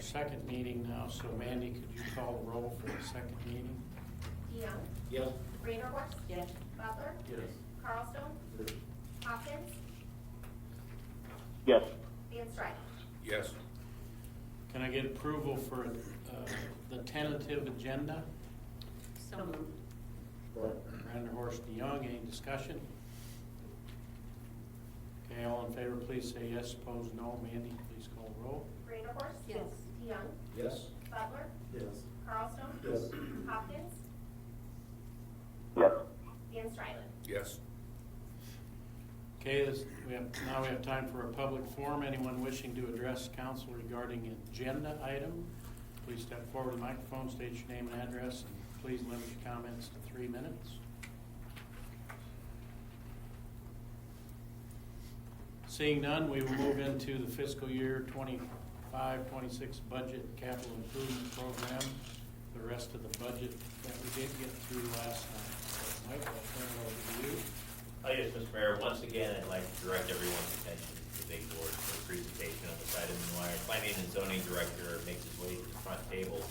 second meeting now, so Mandy, could you call the roll for the second meeting? DeYoung. Yes. Reindeerhorst. Yes. Butler. Yes. Carlstone. Yes. Hopkins. Yes. Van Stryk. Yes. Can I get approval for the tentative agenda? So moved. Reindeerhorst, DeYoung, any discussion? Okay, all in favor, please say yes. Opposed, no. Mandy, please call the roll. Reindeerhorst. Yes. DeYoung. Yes. Butler. Yes. Carlstone. Yes. Hopkins. Yes. Van Stryk. Yes. Okay, now we have time for a public forum. Anyone wishing to address council regarding an agenda item, please step forward to the microphone, state your name and address, and please limit your comments to 3 minutes. Seeing none, we will move into the fiscal year 25-26 budget capital improvement program, the rest of the budget that we did get through last night. So, Mike, I'll turn it over to you. Yes, Mr. Mayor. Once again, I'd like to direct everyone's attention to the big board for a presentation of this item. And our Planning and Zoning Director makes his way to the front table,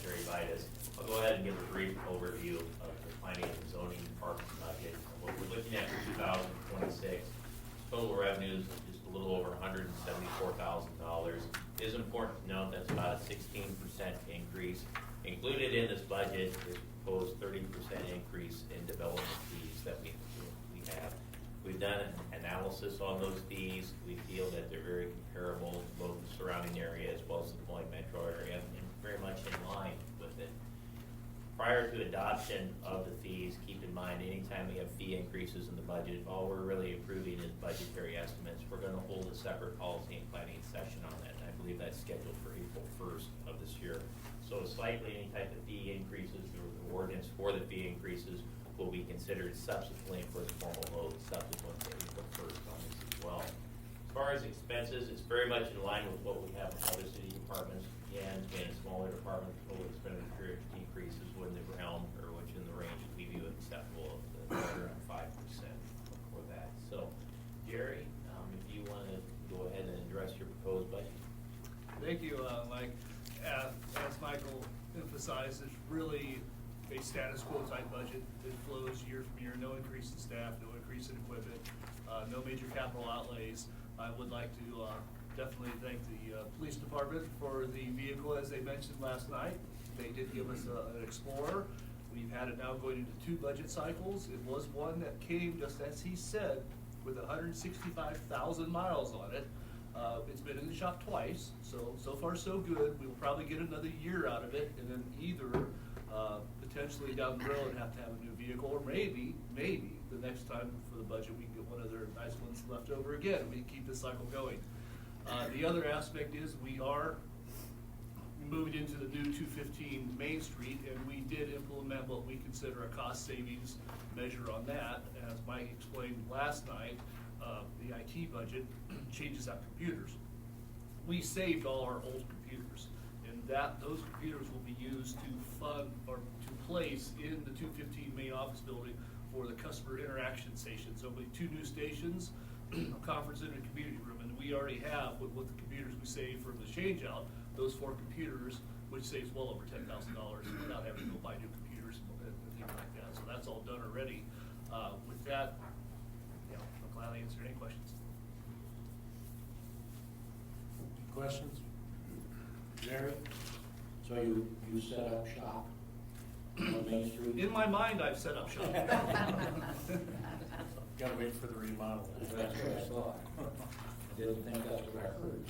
Terry Vitas. I'll go ahead and give a brief overview of the Planning and Zoning Department budget. What we're looking at for 2026, total revenues of just a little over $174,000. It is important to note that's about a 16% increase. Included in this budget is proposed 30% increase in development fees that we have. We've done an analysis on those fees. We feel that they're very comparable to both the surrounding area as well as the Des Moines metro area, and very much in line with it. Prior to adoption of the fees, keep in mind anytime we have fee increases in the budget, all we're really approving is budgetary estimates. We're going to hold a separate policy and planning session on that, and I believe that's scheduled for April 1st of this year. So slightly any type of fee increases or the ordinance for the fee increases will be considered subsequently for the formal vote subsequent to April 1st on this as well. As far as expenses, it's very much in line with what we have with other city departments. Again, in smaller departments, total expenditure decreases within the realm or within the range that we view acceptable of around 5% for that. So, Jerry, if you want to go ahead and address your proposed budget. Thank you, Mike. As Michael emphasized, it's really a status quo type budget that flows year from year. No increase in staff, no increase in equipment, no major capital outlays. I would like to definitely thank the police department for the vehicle, as they mentioned last night. They did give us an Explorer. We've had it now going into 2 budget cycles. It was one that came, just as he said, with 165,000 miles on it. It's been in the shop twice, so far so good. We'll probably get another year out of it, and then either potentially down the road have to have a new vehicle, or maybe the next time for the budget we can get one of their nice ones left over again, and we can keep this cycle going. The other aspect is we are moving into the new 215 Main Street, and we did implement what we consider a cost savings measure on that. As Mike explained last night, the IT budget changes out computers. We saved all our old computers, and those computers will be used to fund or to place in the 215 main office building for the customer interaction stations. So there'll be 2 new stations, a conference center and community room, and we already have with the computers we saved from the change out, those 4 computers, which saves well over $10,000 without having to go buy new computers and things like that. So that's all done already. With that, I'm glad I answered any questions. Questions? Jerry? So you set up shop on Main Street? In my mind, I've set up shop. Gotta wait for the remodel. That's what I thought. Didn't think that's what I heard.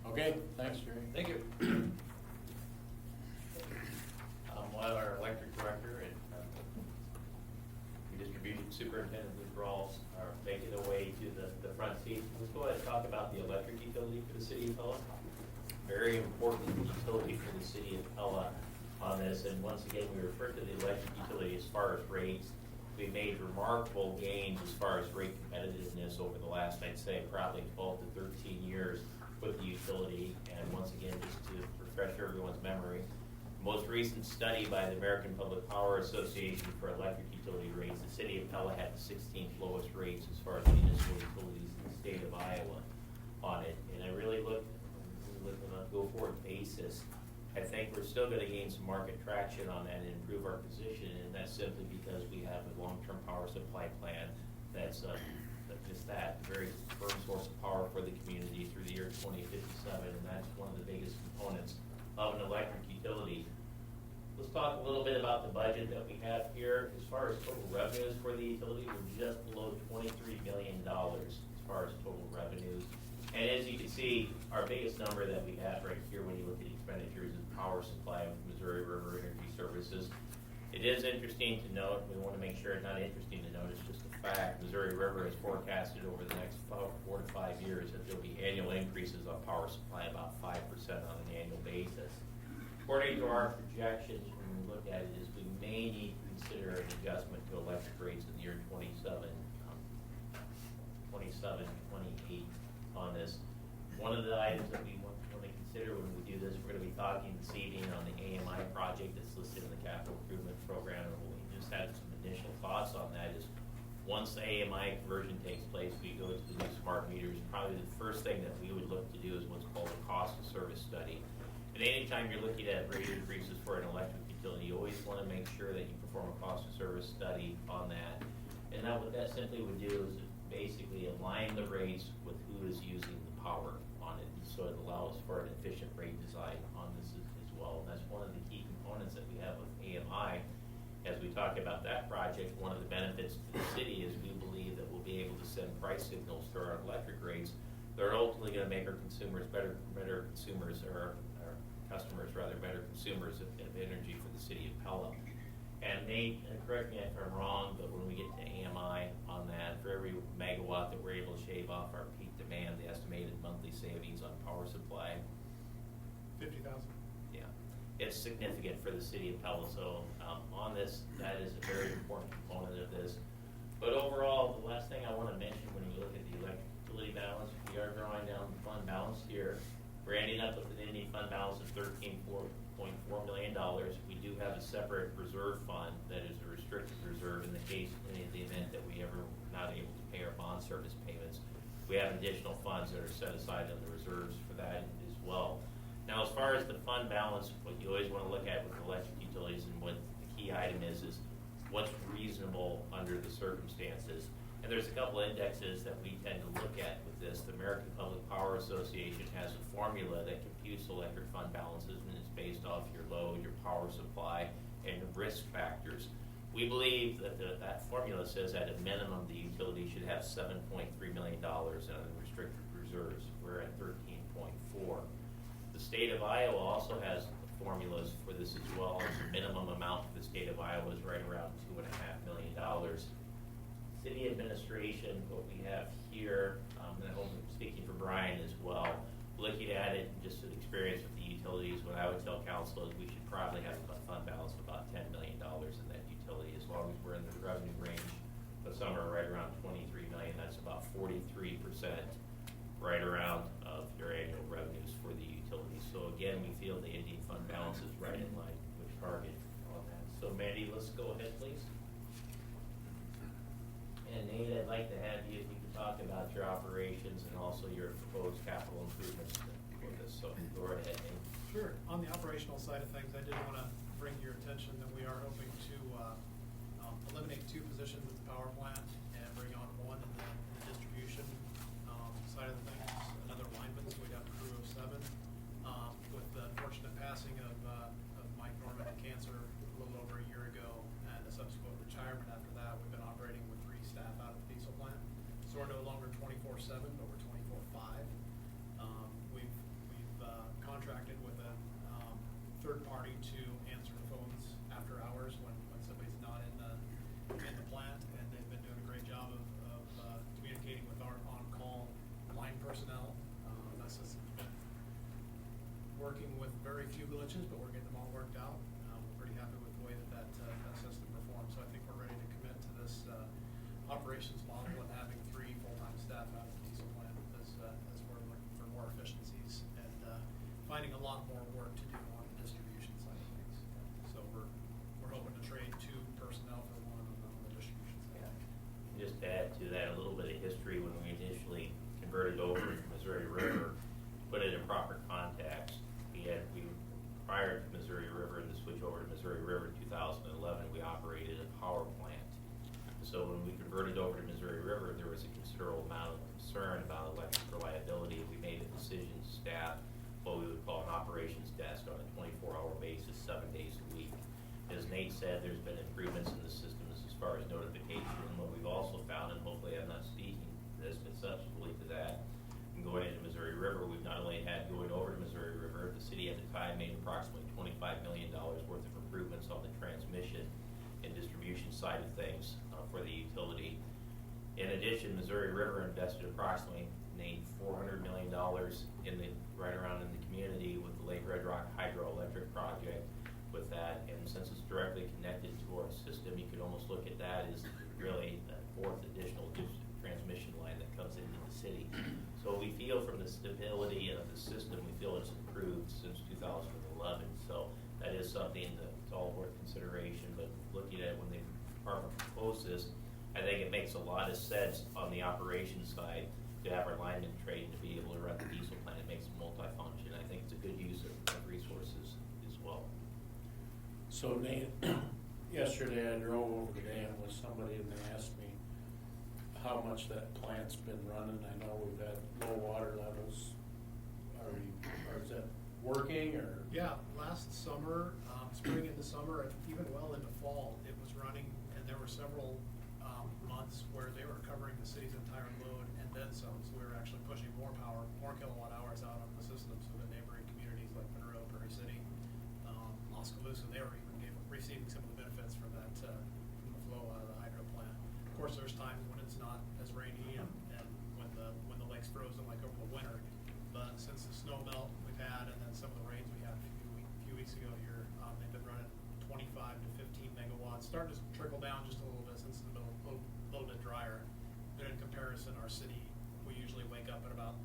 Okay, thanks, Jerry. Thank you. While our electric director and distribution superintendent, Ms. Rawls, are making their way to the front seat, let's go ahead and talk about the electric utility for the city of Pella. Very important utility for the city of Pella on this, and once again, we refer to the electric utility as far as rates. We made remarkable gains as far as rate competitiveness over the last, I'd say, probably 12 to 13 years with the utility. And once again, just to refresh everyone's memory, the most recent study by the American Public Power Association for electric utility rates, the city of Pella had the 16th lowest rates as far as municipal utilities in the state of Iowa on it. basis, I think we're still gonna gain some market traction on that and improve our position, and that's simply because we have a long-term power supply plan that's just that, a very firm source of power for the community through the year 2057, and that's one of the biggest components of an electric utility. Let's talk a little bit about the budget that we have here. As far as total revenues for the utility, we're just below $23 million as far as total revenues. And as you can see, our biggest number that we have right here when you look at expenditures is power supply with Missouri River Energy Services. It is interesting to note, we want to make sure it's not interesting to note, it's just a fact. Missouri River has forecasted over the next 4 to 5 years that there'll be annual increases on power supply about 5% on an annual basis. According to our projections, when we look at it, is we may need to consider an adjustment to electric rates in the year 27, 28 on this. One of the items that we want to consider when we do this, we're going to be talking this evening on the AMI project that's listed in the capital improvement program, and we just had some initial thoughts on that. Is once the AMI conversion takes place, we go to the new smart meters. Probably the first thing that we would look to do is what's called a cost of service study. And anytime you're looking at rate increases for an electric utility, you always want to make sure that you perform a cost of service study on that. And now what that simply would do is basically align the rates with who is using the power on it. And so it allows for an efficient rate design on this as well. And that's one of the key components that we have with AMI. As we talk about that project, one of the benefits to the city is we believe that we'll be able to send price signals to our electric rates that are ultimately going to make our consumers better consumers, or our customers rather, better consumers of energy for the city of Pella. And Nate, correct me if I'm wrong, but when we get to AMI on that, for every megawatt that we're able to shave off our peak demand, the estimated monthly savings on power supply, 50,000. yeah, it's significant for the city of Pella. So on this, that is a very important component of this. But overall, the last thing I want to mention when you look at the electric utility balance, we are drawing down the fund balance here. We're ending up with an ending fund balance of $13.4 million. We do have a separate reserve fund that is a restricted reserve in the case, in the event that we ever not able to pay our bond service payments. We have additional funds that are set aside in the reserves for that as well. Now, as far as the fund balance, what you always want to look at with electric utilities, and what the key item is what's reasonable under the circumstances. And there's a couple indexes that we tend to look at with this. The American Public Power Association has a formula that computes electric fund balances, and it's based off your load, your power supply, and the risk factors. We believe that that formula says at a minimum the utility should have $7.3 million in unrestricted reserves. We're at 13.4. The state of Iowa also has formulas for this as well. The minimum amount for the state of Iowa is right around $2.5 million. City administration, what we have here, and I hope I'm speaking for Brian as well, looking at it, just an experience with the utilities, what I would tell council is we should probably have a fund balance of about $10 million in that utility, as long as we're in the revenue range of somewhere right around $23 million. That's about 43% right around of your annual revenues for the utility. So again, we feel the ending fund balance is right in line with target on that. So Mandy, let's go ahead, please. And Nate, I'd like to have you, if you could talk about your operations and also your proposed capital improvements for this. So go right ahead, Nate. Sure. On the operational side of things, I did want to bring to your attention that we are hoping to eliminate 2 positions at the power plant and bring on 1 in the distribution side of things, another lineman, so we have a crew of 7. With the unfortunate passing of Mike Norman of cancer a little over a year ago, and a subsequent retirement after that, we've been operating with 3 staff out of the diesel plant. So we're no longer 24/7, but we're 24/5. We've contracted with a third party to answer the phones after hours when somebody's not in the plant, and they've been doing a great job of communicating with our on-call line personnel. That system's been working with very few glitches, but we're getting them all worked out. We're pretty happy with the way that system performs. So I think we're ready to commit to this operations model and having 3 full-time staff out of the diesel plant as we're looking for more efficiencies and finding a lot more work to do on the distribution side of things. So we're hoping to trade 2 personnel for 1 on the distribution side. Yeah. Just to add to that, a little bit of history when we initially converted over from Missouri River, put it in proper context. We So when we converted over to Missouri River, there was a considerable amount of concern about electric reliability. We made a decision, staff, what we would call an operations desk on a 24-hour basis, 7 days a week. As Nate said, there's been improvements in the systems as far as notification. And what we've also found, and hopefully I'm not speaking this conceptually to that, and going into Missouri River, we've not only had going over to Missouri River, the city at the time made approximately $25 million worth of improvements on the transmission and distribution side of things for the utility. In addition, Missouri River invested approximately $400 million in the right around in the community with the Lake Red Rock hydroelectric project. With that, and since it's directly connected to our system, you could almost look at that as really a fourth additional transmission line that comes into the city. So we feel from the stability of the system, we feel it's improved since 2011. So that is something that's all worth consideration. But looking at when the department proposed this, I think it makes a lot of sense on the operations side to have our linemen trained to be able to run the diesel plant. It makes it multifunction. I think it's a good use of resources as well. So Nate, yesterday I drove over the dam with somebody and they asked me how much that plant's been running. I know we've had low water levels. Or is that working or? Yeah, last summer, spring into summer, and even well into fall, it was running, and there were several months where they were covering the city's entire load and then some. So we were actually pushing more power, more kilowatt hours out on the system. So the neighboring communities like Monroe, Prairie City, Oskaloosa, they were even receiving some of the benefits from that, from the flow out of the hydro plant. Of course, there's times when it's not as rainy and when the lake's frozen like over the winter. But since the snow melt we've had and then some of the rains we had a few weeks ago here, they've been running 25 to 15 megawatts. Starting to trickle down just a little bit since it's a little bit drier. But in comparison, our city, we usually wake up at about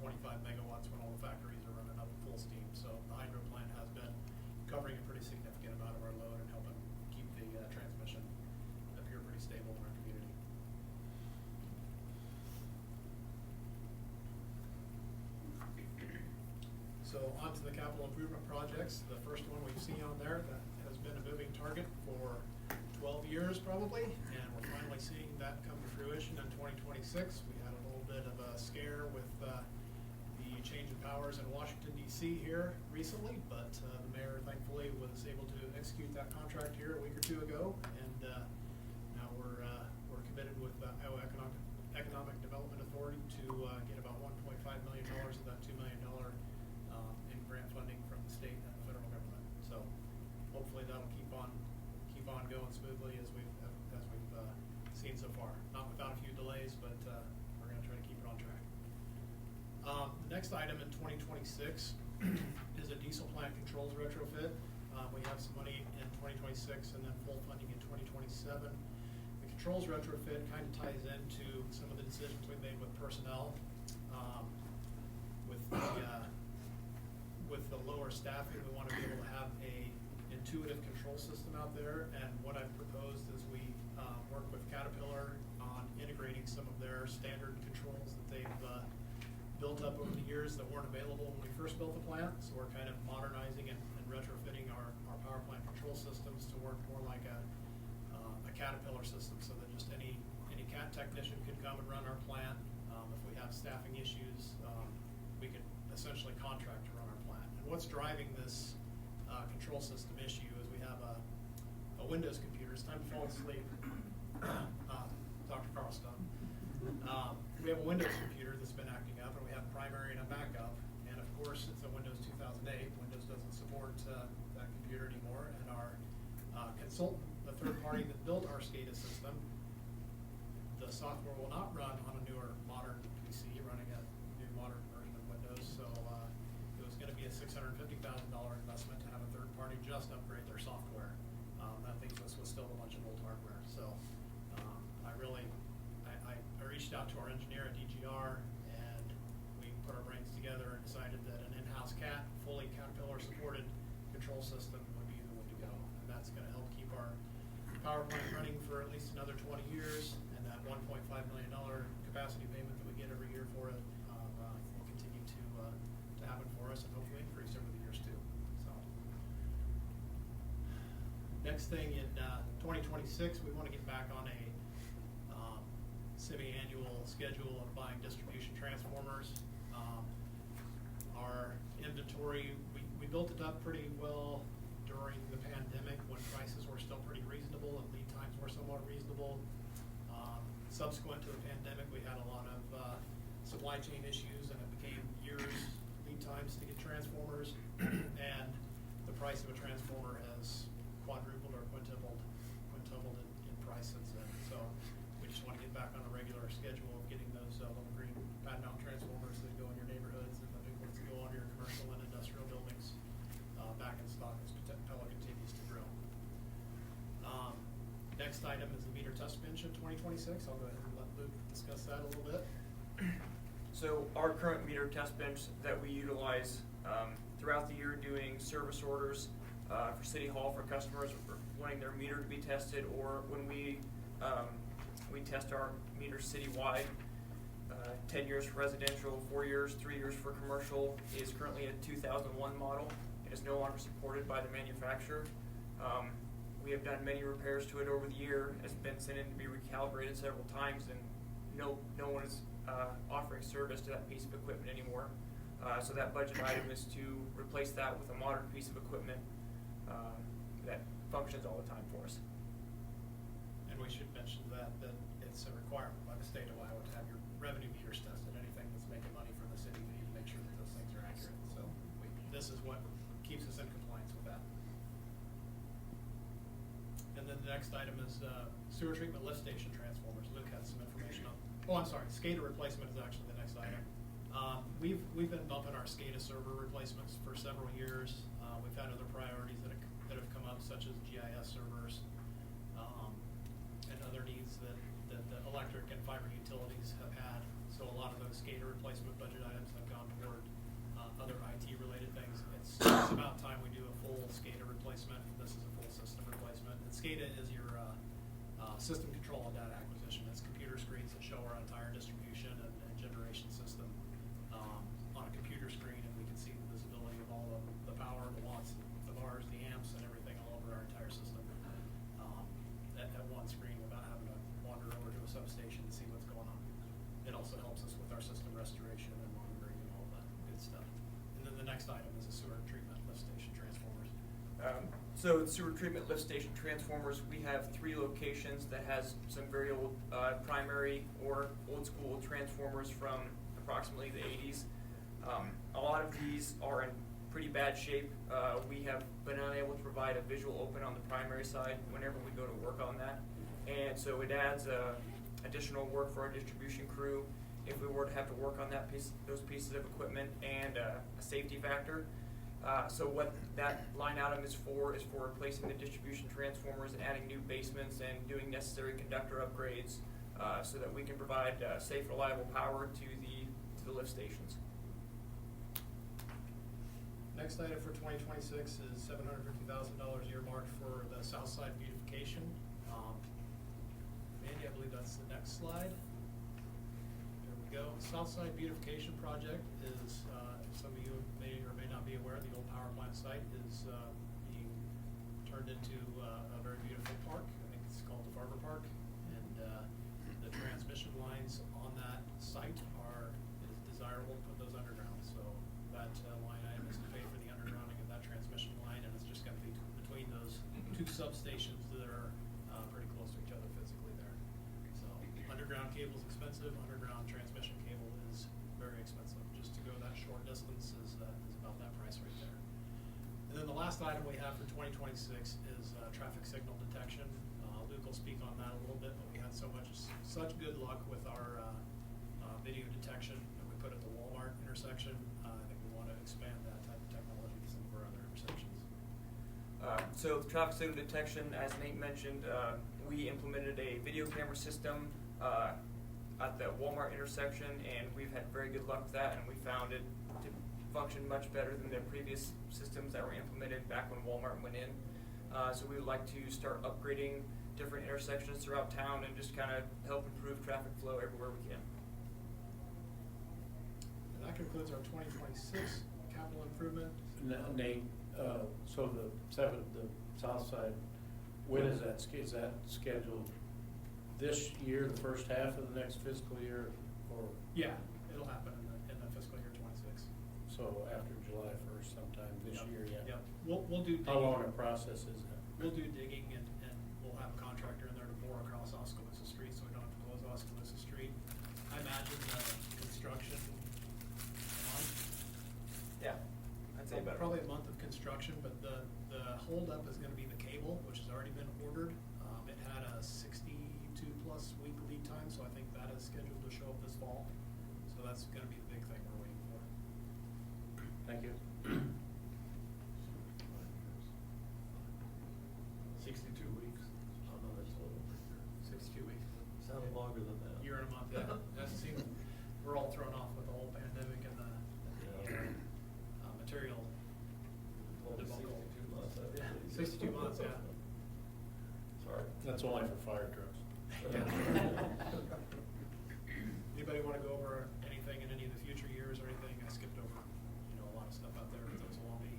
25 megawatts when all the factories are running up at full steam. So the hydro plant has been covering a pretty significant amount of our load and helping keep the transmission up here pretty stable in our community. So on to the capital improvement projects. The first one we've seen on there that has been a moving target for 12 years probably, and we're finally seeing that come to fruition in 2026. We had a little bit of a scare with the change of powers in Washington, D.C. here recently, but the mayor thankfully was able to execute that contract here a week or two ago, and now we're committed with Iowa Economic Development Authority to get about $1.5 million of that $2 million in grant funding from the state and the federal government. So hopefully that'll keep on going smoothly as we've seen so far. Not without a few delays, but we're going to try to keep it on track. The next item in 2026 is a diesel plant controls retrofit. We have some money in 2026 and then full funding in 2027. The controls retrofit kind of ties into some of the decisions we made with personnel. With the lower staffing, we want to be able to have a intuitive control system out there, and what I've proposed is we work with Caterpillar on integrating some of their standard controls that they've built up over the years that weren't available when we first built the plant. So we're kind of modernizing and retrofitting our power plant control systems to work more like a Caterpillar system, so that just any CAT technician could come and run our plant. If we have staffing issues, we could essentially contract to run our plant. And what's driving this control system issue is we have a Windows computer. It's time to fall asleep, Dr. Carlstone. We have a Windows computer that's been acting up, and we have primary and a backup. And of course, it's a Windows 2008. Windows doesn't support that computer anymore. And our consultant, the third party that built our SCADA system, the software will not run on a newer modern PC running a new modern version of Windows. So it was going to be a $650,000 investment to have a third party just upgrade their software. That leaves us with still a bunch of old hardware. So I reached out to our engineer at DGR, and we put our brains together and decided that an in-house CAT, fully Caterpillar supported control system would be the way to go. And that's going to help keep our power plant running for at least another 20 years, and that $1.5 million capacity payment that we get every year for it will continue to happen for us, and hopefully increase over the years too. So next thing in 2026, we want to get back on a semi-annual schedule of buying distribution transformers. Our inventory, we built it up pretty well during the pandemic when prices were still pretty reasonable and lead times were somewhat reasonable. Subsequent to the pandemic, we had a lot of supply chain issues, and it became years lead times to get transformers, and the price of a transformer has quadrupled or quintupled in price since then. So we just want to get back on a regular schedule of getting those little green pad mount transformers that go in your neighborhoods and the big ones that go on your commercial and industrial buildings back in stock as Pella continues to grow. Next item is the meter test bench in 2026. I'll go ahead and let Luke discuss that a little bit. So our current meter test bench that we utilize throughout the year doing service orders for City Hall for customers wanting their meter to be tested, or when we test our meters citywide, 10 years for residential, 4 years, 3 years for commercial, is currently a 2001 model. It is no longer supported by the manufacturer. We have done many repairs to it over the year. It's been sent in to be recalibrated several times, and no one is offering service to that piece of equipment anymore. So that budget item is to replace that with a modern piece of equipment that functions all the time for us. And we should mention that it's a requirement by the state of Iowa to have your revenue meters tested. Anything that's making money for the city, we need to make sure that those things are accurate. So this is what keeps us in compliance with that. And then the next item is sewer treatment lift station transformers. Luke has some information on. Oh, I'm sorry. SCADA replacement is actually the next item. We've been bumping our SCADA server replacements for several years. We've had other priorities that have come up, such as GIS servers and other needs that the electric and fiber utilities have had. So a lot of those SCADA replacement budget items have gone toward other IT related things. It's about time we do a full SCADA replacement. This is a full system replacement. And SCADA is your system control and data acquisition. It's computer screens that show our entire distribution and generation system on a computer screen, and we can see the visibility of all of the power, the watts, the bars, the amps, and everything all over our entire system at one screen without having to wander over to a substation to see what's going on. It also helps us with our system restoration and monitoring and all that good stuff. And then the next item is the sewer treatment lift station transformers. So sewer treatment lift station transformers, we have 3 locations that has some very old primary or old school transformers from approximately the 80s. A lot of these are in pretty bad shape. We have been unable to provide a visual open on the primary side whenever we go to work on that. And so it adds additional work for our distribution crew if we were to have to work on those pieces of equipment, and a safety factor. So what that line item is for replacing the distribution transformers and adding new basements and doing necessary conductor upgrades so that we can provide safe, reliable power to the lift stations. Next item for 2026 is $750,000 earmarked for the south side beautification. Mandy, I believe that's the next slide. There we go. South side beautification project is, some of you may or may not be aware, the old power plant site is being turned into a very beautiful park. I think it's called the Barber Park, and the transmission lines on that site is desirable to put those underground. So that line item is to pay for the undergrounding of that transmission line, and it's just going to be between those 2 substations that are pretty close to each other physically there. So underground cable is expensive. Underground transmission cable is very expensive. Just to go that short distance is about that price right there. And then the last item we have for 2026 is traffic signal detection. Luke will speak on that a little bit, but we had such good luck with our video detection that we put at the Walmart intersection. I think we want to expand that type of technology to some of our other intersections. So the traffic signal detection, as Nate mentioned, we implemented a video camera system at the Walmart intersection, and we've had very good luck with that, and we found it to function much better than the previous systems that were implemented back when Walmart went in. So we would like to start upgrading different intersections throughout town and just kind of help improve traffic flow everywhere we can. And that concludes our 2026 capital improvement. Nate, so the south side, when is that scheduled this year, the first half of the next fiscal year, or Yeah, it'll happen in the fiscal year '26. so after July 1st sometime this Yep, year, yeah? Yep, we'll do digging. How long a process is that? We'll do digging and we'll have a contractor in there to bore across Oskaloosa Street, so we don't have to close Oskaloosa Street. I imagine the construction month. Yeah, I'd say better. Probably a month of construction, but the holdup is gonna be the cable, which has already been ordered. It had a 62+ week lead time, so I think that is scheduled to show up this fall. So that's gonna be the big thing we're waiting for. Thank you. 62 weeks. Oh, no, that's a little over a year. 62 weeks. Sounded longer than that. Year and a month, yeah. That seems, we're all thrown off with the whole pandemic and the material Only debacle. 62 months. I Yeah, believe. 62 months, yeah. Sorry. That's only for fire trucks. Anybody want to go over anything in any of the future years or anything? I skipped over, a lot of stuff out there, but those will all be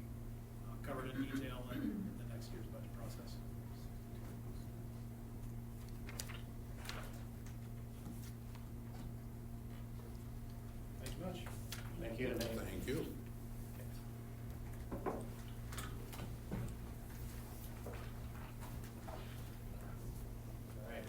covered in detail in the next year's budget process. Thank you much. Thank you. Thank you. All right.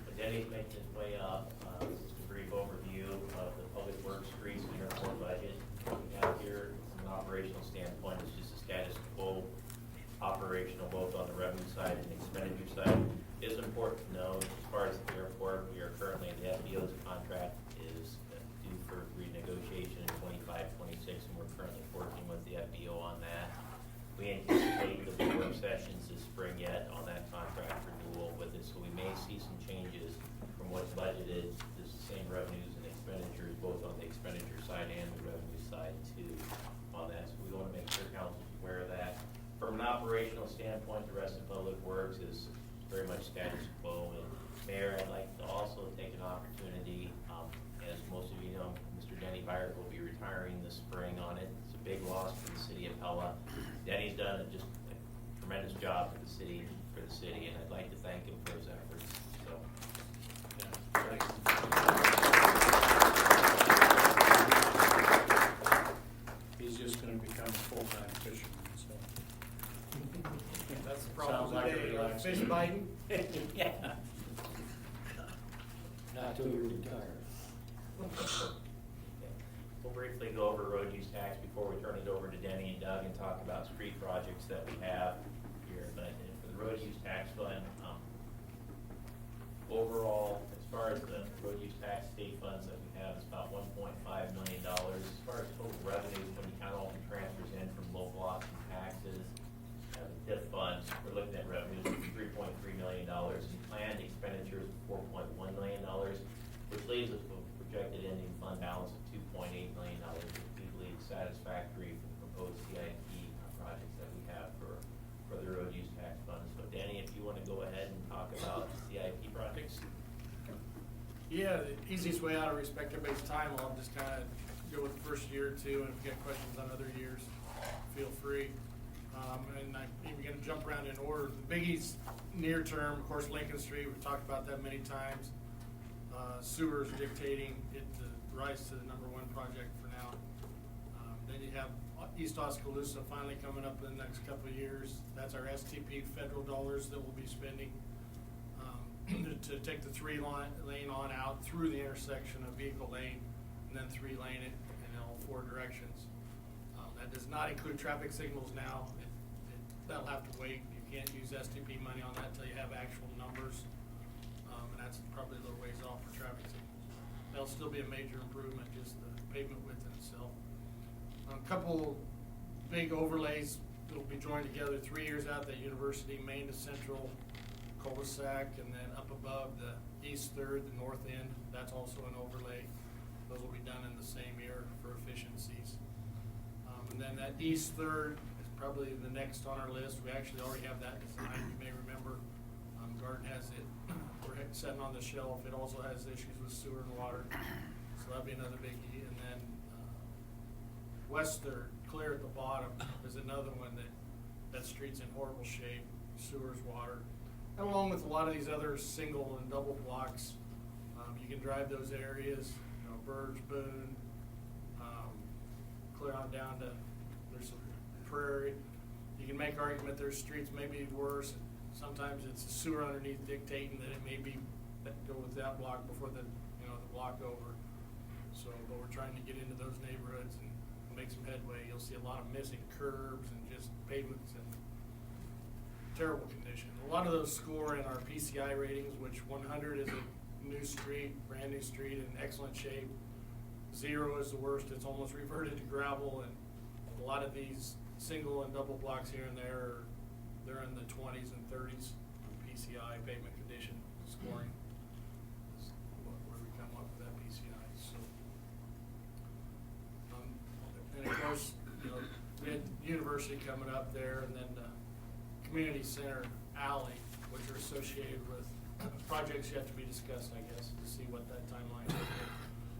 So Denny's making his way up. Just a brief overview of the public works, streets, and airport budget. What we have here from an operational standpoint is just a status quo operational, both on the revenue side and expenditure side. It is important to know, as far as the airport, we are currently, the FBO's contract is due for renegotiation in 25-26, and we're currently working with the FBO on that. We anticipate there'll be work sessions this spring yet on that contract renewal with it, so we may see some changes from what's budgeted. There's the same revenues and expenditures, both on the expenditure side and the revenue side too on that. So we want to make sure council's aware of that. From an operational standpoint, the rest of Public Works is very much status quo. And Mayor, I'd like to also take an opportunity, as most of you know, Mr. Denny Byard will be retiring this spring on it. It's a big loss for the City of Pella. Denny's done just a tremendous job for the city, and I'd like to thank him for his efforts. So, He's just gonna become a full-time fisherman, so. That's the problem Sounds like a today, relaxing- fish biting. Yeah. Not till you retire. we'll briefly go over road use tax before we turn it over to Denny and Doug and talk about street projects that we have here. But for the road use tax fund, overall, as far as the road use tax state funds that we have, it's about $1.5 million. As far as total revenues, when you count all the transfers in from local option taxes, the TIF funds, we're looking at revenues of $3.3 million and planned expenditures of $4.1 million, which leaves us with a projected ending fund balance of $2.8 million, which we believe is satisfactory for the proposed CIP projects that we have for the road use tax funds. So Danny, if you want to go ahead and talk about CIP projects. Yeah, the easiest way out of respect everybody's time, I'll just kind of go with the first year or two, and if you got questions on other years, feel free. And I'm even gonna jump around in order. The biggies near term, of course, Lincoln Street, we've talked about that many times. Sewers dictating it to rise to the #1 project for now. Then you have East Oskaloosa finally coming up in the next couple of years. That's our STP federal dollars that we'll be spending to take the 3-lane on out through the intersection of Vehicle Lane and then 3-lane it in all 4 directions. That does not include traffic signals now. That'll have to wait. You can't use STP money on that until you have actual numbers. And that's probably a little ways off for traffic signals. That'll still be a major improvement, just the pavement width in itself. A couple big overlays that will be joined together 3 years out, that University Main to Central cul-de-sac, and then up above the East Third, the north end, that's also an overlay. Those will be done in the same year for efficiencies. And then that East Third is probably the next on our list. We actually already have that design. You may remember, Garden has it. We're sitting on the shelf. It also has issues with sewer and water, so that'll be another biggie. And then West Third, clear at the bottom, is another one that street's in horrible shape, sewers, water. And along with a lot of these other single and double blocks, you can drive those areas, you know, Burge, Boone, clear on down to, there's some Prairie. You can make argument there's streets maybe worse. Sometimes it's the sewer underneath dictating that it may be, go with that block before the, you know, the block over. So, but we're trying to get into those neighborhoods and make some headway. You'll see a lot of missing curbs and just pavements in terrible condition. A lot of those score in our PCI ratings, which 100 is a new street, brand new street in excellent shape. 0 is the worst. It's almost reverted to gravel, and a lot of these single and double blocks here and there, they're in the 20s and 30s on PCI pavement condition scoring. Is where we come up with that PCI. So, and of course, you know, we had university coming up there, and then the community center alley, which are associated with projects yet to be discussed, I guess, to see what that timeline is.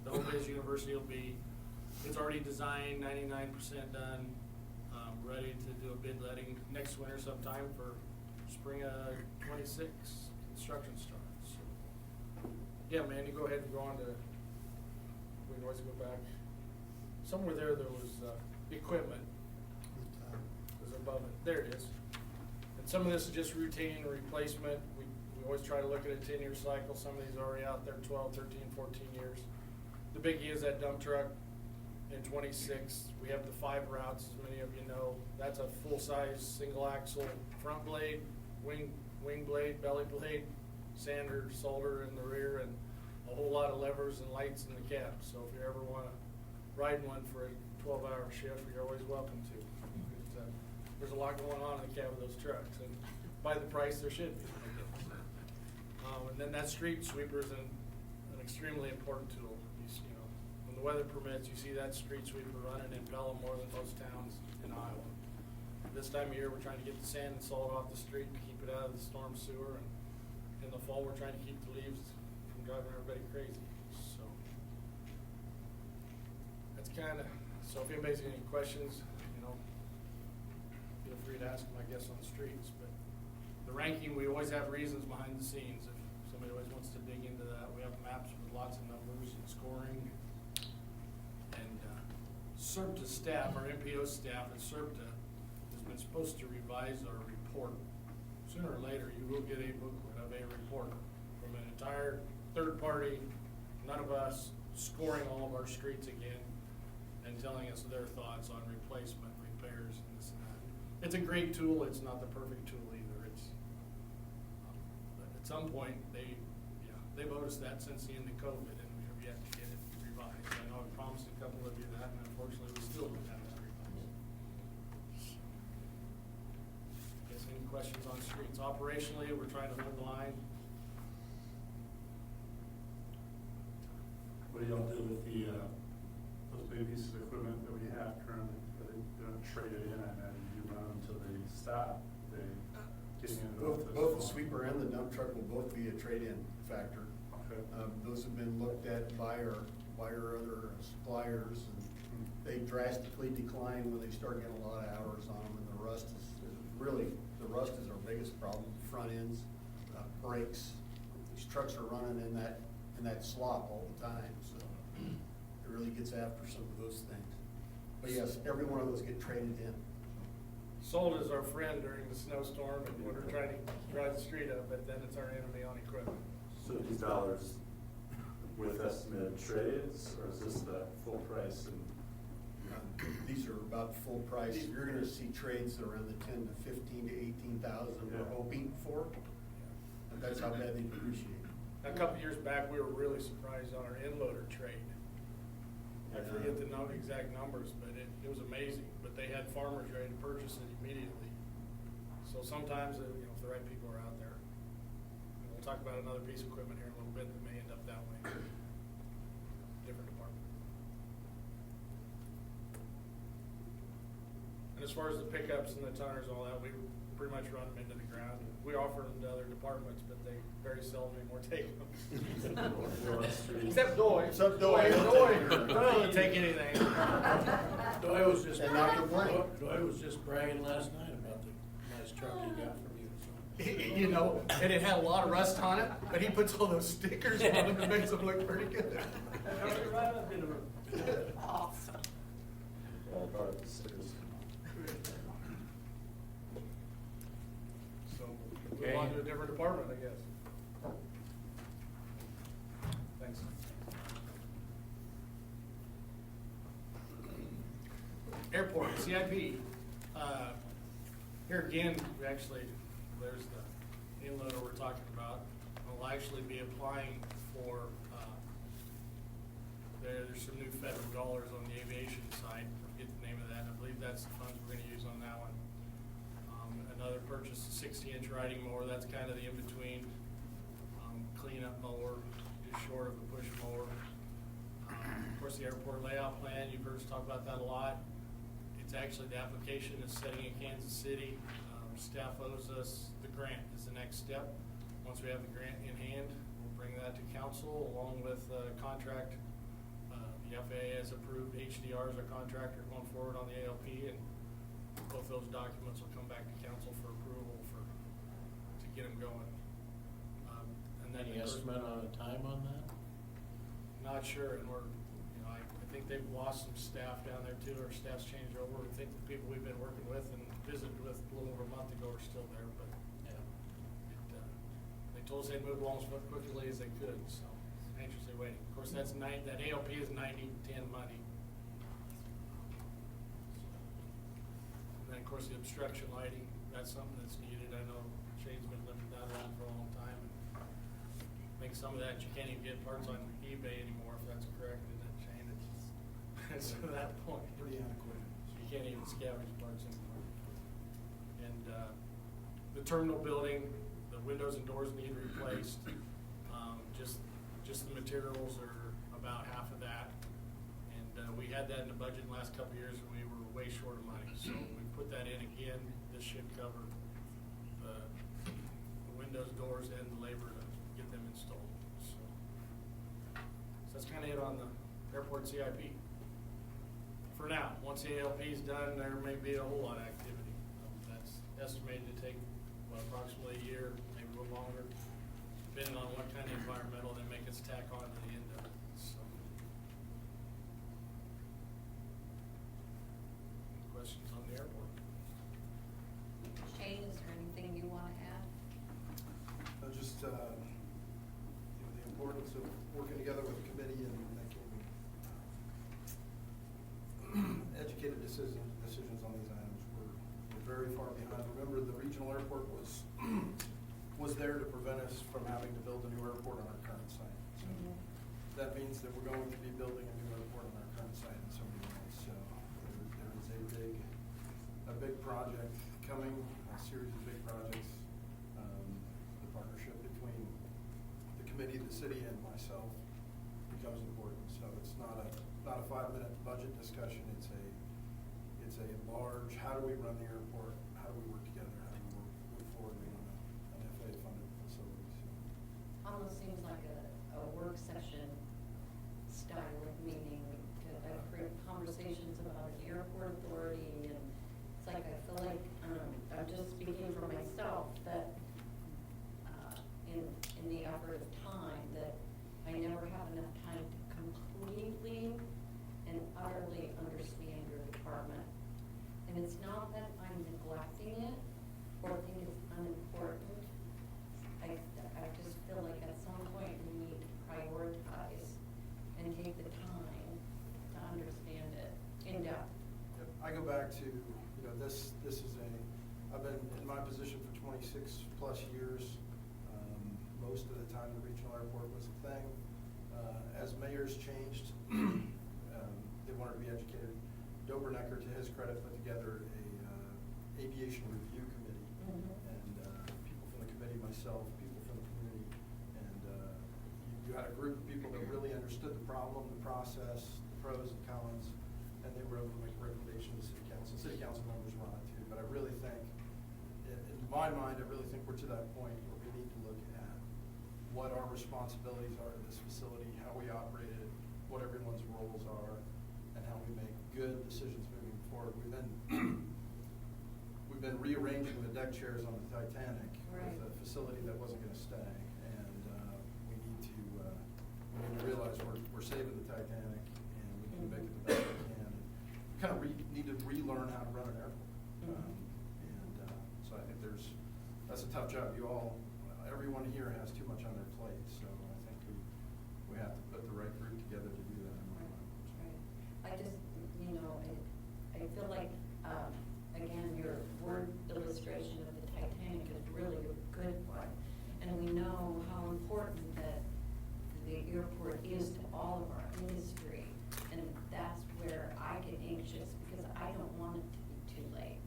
The hope is university will be, it's already designed, 99% done, ready to do a bid letting next winter sometime for spring of 26 construction starts. So, yeah, Mandy, go ahead and go on to, we can always go back. Somewhere there was equipment. It was above it. There it is. And some of this is just routine replacement. We always try to look at a 10-year cycle. Some of these are already out there 12, 13, 14 years. The biggie is that dump truck in 26. We have the 5 routes, as many of you know. That's a full-size single axle front blade, wing blade, belly blade, sander, solder in the rear, and a whole lot of levers and lights in the cab. So if you ever want to ride one for a 12-hour shift, you're always welcome to. There's a lot going on in the cab of those trucks, and by the price there should be. And then that street sweeper is an extremely important tool. You know, when the weather permits, you see that street sweeper running in Pella more than most towns in Iowa. This time of year, we're trying to get the sand and salt off the street to keep it out of the storm sewer, and in the fall, we're trying to keep the leaves from driving everybody crazy. So that's kind of, so if anybody's got any questions, you know, feel free to ask them, I guess, on the streets. But the ranking, we always have reasons behind the scenes. If somebody always wants to dig into that, we have maps with lots of numbers and scoring. And SERPTA staff, our MPO staff at SERPTA, has been supposed to revise our report. Sooner or later, you will get a booklet of a report from an entire third party, none of us, scoring all of our streets again and telling us their thoughts on replacement, repairs, and this and that. It's a great tool. It's not the perfect tool either. It's but at some point they've owed us that since the end of COVID, and we have yet to get it revised. I know I promised a couple of you that, and unfortunately we still don't have that revised. Guess any questions on streets? Operationally, we're trying to hold the line. What do y'all do with the, those big pieces of equipment that we have currently? Are they gonna trade it in? I imagine you run them until they stop. They getting into Both the sweeper and the dump truck will both be a trade-in factor. Okay. Those have been looked at by our other suppliers, and they drastically decline when they start getting a lot of hours on them, and the rust is our biggest problem. Front ends, brakes. These trucks are running in that slop all the time, so it really gets after some of those things. But yes, every one of those get traded in. Sold is our friend during the snowstorm, and when we're trying to drive the street up, but then it's our enemy on equipment. So these dollars with estimated trades, or is this the full price? And These are about full price. You're going to see trades that are in the 10 to 15 to 18,000 we're hoping for. And that's how bad they depreciate. A couple of years back, we were really surprised on our end-loader trade. I forget the exact numbers, but it was amazing. But they had farmers ready to purchase it immediately. So sometimes, if the right people are out there, and we'll talk about another piece of equipment here in a little bit that may end up that way. Different department. And as far as the pickups and the tonners and all that, we pretty much run them into the ground. We offer them to other departments, but they very seldom anymore take them. Except Doy. Doy will take anything. Doy was just And not complain. Doy was just bragging last night about the nice truck he got from you. So. You know, and it had a lot of rust on it, but he puts all those stickers on them and makes them look pretty good. Awesome. So, Okay. move on to a different department, I guess. Thanks. Airport, CIP. Here again, we actually, there's the inloader we're talking about. We'll actually be applying for, there's some new federal dollars on the aviation side. I forget the name of that. I believe that's the funds we're gonna use on that one. Another purchase, a 60-inch riding mower. That's kind of the in-between, cleanup mower, just short of a push mower. Of course, the airport layout plan, you've heard us talk about that a lot. It's actually, the application is setting in Kansas City. Staff owes us the grant is the next step. Once we have the grant in hand, we'll bring that to council along with contract. The FAA has approved HDR as our contractor going forward on the ALP, and both those documents will come back to council for approval to get them going. And then Any estimate on a time on that? Not sure, and we're, you know, I think they've lost some staff down there too. Our staff's changed over. I think the people we've been working with and visited with a little over a month ago are still there, but they told us they'd move along as quickly as they could, so anxiously waiting. Of course, that ALP is 90-10 money. And then, of course, the obstruction lighting, that's something that's needed. I know Shane's been living that around for a long time. And I think some of that you can't even get parts on eBay anymore, if that's correct, isn't it, Shane? It's to that point. Pretty adequate. You can't even scavenge parts anymore. And the terminal building, the windows and doors need replaced. Just the materials are about half of that. And we had that in the budget in the last couple of years, and we were way short of money. So we put that in again. This should cover the windows, doors, and the labor to get them installed. So that's kind of it on the airport CIP. For now, once the ALP is done, there may be a whole lot of activity. That's estimated to take, well, approximately a year, maybe a little longer, depending on what kind of environmental they make us tack on to the end of it. So, questions on the airport? Shane, is there anything you want to add? Just, you know, the importance of working together with the committee and making educated decisions on these items. We're very far behind. Remember, the regional airport was there to prevent us from having to build a new airport on our current site. So that means that we're going to be building a new airport on our current site in so many ways. So there is a big project coming, a series of big projects. The partnership between the committee, the city, and myself becomes important. So it's not a 5-minute budget discussion. It's a large, how do we run the airport? How do we work together? How do we move forward on an FAA-funded facility? So. Almost seems like a work session style of meeting to have conversations about the airport authority, and it's like I feel like I'm just speaking for myself that in the effort of time that I never have enough time to completely and utterly understand your department. And it's not that I'm neglecting it or think it's unimportant. I just feel like at some point we need to prioritize and take the time to understand it in depth. Yep. I go back to, you know, this is I've been in my position for 26 plus years. Most of the time the regional airport was a thing. As mayors changed, they wanted to be educated. Dobernecker, to his credit, put together a aviation review committee, and people from the committee, myself, people from the community, and you had a group of people that really understood the problem, the process, the pros and cons, and they were able to make recommendations to city council. City council members were on it too, but I really think, in my mind, I really think we're to that point where we need to look at what our responsibilities are to this facility, how we operate it, what everyone's roles are, and how we make good decisions moving forward. We've we've been rearranging the deck chairs on the Titanic Right. with a facility that wasn't gonna stay. And, we need to realize we're saving the Titanic and we need to make it the best we can. Kind of need to relearn how to run an airport. So I think that's a tough job. Everyone here has too much on their plate, so I think we have to put the right group together to do that. Right. I just, I feel like, again, your word illustration of the Titanic is really a good one. And we know how important that the airport is to all of our industry. And that's where I get anxious because I don't want it to be too late.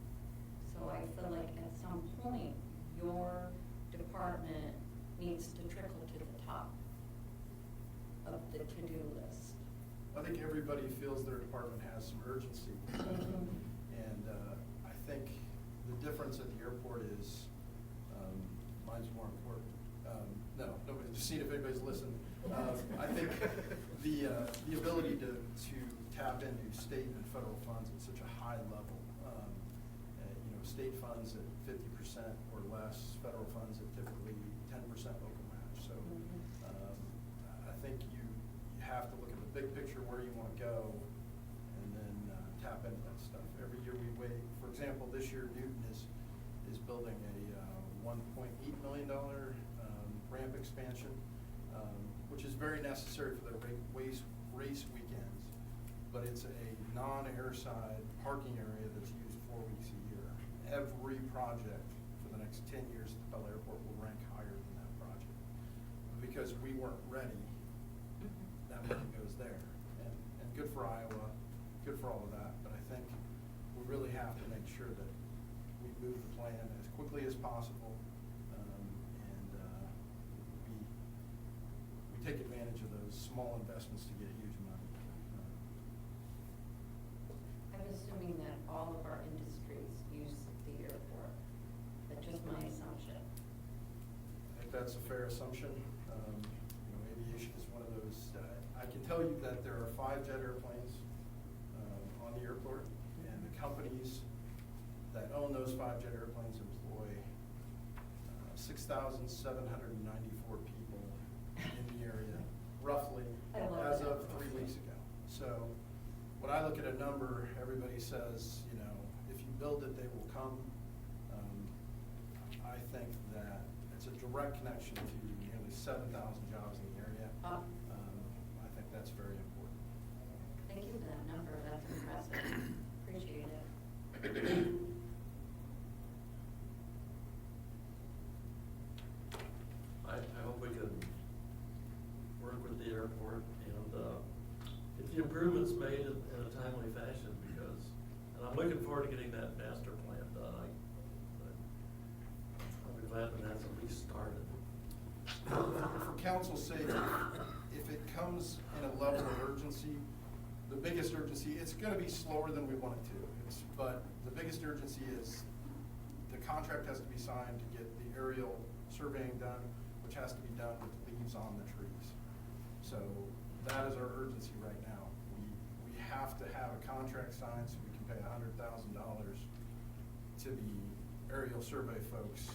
So I feel like at some point, your department needs to trickle to the top of the to-do list. I think everybody feels their department has some urgency. And I think the difference at the airport is mine's more important. No, nobody, just seeing if anybody's listening. I think the ability to tap into state and federal funds at such a high level. State funds at 50% or less, federal funds at typically 10% local match. So I think you have to look at the big picture where you want to go and then tap into that stuff. Every year we wait. For example, this year Newton is building a $1.8 million ramp expansion, which is very necessary for their race weekends. But it's a non-airside parking area that's used 4 weeks a year. Every project for the next 10 years at the Pella Airport will rank higher than that project. Because we weren't ready, that money goes there. And good for Iowa, good for all of that, but I think we really have to make sure that we move the plan as quickly as possible, and we take advantage of those small investments to get huge money. I'm assuming that all of our industries use the airport. That's just my assumption. I think that's a fair assumption. Aviation is one of those. I can tell you that there are 5 jet airplanes on the airport, and the companies that own those 5 jet airplanes employ 6,794 people in the area, roughly, as of 3 weeks ago. So when I look at a number, everybody says, if you build it, they will come. I think that it's a direct connection to nearly 7,000 jobs in the area. I think that's very important. Thank you for that number. That's impressive. Appreciate it. I hope we can work with the airport and get the improvements made in a timely fashion and I'm looking forward to getting that master plan done. I'll be glad when that's at least started. For council's sake, if it comes in a level of urgency, the biggest urgency, it's going to be slower than we want it to. But the biggest urgency is the contract has to be signed to get the aerial surveying done, which has to be done with leaves on the trees. So that is our urgency right now. We have to have a contract signed so we can pay $100,000 to the aerial survey folks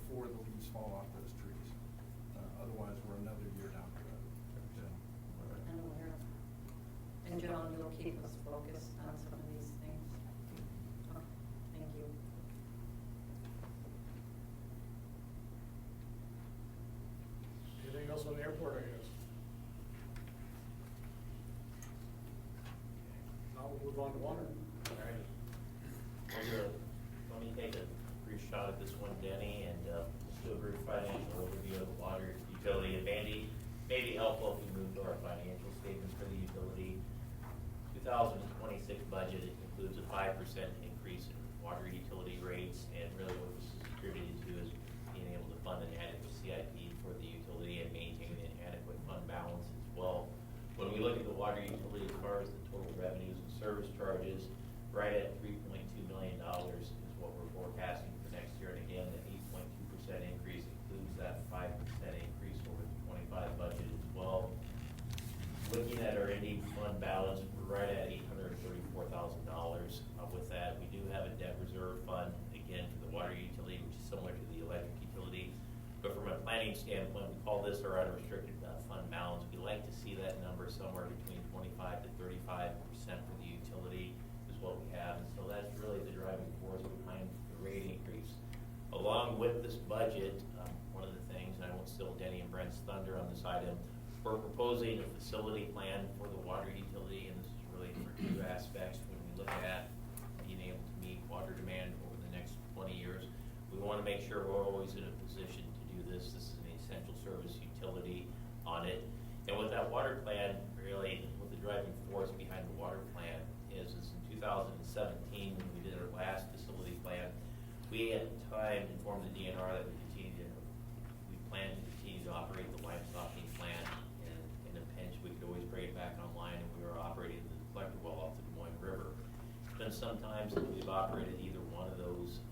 before the leaves fall off those trees. Otherwise, we're another year down the road. I'm aware. And John, you'll keep us focused on some of these things. Okay, thank you. Anything else on the airport, I guess? Now we'll move on to water. All right. Well, let me take a brief shot at this one, Denny, and let's do a brief financial overview of the water utility. And maybe helpful if we move to our financial statement for the utility. 2026 budget includes a 5% increase in water utility rates, and really what this is attributed to is being able to fund an adequate CIP for the utility and maintaining an adequate fund balance as well. When we look at the water utility as far as the total revenues and service charges, right at $3.2 million is what we're forecasting for next year. And again, the 8.2% increase includes that 5% increase over the 25 budget as well. Looking at our ending fund balance, we're right at $834,000. With that, we do have a debt planning standpoint, we call this our unrestricted fund balance. We like to see that number somewhere between 25 to 35% for the utility is what we have. And so that's really the driving force behind the rate increase. Along with this budget, one of the things, and I won't steal Denny and Brent's thunder on this item, we're proposing a facility plan for the water utility, and this is really for two aspects. When we look at being able to meet water demand over the next 20 years, we want to make sure we're always in a position to do this. This is an essential service utility on it. And with that water plan, really, what the driving force behind the water plan is in 2017, when we did our last facility plan, we at the time informed the DNR that we plan to continue to operate the line softening plant, and in a pinch, we could always bring it back online, and we were operating the collector well off the Des Moines River. It's been some time since we've operated either one of those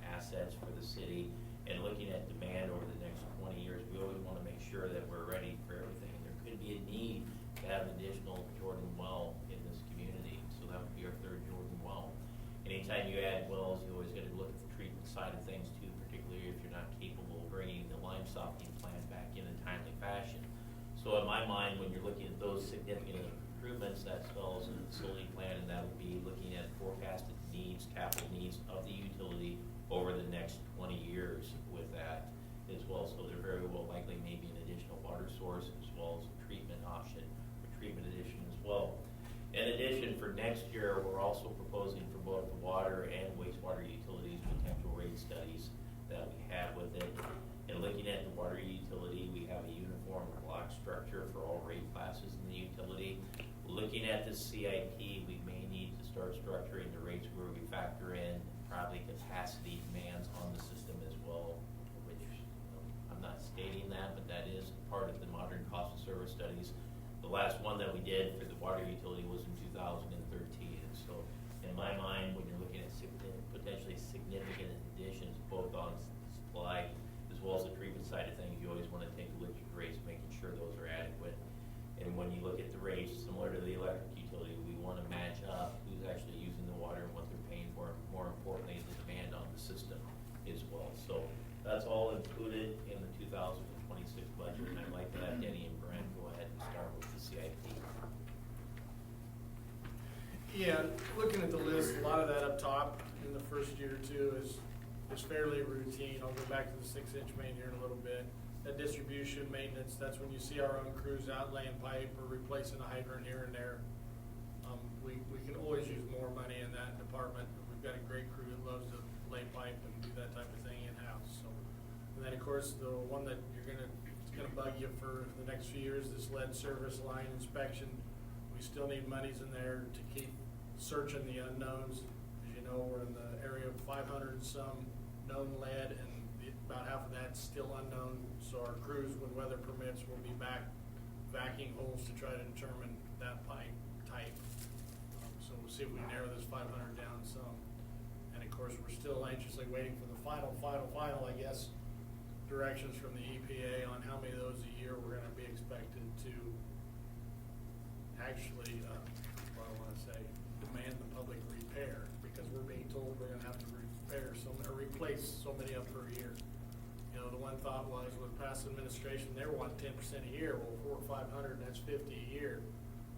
assets for the city, and looking at demand over the next 20 years, we always want to make sure that we're ready for everything. There could be a need to have an additional Jordan well in this community, so that would be our third Jordan well. Anytime you add wells, you always got to look at the treatment side of things too, particularly if you're not capable of bringing the lime softening plant back in a timely fashion. So in my mind, when you're looking at those significant improvements, that spells in the facility plan, and that would be looking at forecasted needs, capital needs of the utility over the next 20 years with that as well. So there very well likely may be an additional water source as well as a treatment option or treatment addition as well. In addition, for next year, we're also proposing for both the water and wastewater utilities potential rate studies that we have with it. And looking at the water utility, we have a uniform block structure for all rate classes in the utility. Looking at the CIP, we may need to start structuring the rates where we factor in probably capacity demands on the system as well, which I'm not stating that, but that is part of the modern cost of service studies. The last one that we did for the water utility was in 2013. And so in my mind, when you're looking at potentially significant additions, both on supply as well as the treatment side of things, you always want to take a look at rates, making sure those are adequate. And when you look at the rates, similar to the electric utility, we want to match up who's actually using the water and what they're paying for, and more importantly, the demand on the system as well. So that's all included in the 2026 budget, and I'd like to have Denny and Brent go ahead and start with the CIP. Yeah, looking at the list, a lot of that up top in the first year or two is fairly routine. I'll go back to the 6-inch main here in a little bit. That distribution maintenance, that's when you see our own crews out laying pipe or replacing a hydrant here and there. We can always use more money in that department. We've got a great crew that loves to lay pipe and do that type of thing in-house. So, and then of course the one that it's gonna bug you for the next few years, this lead service line inspection. We still need monies in there to keep searching the unknowns. As you know, we're in the area of 500 and some known lead, and about half of that's still unknown. So our crews, when weather permits, will be back vacuuming holes to try to determine that pipe type. So we'll see if we narrow this 500 down some. And of course, we're still anxiously waiting for the final, I guess, directions from the EPA on how many of those a year we're gonna be expected to actually, what do I wanna say, demand the public repair, because we're being told we're gonna have to repair or replace so many of per year. You know, the one thought was with past administration, they were wanting 10% a year. Well, 400 or 500, that's 50 a year.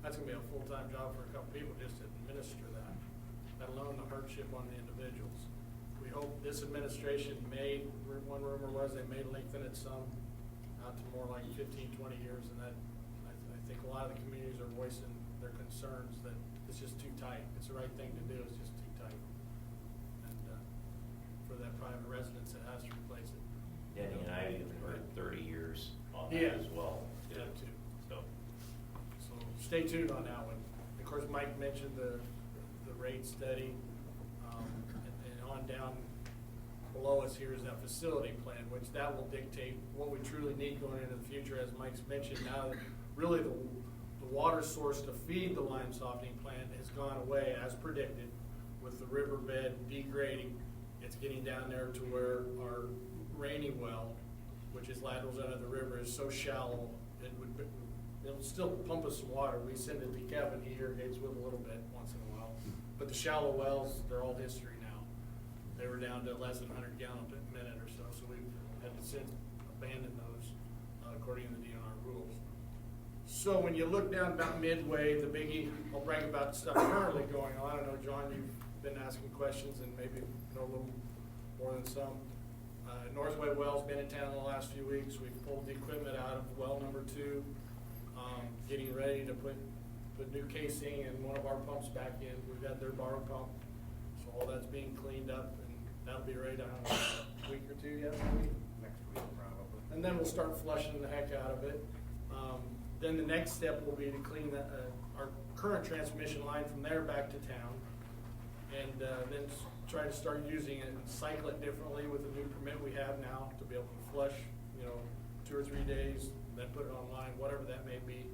That's gonna be a full-time job for a couple people just to administer that, let alone the hardship on the individuals. We hope this administration may, one rumor was they may lengthen it some out to more like 15, 20 years, and that I think a lot of the communities are voicing their concerns that it's just too tight. It's the right thing to do, it's just too tight. And for that private residence that has to replace it. Denny and I even heard 30 years on that Yeah. as well. Yeah, too. So Stay tuned on that one. Of course, Mike mentioned the rate study, and on down below us here is that facility plan, which that will dictate what we truly need going into the future. As Mike's mentioned, now that really the water source to feed the lime softening plant has gone away as predicted with the riverbed degrading. It's getting down there to where our rainy well, which is laterals under the river, is so shallow it'll still pump us some water. We send it to Kevin, he irrigates with a little bit once in a while. But the shallow wells, they're all history now. They were down to less than 100 gallons a minute or so, so we've had to send a abandon those, according to the DNR rules. So when you look down about midway, the biggie, I'll brag about stuff currently going on. I know, John, you've been asking questions and maybe know a little more than some. Northway Well's been in town in the last few weeks. We've pulled the equipment out of well number 2, getting ready to put new casing and one of our pumps back in. We've got their borrowed pump, so all that's being cleaned up, and that'll be ready down in a week or 2, yeah, maybe? Next week, probably. And then we'll start flushing the heck out of it. Then the next step will be to clean our current transmission line from there back to town, and then try to start using it and cycle it differently with the new permit we have now to be able to flush, 2 or 3 days, then put it online, whatever that may be.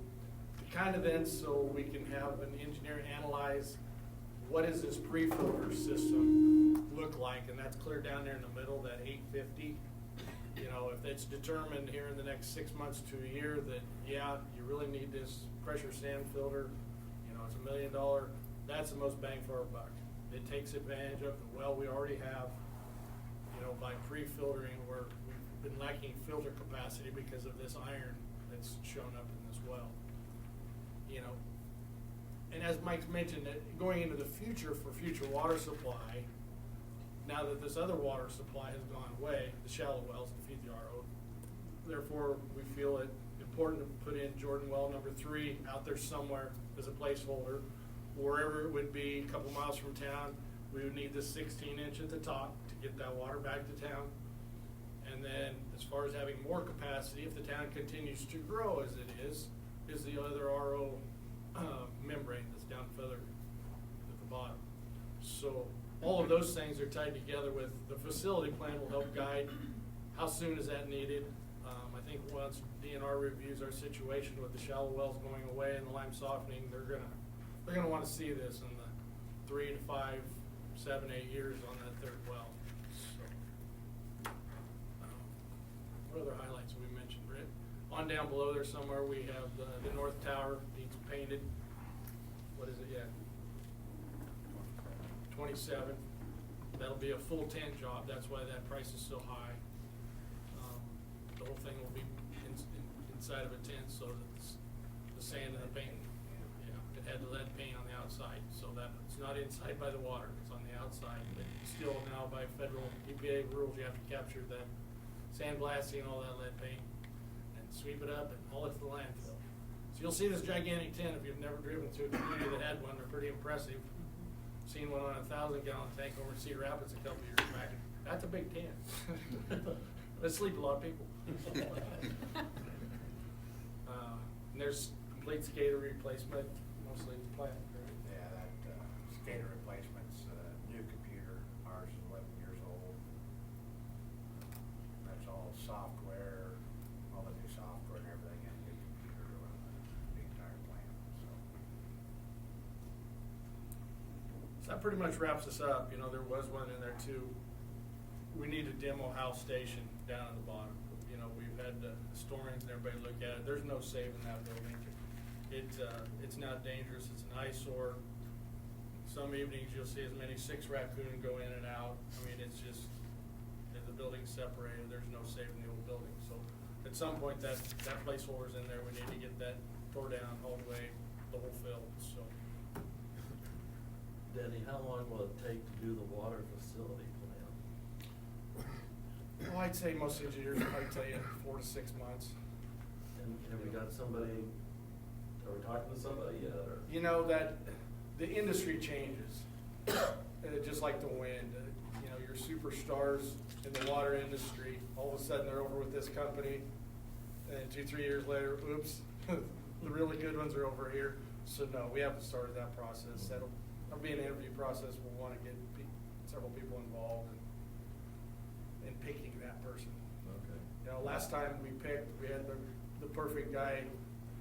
Kind of then, so we can have an engineer analyze what does this pre-filter system look like, and that's clear down there in the middle, that 850. If it's determined here in the next 6 months to a year that, yeah, you really need this pressure sand filter, it's $1 million, that's the most bang for our buck. It takes advantage of the well we already have, by pre-filtering where we've been lacking filter capacity because of this iron that's shown up in this well. And as Mike mentioned, going into the future for future water supply, now that this other water supply has gone away, the shallow wells to feed the RO, therefore we feel it important to put in Jordan well number 3 out there somewhere as a placeholder. Wherever it would be, a couple miles from town, we would need the 16-inch at the top to get that water back to town. And then as far as having more capacity, if the town continues to grow as it is the other RO membrane that's down further at the bottom. So all of those things are tied together with the facility plan will help guide how soon is that needed. I think once DNR reviews our situation with the shallow wells going away and the lime softening, they're gonna want to see this in the 3 to 5, 7, 8 years on that 3rd well. So, what other highlights we mentioned, Britt? On down below there somewhere, we have the north tower needs painted. What is it yet? 27. That'll be a full tent job. That's why that price is so high. The whole thing will be inside of a tent, so that the sand and the paint, it had the lead paint on the outside, so that it's not inside by the water. It's on the outside. But still, now by federal EPA rules, you have to capture that sandblasting and all that lead paint and sweep it up and haul it to the landfill. So you'll see this gigantic tent if you've never driven through a community that had one. They're pretty impressive. Seen one on a 1,000-gallon tank over in Cedar Rapids a couple years back. That's a big tent. They sleep a lot of people. And there's complete skater replacement, mostly plant. Yeah, that skater replacement's new computer. Ours is 11 years old. That's all software, all the new software and everything, and new computer to run the entire plant. So that pretty much wraps us up. There was one in there too. We need a demo house station down at the bottom. We've had historians and everybody look at it. There's no saving that building. It's now dangerous. It's an eyesore. Some evenings you'll see as many 6 raccoons go in and out. I mean, it's just, if the building's separated, there's no saving the old building. So at some point that placeholder's in there. We need to get that tore down, hauled away, the whole field, so. Denny, how long will it take to do the water facility plan? Well, I'd say most engineers would probably tell you 4 to 6 months. And have we got somebody, are we talking to somebody yet, or? That the industry changes, just like the wind. Your superstars in the water industry, all of a sudden they're over with this company, and 2, 3 years later, oops, the really good ones are over here. So no, we haven't started that process. That'll be an interview process. We'll want to get several people involved in picking that person. Okay. Last time we had the perfect guy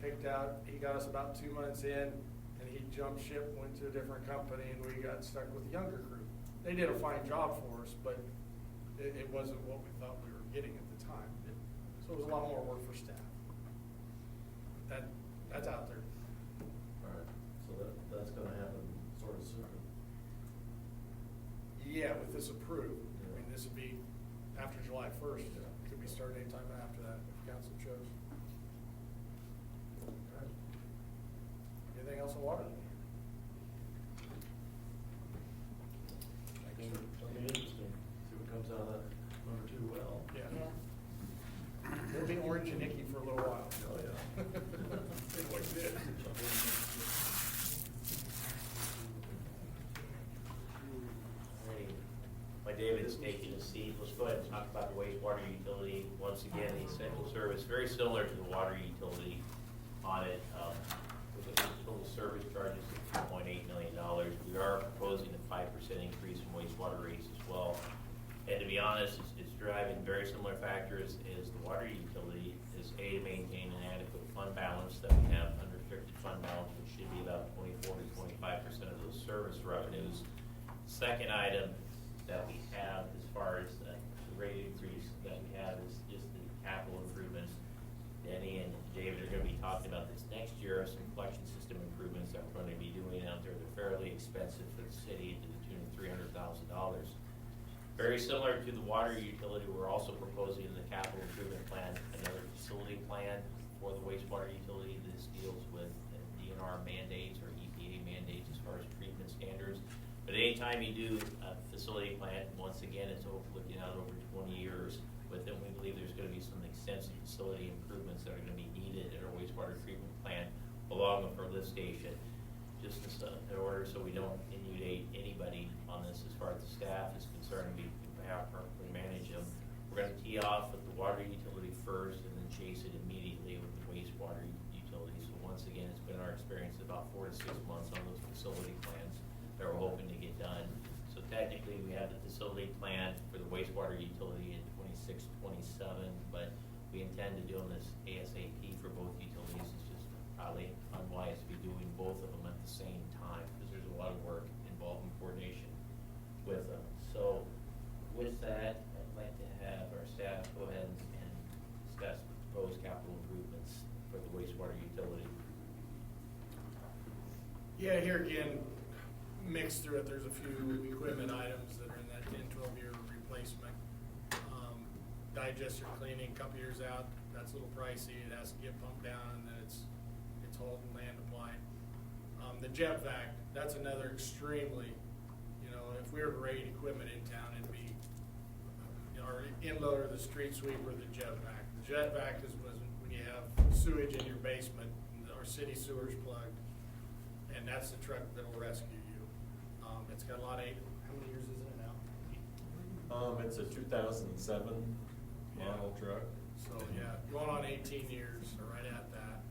picked out. He got us about 2 months in, and he jumped ship, went to a different company, and we got stuck with the younger crew. They did a fine job for us, but it wasn't what we thought we were getting at the time. So it was a lot more work for staff. That's out there. All right, so that's gonna happen sort of soon. Yeah, with this approved. I mean, this would be after July 1st. Yeah. Could be be started anytime after that, if council chose. Anything else on water? It'll be interesting, see what comes out of that #2 well. Yeah. Yeah. It'll be orange and icky for a little while. Oh, yeah. It always did. Alrighty. While David's taking a seat, let's go ahead and talk about the wastewater utility. Once again, the essential service, very similar to the water utility audit. With the total service charges of $2.8 million. We are proposing a 5% increase in wastewater rates as well. And to be honest, it's driving very similar factors as the water utility is A, to maintain an adequate fund balance that we have, unrestricted fund balance, which should be about 24 to 25% of those service revenues. Second item that we have as far as the rate increase that we have is just the capital improvements. Danny and David are going to be talking about this next year, some collection system improvements that we're going to be doing out there. They're fairly expensive for the city, to the tune of $300,000. Very similar to the water utility, we're also proposing in the capital improvement plan another facility plan for the wastewater utility. This deals with DNR mandates or EPA mandates as far as treatment standards. But anytime you do a facility plan, once again, it's looking out over 20 years. With it, we believe there's going to be some extensive facility improvements that are going to be needed in our wastewater treatment plant, along with our lift station. Just in order so we don't inundate anybody on this as far as the staff is concerned, we have properly manage them. We're going to tee off with the water utility first and then chase it immediately with the wastewater utility. So once again, it's been our experience about 4 to 6 months on those facility plans that we're hoping to get done. So technically, we have the facility plan for the wastewater utility in 26, 27, but we intend to do this ASAP for both utilities. It's just probably unwise to be doing both of them at the same time because there's a lot of work involved in coordination with them. So with that, I'd like to have our staff go ahead and discuss the proposed capital improvements for the wastewater utility. Yeah, here again, mixed through it, there's a few equipment items that are in that 10, 12-year replacement. Digester cleaning, a couple years out, that's a little pricey, it has to get pumped down, and then it's hauled and land applied. The jet vac, that's another extremely, if we were to rate equipment in town, it'd be, our inloader, the street sweeper, the jet vac. The jet vac is when you have sewage in your basement, our city sewer's plugged, and that's the truck that'll rescue you. It's got a lot of, how many years is it now? It's a 2007 model truck. So, yeah, going on 18 years, or right at that.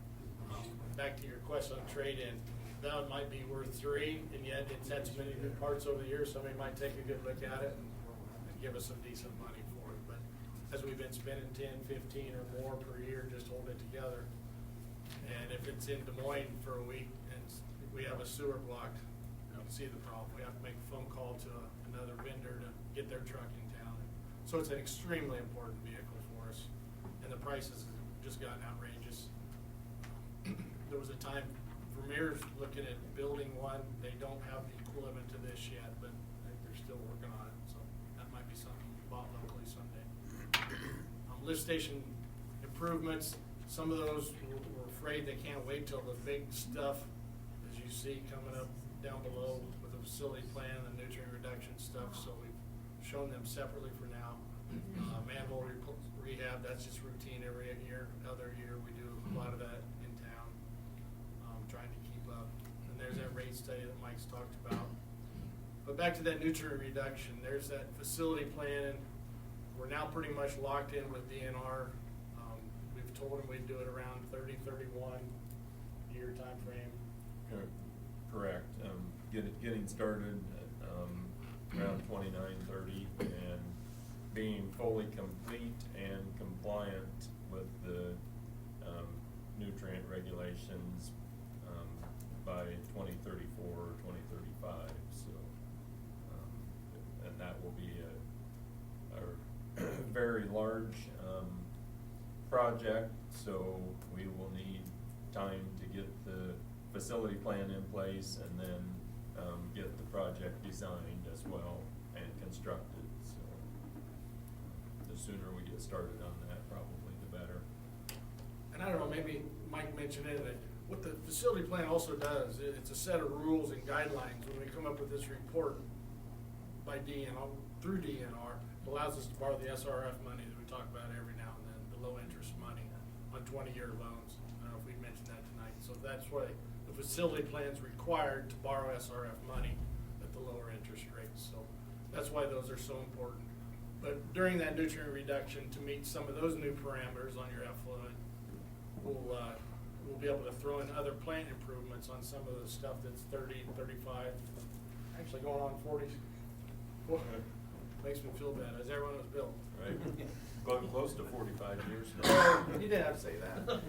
Back to your question on trade-in, that one might be worth $3, and yet it's had so many good parts over the years, somebody might take a good look at it and give us some decent money for it. But as we've been spending 10, 15 or more per year, just hold it together. And if it's in Des Moines for a week and we have a sewer blocked, you can see the problem. We have to make a phone call to another vendor to get their truck in town. So it's an extremely important vehicle for us. And the prices have just gotten outrageous. There was a time Vermeer's looking at building one. They don't have the equivalent to this yet, but I think they're still working on it. So that might be something bought locally someday. Lift station improvements, some of those we're afraid they can't wait till the big stuff, as you see coming up down below with the facility plan, the nutrient reduction stuff. So we've shown them separately for now. Manhole rehab, that's just routine every other year. We do a lot of that in town, trying to keep up. And there's that rate study that Mike's talked about. But back to that nutrient reduction, there's that facility plan. We're now pretty much locked in with DNR. We've told them we'd do it around 30, 31 year time frame. Correct. Getting started at around 29, 30, and being fully complete and compliant with the nutrient regulations by 2034 or 2035. So, and that will be a very large project. So we will need time to get the facility plan in place and then get the project designed as well and constructed. So the sooner we get started on that, probably the better. And I don't know, maybe Mike mentioned it, that what the facility plan also does, it's a set of rules and guidelines. When we come up with this report by DNR, through DNR, it allows us to borrow the SRF money that we talk about every now and then, the low interest money on 20-year loans. I don't know if we mentioned that tonight. So that's why the facility plan's required to borrow SRF money at the lower interest rates. So that's why those are so important. But during that nutrient reduction, to meet some of those new parameters on your effluent, we'll be able to throw in other plant improvements on some of the stuff that's 30, 35, actually going on 40. Well, makes me feel bad, as everyone was built. Right. Going close to 45 years now. You didn't have to say that.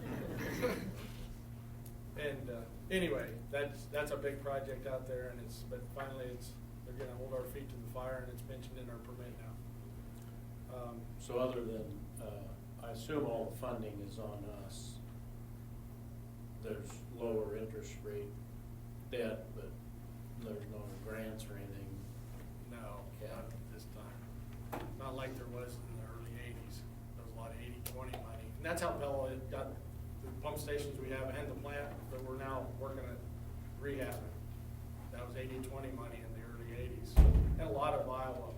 And anyway, that's a big project out there, and but finally they're gonna hold our feet to the fire, and it's mentioned in our permit now. So other than, I assume all the funding is on us. There's lower interest rate debt, but there's no grants or anything. No, not at this time. Not like there was in the early 80s. There was a lot of 80-20 money. And that's how Pella got the pump stations we have and the plant that we're now working at rehabbing. That was 80-20 money in the early 80s. And a lot of Iowa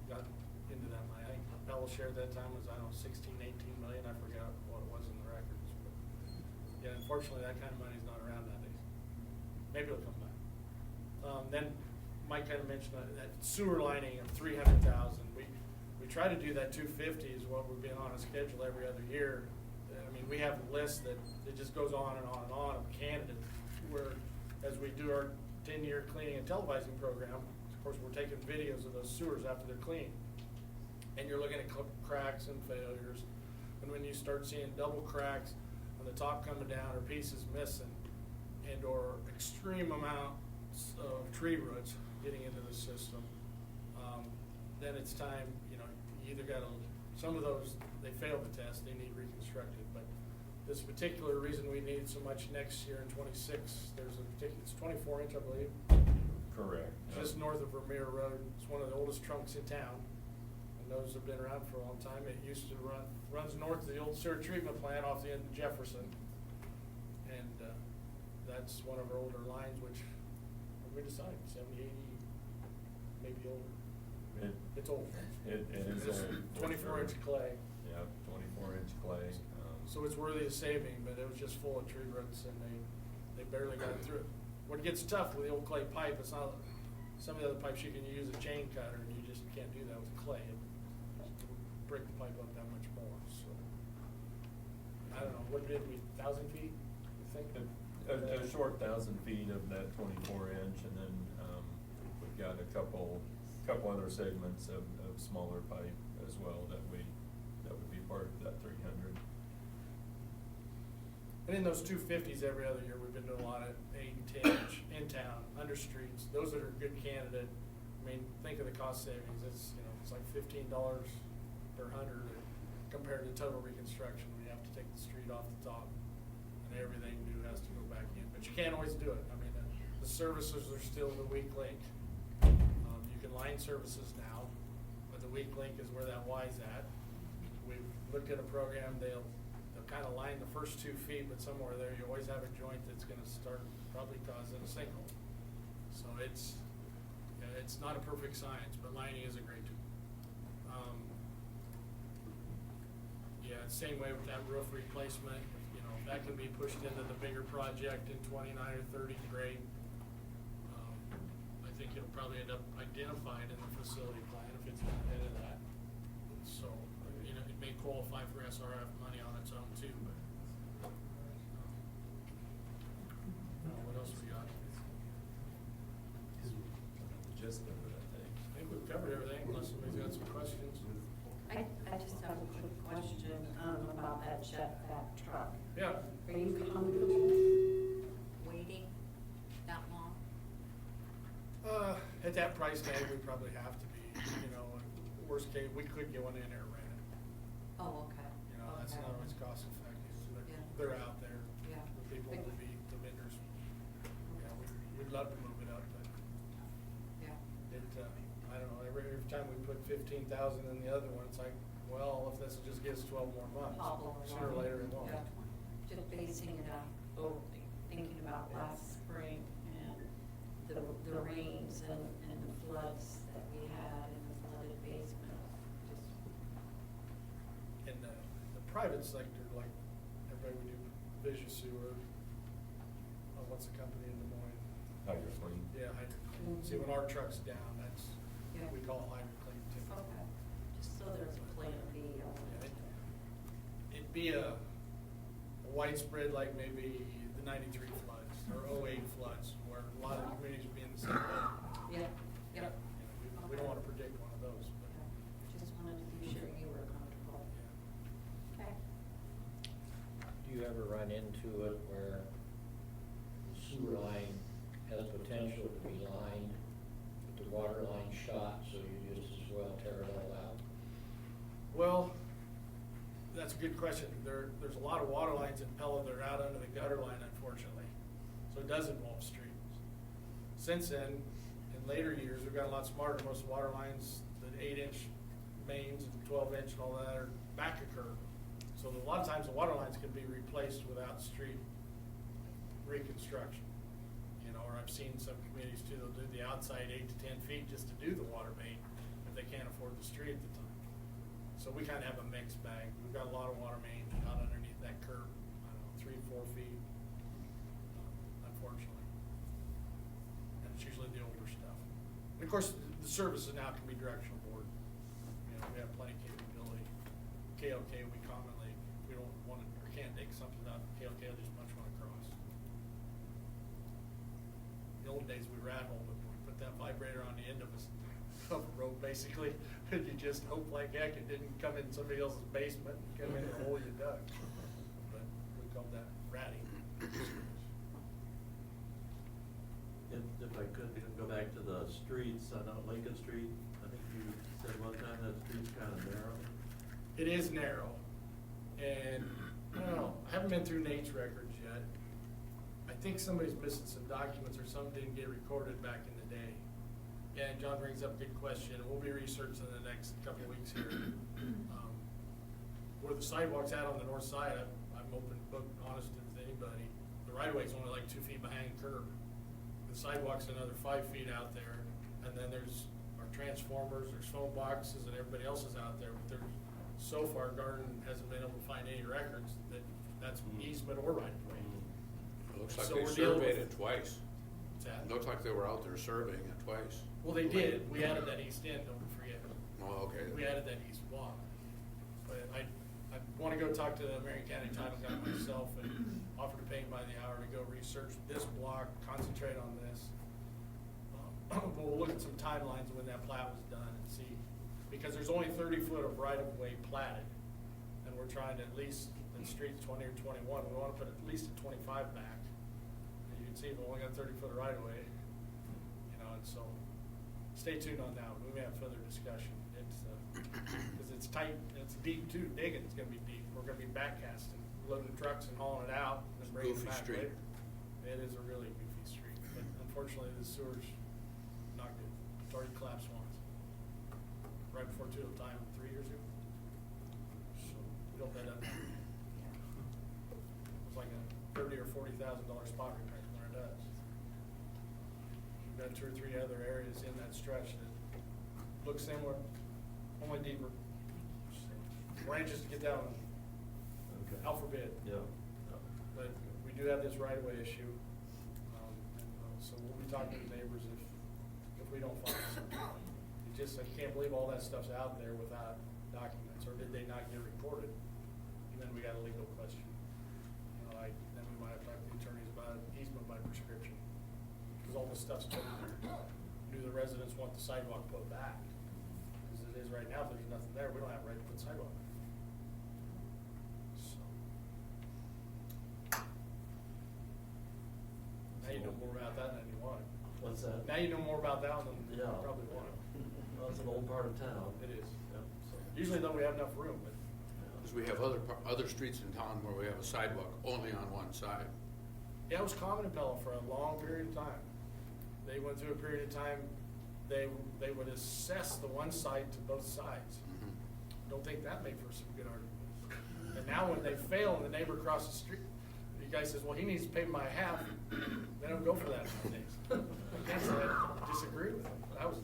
got into that money. I think Pella shared that time was, I don't know, 16, 18 million. I forgot what it was in the records. But yeah, unfortunately, that kind of money's not around nowadays. Maybe it'll come back. Then Mike kind of mentioned that sewer lining of 300,000. We try to do that 250 is what we've been on a schedule every other year. I mean, we have a list that it just goes on and on and on of candidates. Where as we do our 10-year cleaning and televising program, of course, we're taking videos of those sewers after they're cleaned, and you're looking at cracks and failures. And when you start seeing double cracks on the top coming down or pieces missing, and or extreme amounts of tree roots getting into the system, then it's time, you know, you either got to, some of those, they fail the test, they need reconstructed. But this particular reason we need so much next year in 26, there's a particular, it's 24 inch, I believe. Correct. Just north of Vermeer Road. It's one of the oldest trunks in town. And those have been around for a long time. It used to runs north of the old sewer treatment plant off the end of Jefferson. And that's one of our older lines, which we decided 70, 80, maybe older. It's old. It is It's old. 24-inch clay. Yeah, 24-inch clay. So it's worthy of saving, but it was just full of tree roots, and they barely got through it. What gets tough with the old clay pipe, it's not, some of the other pipes you can use a chain cutter, and you just can't do that with clay. It break the pipe up that much more, so. I don't know, what did we, 1,000 feet, you think? A short 1,000 feet of that 24-inch, and then we've got a couple other segments of smaller pipe as well that would be part of that 300. And in those 250s every other year, we've been doing a lot of 8 and 10 inch in town, under streets. Those that are a good candidate. I mean, think of the cost savings. It's like $15 per 100 compared to total reconstruction. We have to take the street off the top, and everything new has to go back in. But you can't always do it. I mean, the services are still the weak link. You can line services now, but the weak link is where that Y's at. We've looked at a program, they'll kind of line the first 2 feet, but somewhere there you always have a joint that's going to start probably causing a sinkhole. So it's not a perfect science, but lining is a great tool. Yeah, same way with that roof replacement. If that can be pushed into the bigger project in 29 or 30, great. I think it'll probably end up identified in the facility plan if it's ahead of that. So, it may qualify for SRF money on its own too, but. What else we got? Just of it, I think. I think we've covered everything unless somebody's got some questions. I just have a quick question about that jetpack truck. Yeah. Are you comfortable waiting that long? At that price tag, we probably have to be, worst case, we could get one in there and rent it. Oh, okay. That's Okay. not always cost effective. Yeah. They're out there. Yeah. The people will be, the vendors. Yeah, we'd love to move it up, but Yeah. I don't know, every time we put 15,000 in the other one, it's like well, if this just gives 12 more months, Problem. sooner or later it won't. Yeah. Just basing it out, thinking about last spring and the rains and the floods that we had in the flooded basement. Just, In the private sector, like everybody would do Vision Sewer, what's the company in Des Moines? HydroClean. Yeah, HydroClean. Mhm. See, when our truck's down, that's, Yeah. we call it HydroClean too. okay, just so there's a plan B. Yeah, it'd be a widespread, like maybe the 93 floods or 08 floods, where a lot of communities would be in the same boat. Yeah, You yeah. know, we don't want to predict one of those, but. Yeah. Just wanted to be sure you were comfortable. Yeah. Okay. Do you ever run into it where the sewer line has potential to be lined, but the water line shot, so you just as well tear it all out? Well, that's a good question. There's a lot of water lines in Pella that are out under the gutter line, unfortunately. So it does involve streams. Since then, in later years, we've gotten a lot smarter. Most of the water lines, the 8-inch mains and 12-inch and all that are back a curve. So a lot of times the water lines can be replaced without street reconstruction. You know, or I've seen some communities too, they'll do the outside 8 to 10 feet just to do the water main if they can't afford the street at the time. So we kind of have a mixed bag. We've got a lot of water main out underneath that curb, I don't know, 3 to 4 feet, unfortunately. And it's usually the older stuff. And of course, the services now can be directional board. You know, we have plenty of capability. KLK, we commonly, we don't want to, or can't dig something up, KLK will just much run across. In the old days, we rat hole, but we put that vibrator on the end of a road, basically, and you just hope like heck it didn't come in somebody else's basement and come in the hole you dug. But we call that ratting. If I could go back to the streets, I know Lincoln Street, I think you said one time that street's kind of narrow. It is narrow, and I don't know, I haven't been through Nate's records yet. I think somebody's missing some documents or some didn't get recorded back in the day. And John brings up a good question, and we'll be researching the next couple of weeks here. Where the sidewalk's at on the north side, I'm open book honest with anybody. The right of way's only like 2 feet behind the curb. The sidewalk's another 5 feet out there, and then there's our transformers, there's phone boxes, and everybody else is out there. But there's, so far, Garden hasn't been able to find any records that's easement or right of way. It looks like So they we're dealing surveyed with- it twice. What's that? It looks like they were out there surveying it twice. Well, they did. We added that east end, don't forget. Oh, okay. We added that east block. But I want to go talk to the Marion County Title guy myself and offer to pay him by the hour to go research this block, concentrate on this. We'll look at some timelines when that plat was done and see, because there's only 30 foot of right-of-way platted, and we're trying to at least, in streets 20 or 21, we want to put at least a 25 back. And you can see we've only got 30 foot of right-of-way, you know, and so stay tuned on that one. We may have further discussion. It's, because it's tight, and it's deep too, digging, it's gonna be deep. We're gonna be backcasting, loading trucks and hauling it out and then bringing it Goofy back street. later. It is a really goofy street, but unfortunately, the sewer's not good. It's already collapsed once. Right before Tulip time, 3 years ago. So, we hope that doesn't happen. It was like a $30,000 or $40,000 spot repair when it does. We've got 2 or 3 other areas in that stretch that look similar, only deeper. We're anxious to get that one Okay. out for bid. Yeah. But we do have this right-of-way issue. So we'll be talking to neighbors if we don't find something. It just, I can't believe all that stuff's out there without documents, or did they not get reported? And then we got a legal question. You know, then we might have to talk to the attorneys about easement by prescription. Because all this stuff's put in there. Do the residents want the sidewalk put back? Because it is right now, if there's nothing there, we don't have a right to put sidewalk back. So. Now you know more about that than you want. What's that? Now you know more about that one than you Yeah. probably want. Well, it's an old part of town. It is. Yep. So, Usually though, we have enough room, but Because we have other streets in town where we have a sidewalk only on one side. yeah, it was common in Pella for a long period of time. They went through a period of time, they would assess the one side to both sides. Mhm. don't think that made for some good arguments. And now when they fail and the neighbor across the street, the guy says, well, he needs to pay my half, they don't go for that nowadays. You can't say I disagree with him. That was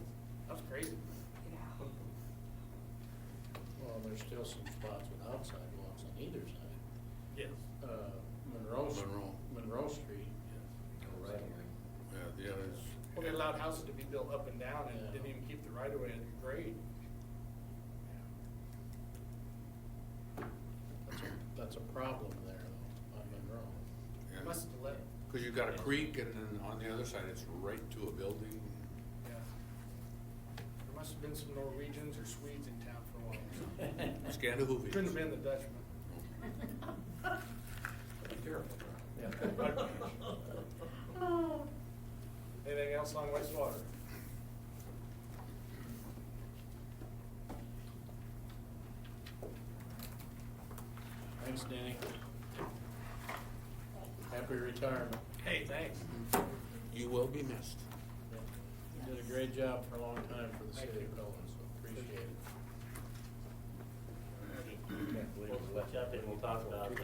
crazy. Well, there's still some spots without sidewalks on either side. Yes. Monroe Street. Go right away. Yeah, the others. Well, they allowed houses to be built up and down and Yeah. didn't even keep the right of way at the grade. That's a problem there though, on Monroe. They must have let, Cause you've got a creek and then on the other side, it's right to a building. yeah. There must have been some Norwegians or Swedes in town for a while. Scandahoovians. Couldn't have been the Dutchman. Be careful. Anything else on wastewater? Thanks, Danny. Happy retirement. Hey, thanks. You will be missed. You did a great job for a long time for the Thank city you. of Pella, so appreciate it. We'll jump in, we'll talk about the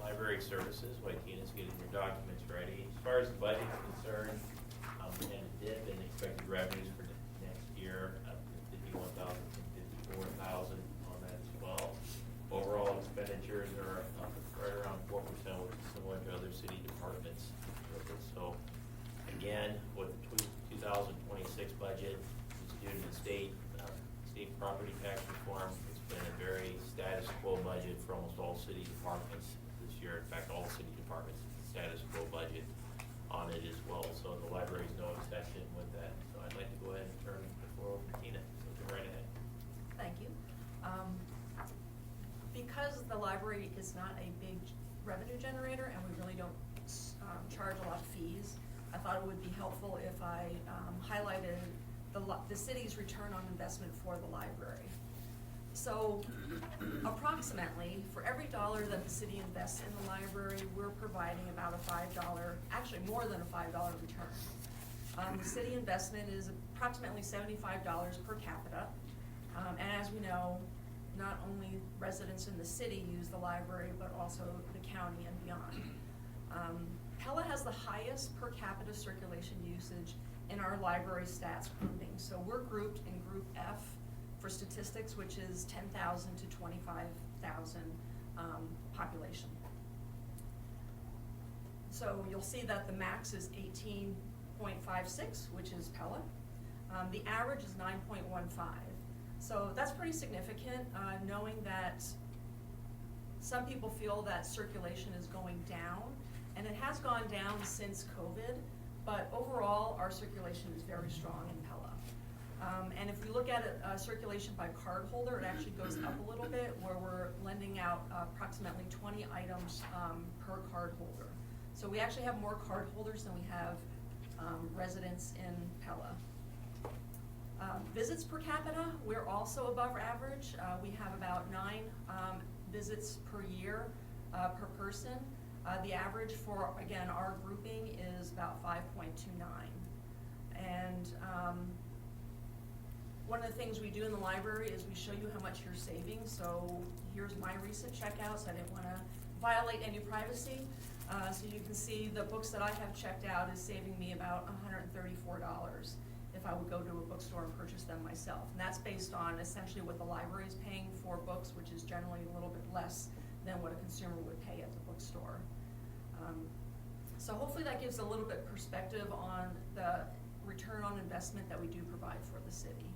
library services, while Tina's getting your documents ready. As far as the budget is concerned, we had a dip in expected revenues for the next year, up to 51,000 from 54,000 on that as well. Overall expenditures are up right around 4%, which is similar to other city departments. So again, with the 2026 budget, it's due to the state property tax reform. It's been a very status quo budget for almost all city departments this year. In fact, all city departments, status quo budget on it as well. So the library is no exception with that. So I'd like to go ahead and turn the floor over to Tina. So go right ahead. Thank you. Because the library is not a big revenue generator and we really don't charge a lot of fees, I thought it would be helpful if I highlighted the city's return on investment for the library. So approximately, for every dollar that the city invests in the library, we're providing about a $5, actually more than a $5 return. The city investment is approximately $75 per capita. And as we know, not only residents in the city use the library, but also the county and beyond. Pella has the highest per capita circulation usage in our library stats grouping. So we're grouped in Group F for statistics, which is 10,000 to 25,000 population. So you'll see that the max is 18.56, which is Pella. The average is 9.15. So that's pretty significant, knowing that some people feel that circulation is going down, and it has gone down since COVID, but overall our circulation is very strong in Pella. And if we look at it, circulation by cardholder, it actually goes up a little bit, where we're lending out approximately 20 items per cardholder. So we actually have more cardholders than we have residents in Pella. Visits per capita, we're also above average. We have about 9 visits per year per person. The average for, again, our grouping is about 5.29. And one of the things we do in the library is we show you how much you're saving. So here's my recent checkouts. I didn't want to violate any privacy. So you can see the books that I have checked out is saving me about $134 if I would go to a bookstore and purchase them myself. And that's based on essentially what the library is paying for books, which is generally a little bit less than what a consumer would pay at the bookstore. So hopefully that gives a little bit perspective on the return on investment that we do provide for the city.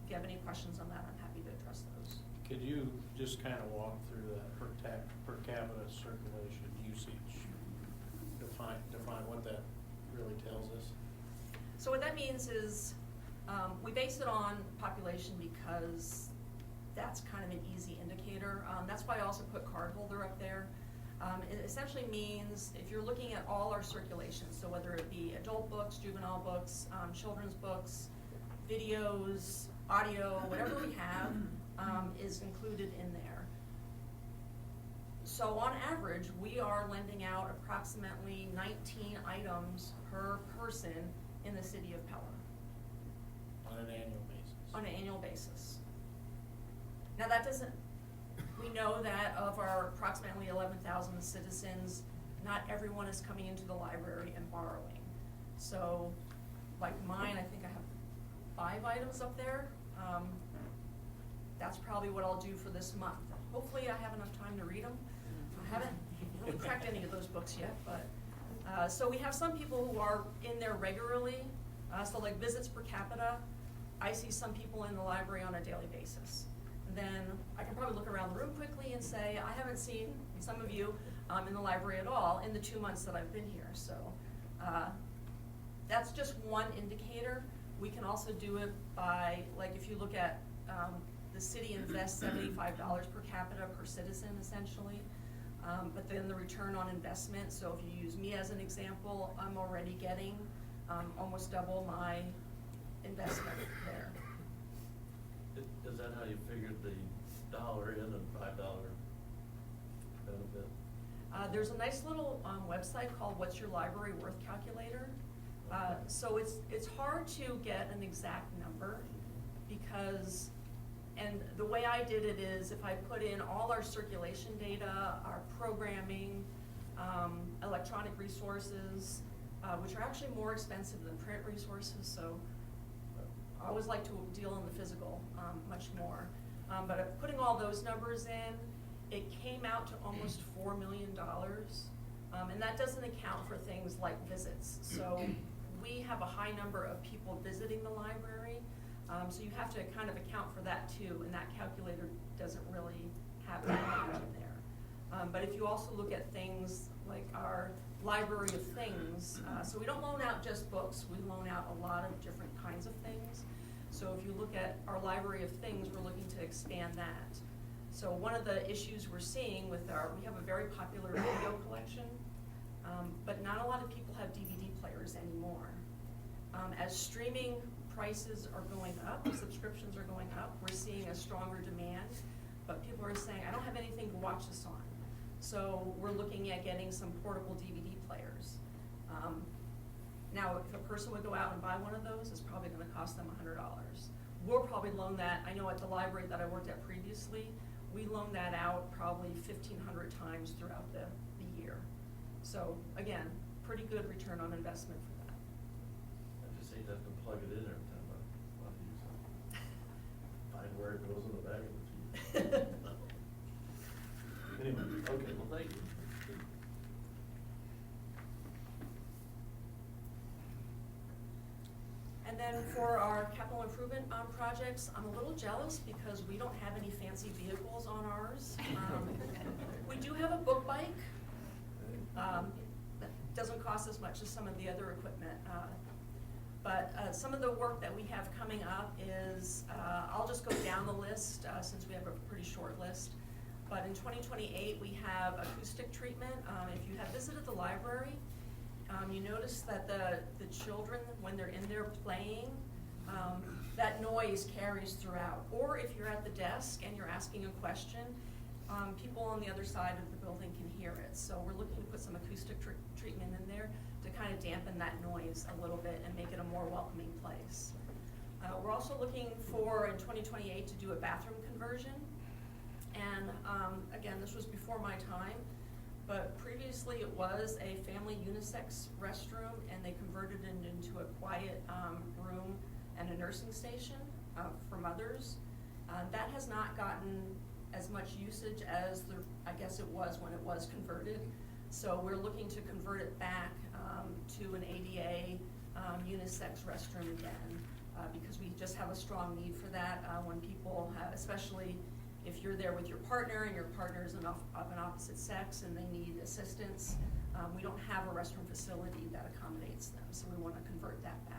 If you have any questions on that, I'm happy to address those. Could you just kind of walk through that per capita circulation usage? Define what that really tells us? So what that means is we base it on population because that's kind of an easy indicator. That's why I also put cardholder up there. It essentially means if you're looking at all our circulation, so whether it be adult books, juvenile books, children's books, videos, audio, whatever we have is included in there. So on average, we are lending out approximately 19 items per person in the city of Pella. On an annual basis? On an annual basis. Now, that doesn't, we know that of our approximately 11,000 citizens, not everyone is coming into the library and borrowing. So, like mine, I think I have 5 items up there. That's probably what I'll do for this month. Hopefully I have enough time to read them. I haven't really cracked any of those books yet, but, so we have some people who are in there regularly. So like visits per capita, I see some people in the library on a daily basis. Then I can probably look around the room quickly and say, I haven't seen some of you in the library at all in the 2 months that I've been here. So that's just one indicator. We can also do it by, like if you look at the city invests $75 per capita per citizen essentially, but then the return on investment, so if you use me as an example, I'm already getting almost double my investment there. Is that how you figured the $1 in and $5 benefit? There's a nice little website called What's Your Library Worth Calculator. So it's hard to get an exact number because, and the way I did it is if I put in all our circulation data, our programming, electronic resources, which are actually more expensive than print resources, so I always like to deal in the physical much more. But putting all those numbers in, it came out to almost $4 million. And that doesn't account for things like visits. So we have a high number of people visiting the library. So you have to kind of account for that too, and that calculator doesn't really have that much in there. But if you also look at things like our library of things, so we don't loan out just books, we loan out a lot of different kinds of things. So if you look at our library of things, we're looking to expand that. So one of the issues we're seeing with we have a very popular video collection, but not a lot of people have DVD players anymore. As streaming prices are going up, subscriptions are going up, we're seeing a stronger demand, but people are saying, I don't have anything to watch this on. So we're looking at getting some portable DVD players. Now, if a person would go out and buy one of those, it's probably going to cost them $100. We'll probably loan that. I know at the library that I worked at previously, we loaned that out probably 1,500 times throughout the year. So again, pretty good return on investment for that. I just hate to have to plug it in every time I want to use it. Find where it goes in the back of the TV. Anyway, okay, well, thank you. And then for our capital improvement projects, I'm a little jealous because we don't have any fancy vehicles on ours. We do have a book bike. That doesn't cost as much as some of the other equipment. But some of the work that we have coming up is, I'll just go down the list since we have a pretty short list. But in 2028, we have acoustic treatment. If you have visited the library, you notice that the children, when they're in there playing, that noise carries throughout. Or if you're at the desk and you're asking a question, people on the other side of the building can hear it. So we're looking to put some acoustic treatment in there to kind of dampen that noise a little bit and make it a more welcoming place. We're also looking for, in 2028, to do a bathroom conversion. And again, this was before my time, but previously it was a family unisex restroom, and they converted it into a quiet room and a nursing station for mothers. That has not gotten as much usage as I guess it was when it was converted. So we're looking to convert it back to an ADA unisex restroom again, because we just have a strong need for that when people have, especially if you're there with your partner and your partner is of an opposite sex and they need assistance, we don't have a restroom facility that accommodates them, so we want to convert that back.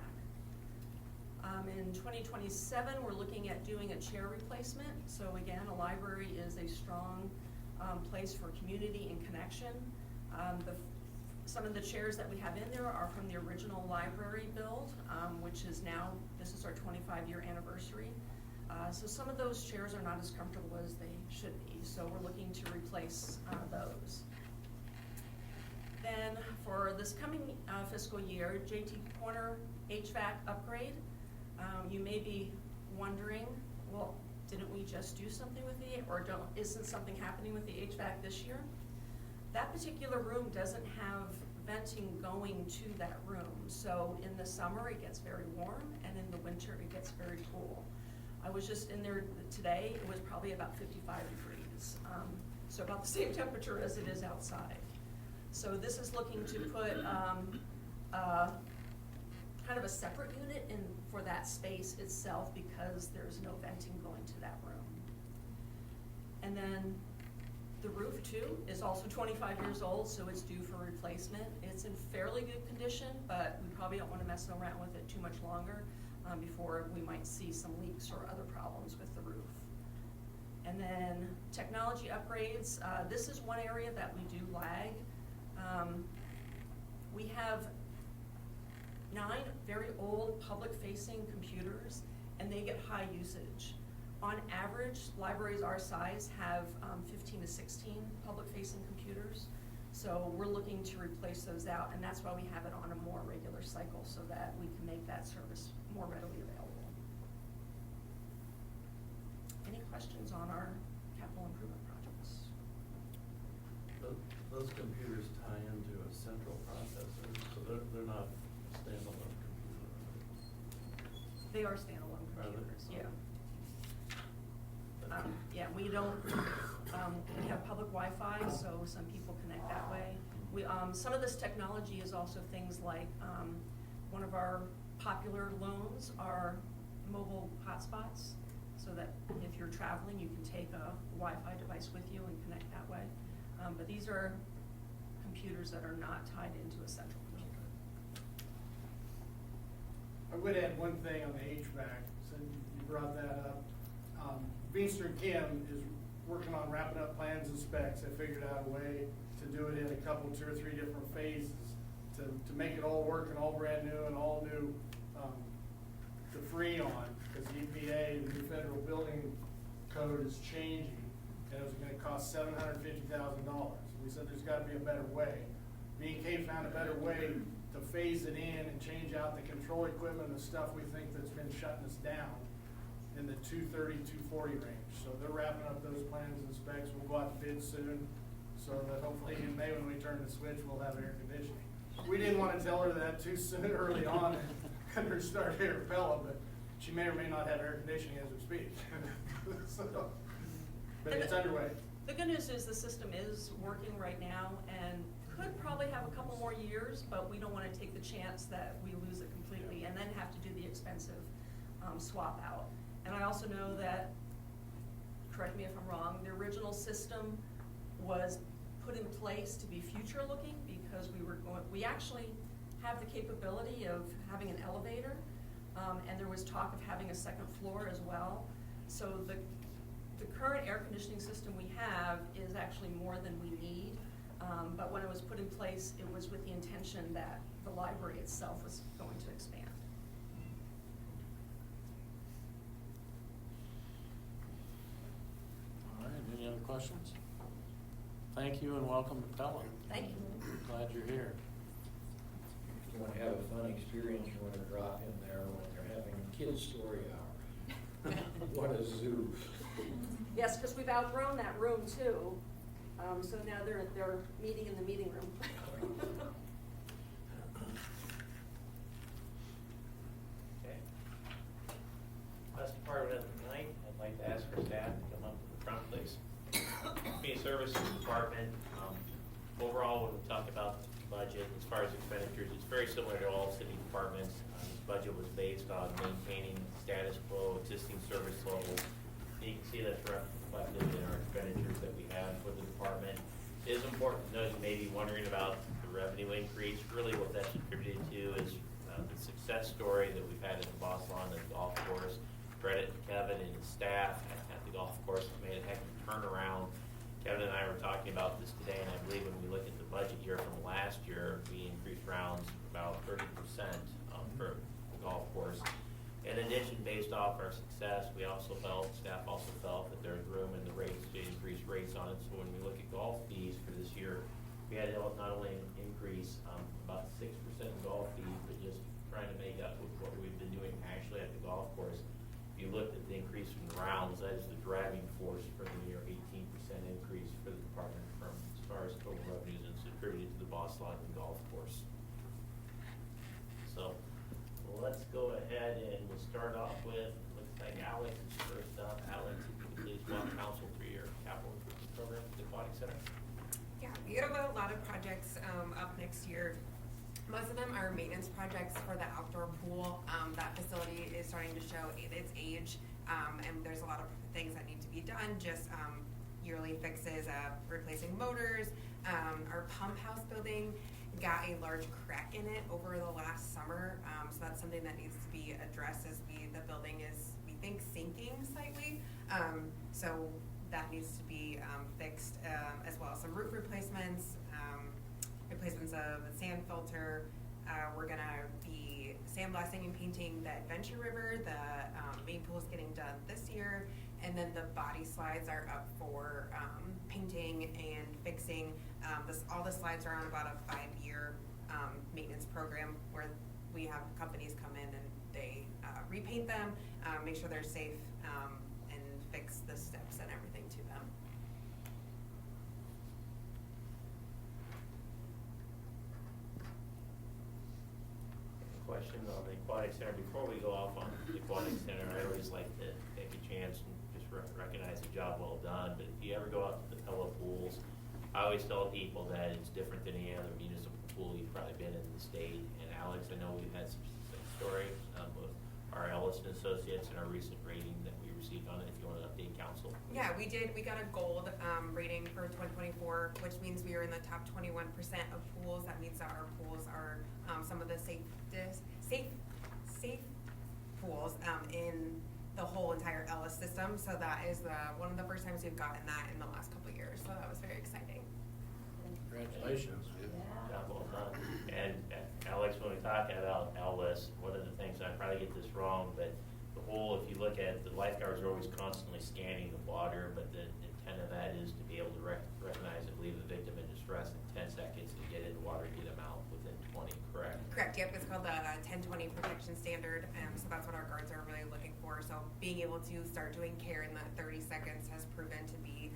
In 2027, we're looking at doing a chair replacement. So again, a library is a strong place for community and connection. Some of the chairs that we have in there are from the original library build, which is now, this is our 25-year anniversary. So some of those chairs are not as comfortable as they should be, so we're looking to replace those. Then for this coming fiscal year, JT Corner HVAC upgrade. You may be wondering, well, didn't we just do something with isn't something happening with the HVAC this year? That particular room doesn't have venting going to that room. So in the summer, it gets very warm, and in the winter, it gets very cool. I was just in there today, it was probably about 55 degrees. So about the same temperature as it is outside. So this is looking to put kind of a separate unit in for that space itself because there's no venting going to that room. And then the roof too is also 25 years old, so it's due for replacement. It's in fairly good condition, but we probably don't want to mess around with it too much longer before we might see some leaks or other problems with the roof. And then technology upgrades. This is one area that we do lag. We have 9 very old public-facing computers, and they get high usage. On average, libraries our size have 15 to 16 public-facing computers. So we're looking to replace those out, and that's why we have it on a more regular cycle so that we can make that service more readily available. Any questions on our capital improvement projects? Those computers tie into a central processor, so they're not standalone computers. They are standalone Are they? computers, yeah. Yeah, we don't, we have public Wi-Fi, so some people connect that way. We, some of this technology is also things like, one of our popular loans are mobile hotspots, so that if you're traveling, you can take a Wi-Fi device with you and connect that way. But these are computers that are not tied into a central computer. I would add one thing on the HVAC, since you brought that up. Beaster and Kim is working on wrapping up plans and specs. I figured out a way to do it in a couple, 2 or 3 different phases to make it all work and all brand new and all new to Freon, because the EPA, the new federal building code is changing, and it was going to cost $750,000. We said there's got to be a better way. B&K found a better way to phase it in and change out the control equipment, the stuff we think that's been shutting us down in the 230, 240 range. So they're wrapping up those plans and specs. We'll go out to bid soon, so that hopefully in May when we turn the switch, we'll have air conditioning. We didn't want to tell her that too soon early on and her start here at Pella, but she may or may not have air conditioning as we speak. So, but it's underway. The good news is the system is working right now and could probably have a couple more years, but we don't want to take the chance that we lose it completely and then have to do the expensive swap out. And I also know that, correct me if I'm wrong, the original system was put in place to be future looking because we actually have the capability of having an elevator, and there was talk of having a second floor as well. So the current air conditioning system we have is actually more than we need, but when it was put in place, it was with the intention that the library itself was going to expand. All right, any other questions? Thank you and welcome to Pella. Thank you. Glad you're here. If you want to have a fun experience, you want to drop in there when they're having kids' story hour. What a zoo. Yes, because we've outgrown that room too. So now they're meeting in the meeting room. Okay. Last department of the night, I'd like to ask our staff to come up to the front, please. Community Services Department, overall, when we talk about the budget, as far as expenditures, it's very similar to all city departments. This budget was based on maintaining status quo, existing service levels. You can see that's reflected in our expenditures that we have for the department. It is important to know you may be wondering about the revenue increase. Really what that's attributed to is the success story that we've had at the Boss Lawn and golf course. Credit to Kevin and his staff at the golf course made a heck of a turnaround. Kevin and I were talking about this today, and I believe when we look at the budget year from last year, we increased rounds about 30% for the golf course. In addition, based off our success, staff also felt that there's room in the rates to increase rates on it. So when we look at golf fees for this year, we had not only an increase about 6% in golf fees, but just trying to make up with what we've been doing actually at the golf course. If you looked at the increase from the round, pounds, that is the driving force for the year, 18% increase for the department from as far as total revenues, and it's attributed to the Boss Lawn and Golf Course. So, well, let's go ahead and we'll start off with, looks like Alex is first up. Alex, if you could please welcome council for your capital improvement program for the Aquatic Center. Yeah, we have a lot of projects up next year. Most of them are maintenance projects for the outdoor pool. That facility is starting to show its age, and there's a lot of things that need to be done, just yearly fixes, replacing motors. Our pump house building got a large crack in it over the last summer, so that's something that needs to be addressed as the building is, we think, sinking slightly. So that needs to be fixed, as well as some roof replacements, replacements of the sand filter. We're gonna be sandblasting and painting the Adventure River. The main pool is getting done this year, and then the body slides are up for painting and fixing. All the slides are on about a 5-year maintenance program where we have companies come in and they repaint them, make sure they're safe, and fix the steps and everything to them. Question on the Aquatic Center. Before we go off on the Aquatic Center, I always like to take a chance and just recognize the job well done. But if you ever go out to the Pella pools, I always tell people that it's different than any other municipal pool you've probably been in the state. And Alex, I know we've had some stories with our Ellison Associates and our recent rating that we received on it. If you want to update council. Yeah, we did. We got a gold rating for 2024, which means we are in the top 21% of pools. That means that our pools are some of the safe pools in the whole entire Ellis system. So that is one of the first times we've gotten that in the last couple of years. So that was very exciting. Congratulations. Yeah, well done. And Alex, when we talk about Ellis, one of the things, I probably get this wrong, but the whole, if you look at the lifeguards are always constantly scanning the water, but the intent of that is to be able to recognize and leave the victim in distress in 10 seconds and get in the water, get them out within 20, correct? Correct, yep, it's called the 10-20 protection standard, so that's what our guards are really looking for. So being able to start doing care in that 30 seconds has proven to be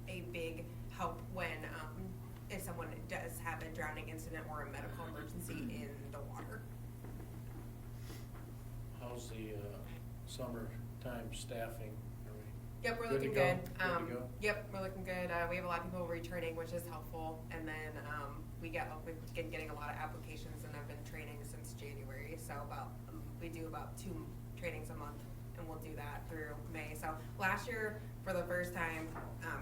a big help when if someone does have a drowning incident or a medical emergency in the water. How's the summertime staffing? Yep, we're looking good. Yep, we're looking good. We have a lot of people returning, which is helpful. And then we've been getting a lot of applications, and I've been training since January. So we do about 2 trainings a month, and we'll do that through May. So last year, for the first time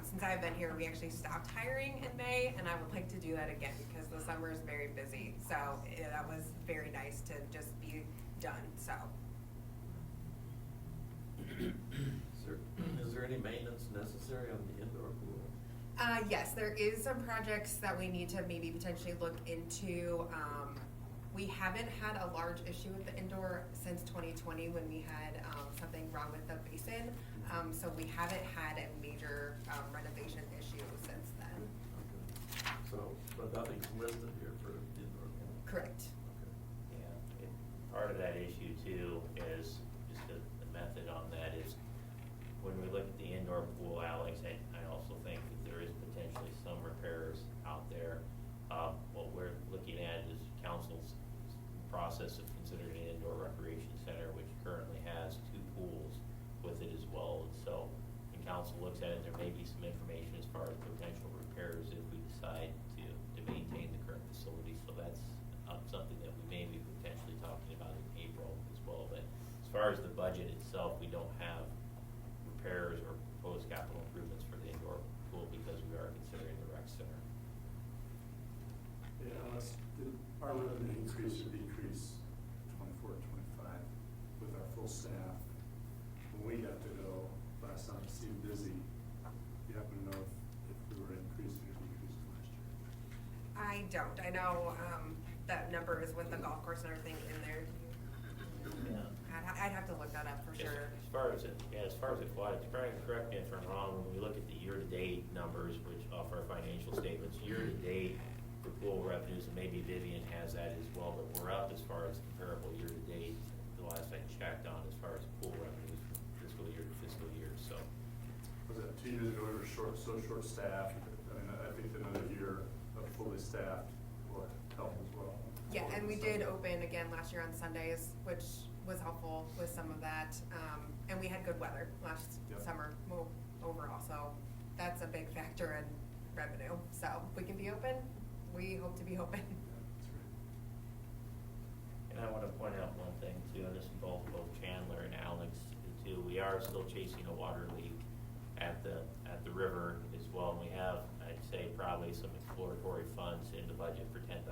since I've been here, we actually stopped hiring in May, and I would like to do that again because the summer is very busy. So that was very nice to just be done. So. Is there any maintenance necessary on the indoor pool? Yes, there is some projects that we need to maybe potentially look into. We haven't had a large issue with the indoor since 2020 when we had something wrong with the basin. So we haven't had a major renovation issue since then. Okay. So, but nothing's listed here for the indoor pool? Correct. Okay. Yeah, part of that issue too is just the method on that is when we look at the indoor pool, Alex, I also think that there is potentially some repairs out there. What we're looking at is council's process of considering an indoor recreation center, which currently has 2 pools with it as well. And so when council looks at it, there may be some information as far as potential repairs if we decide to maintain the current facility. So that's something that we may be potentially talking about in April as well. But as far as the budget itself, we don't have repairs or proposed capital improvements for the indoor pool because we are considering the rec center. Yeah, did our revenue increase or decrease 24 to 25 with our full staff? When we got to go last time, it seemed busy. You happen to know if we were increasing or decreasing last year? I don't. I know that number is with the golf course and everything in there. Yeah. I'd have to look that up for sure. As far as aquatics, Brian, correct me if I'm wrong, when we look at the year-to-date numbers, which off our financial statements, year-to-date for pool revenues, and maybe Vivian has that as well, but we're up as far as comparable year-to-date, the last I checked on as far as pool revenues from fiscal year to fiscal needed it, we were short-staffed, and I think another year of fully staffed will help as well. Yeah, and we did open again last year on Sundays, which was helpful with some of that. And we had good weather last Yep. summer overall, so that's a big factor in revenue. So if we can be open, we hope to be open. And I want to point out one thing too, and this involves both Chandler and Alex too. We are still chasing a water leak at the river as well. And we have, I'd say, probably some exploratory funds in the budget for $10,000,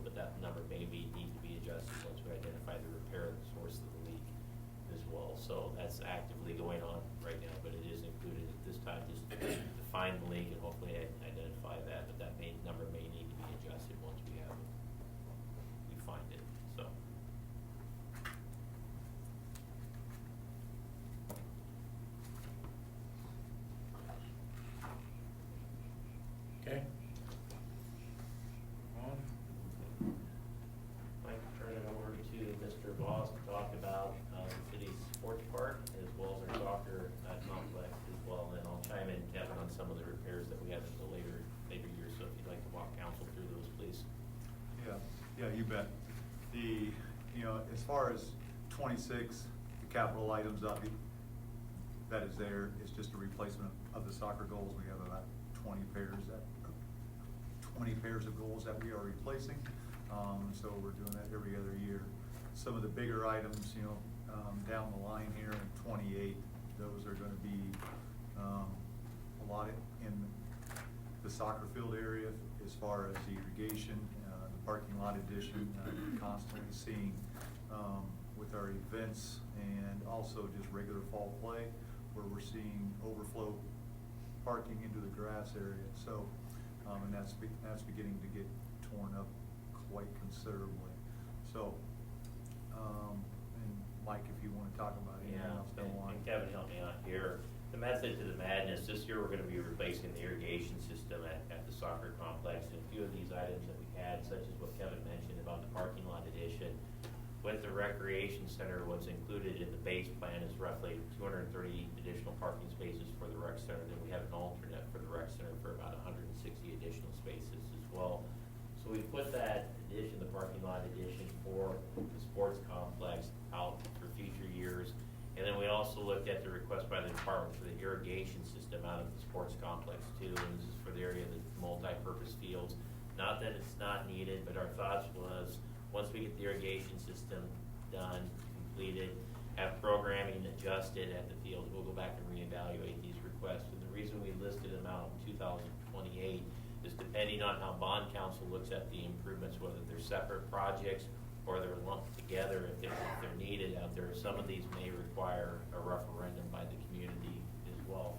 but that number may need to be adjusted once we identify the repair of the source of the leak as well. So that's actively going on right now, but it is included at this time just to define the leak and hopefully identify that. But that number may need to be adjusted once we find it. So. Okay. On. I'd like to turn it over to Mr. Voss to talk about the city's sports park as well as our soccer complex as well. And then I'll chime in, Kevin, on some of the repairs that we have in the later years. So if you'd like to walk council through those, please. Yeah, you bet. As far as 26, the capital items that is there, is just a replacement of the soccer goals. We have about 20 pairs of goals that we are replacing. So we're doing that every other year. Some of the bigger items, down the line here in 28, those are going to be a lot in the soccer field area as far as the irrigation, the parking lot addition, constantly seeing with our events and also just regular fall play where we're seeing overflow parking into the grass area. So, and that's beginning to get torn up quite considerably. So, and Mike, if you want to talk about anything else, go on. And Kevin, help me out here. The method to the madness, this year we're going to be replacing the irrigation system at the soccer complex. And a few of these items that we had, such as what Kevin mentioned about the parking lot addition, with the recreation center, what's included in the base plan is roughly 230 additional parking spaces for the rec center. Then we have an alternate for the rec center for about 160 additional spaces as well. So we put that addition, the parking lot addition for the sports complex out for future years. And then we also looked at the request by the department for the irrigation system out of the sports complex too. And this is for the area of the multi-purpose fields. Not that it's not needed, but our thoughts was once we get the irrigation system done, completed, have programming adjusted at the fields, we'll go back and reevaluate these requests. And the reason we listed them out in 2028 is depending on how bond council looks at the improvements, whether they're separate projects or they're lumped together if they're needed out there. Some of these may require a referendum by the community as well.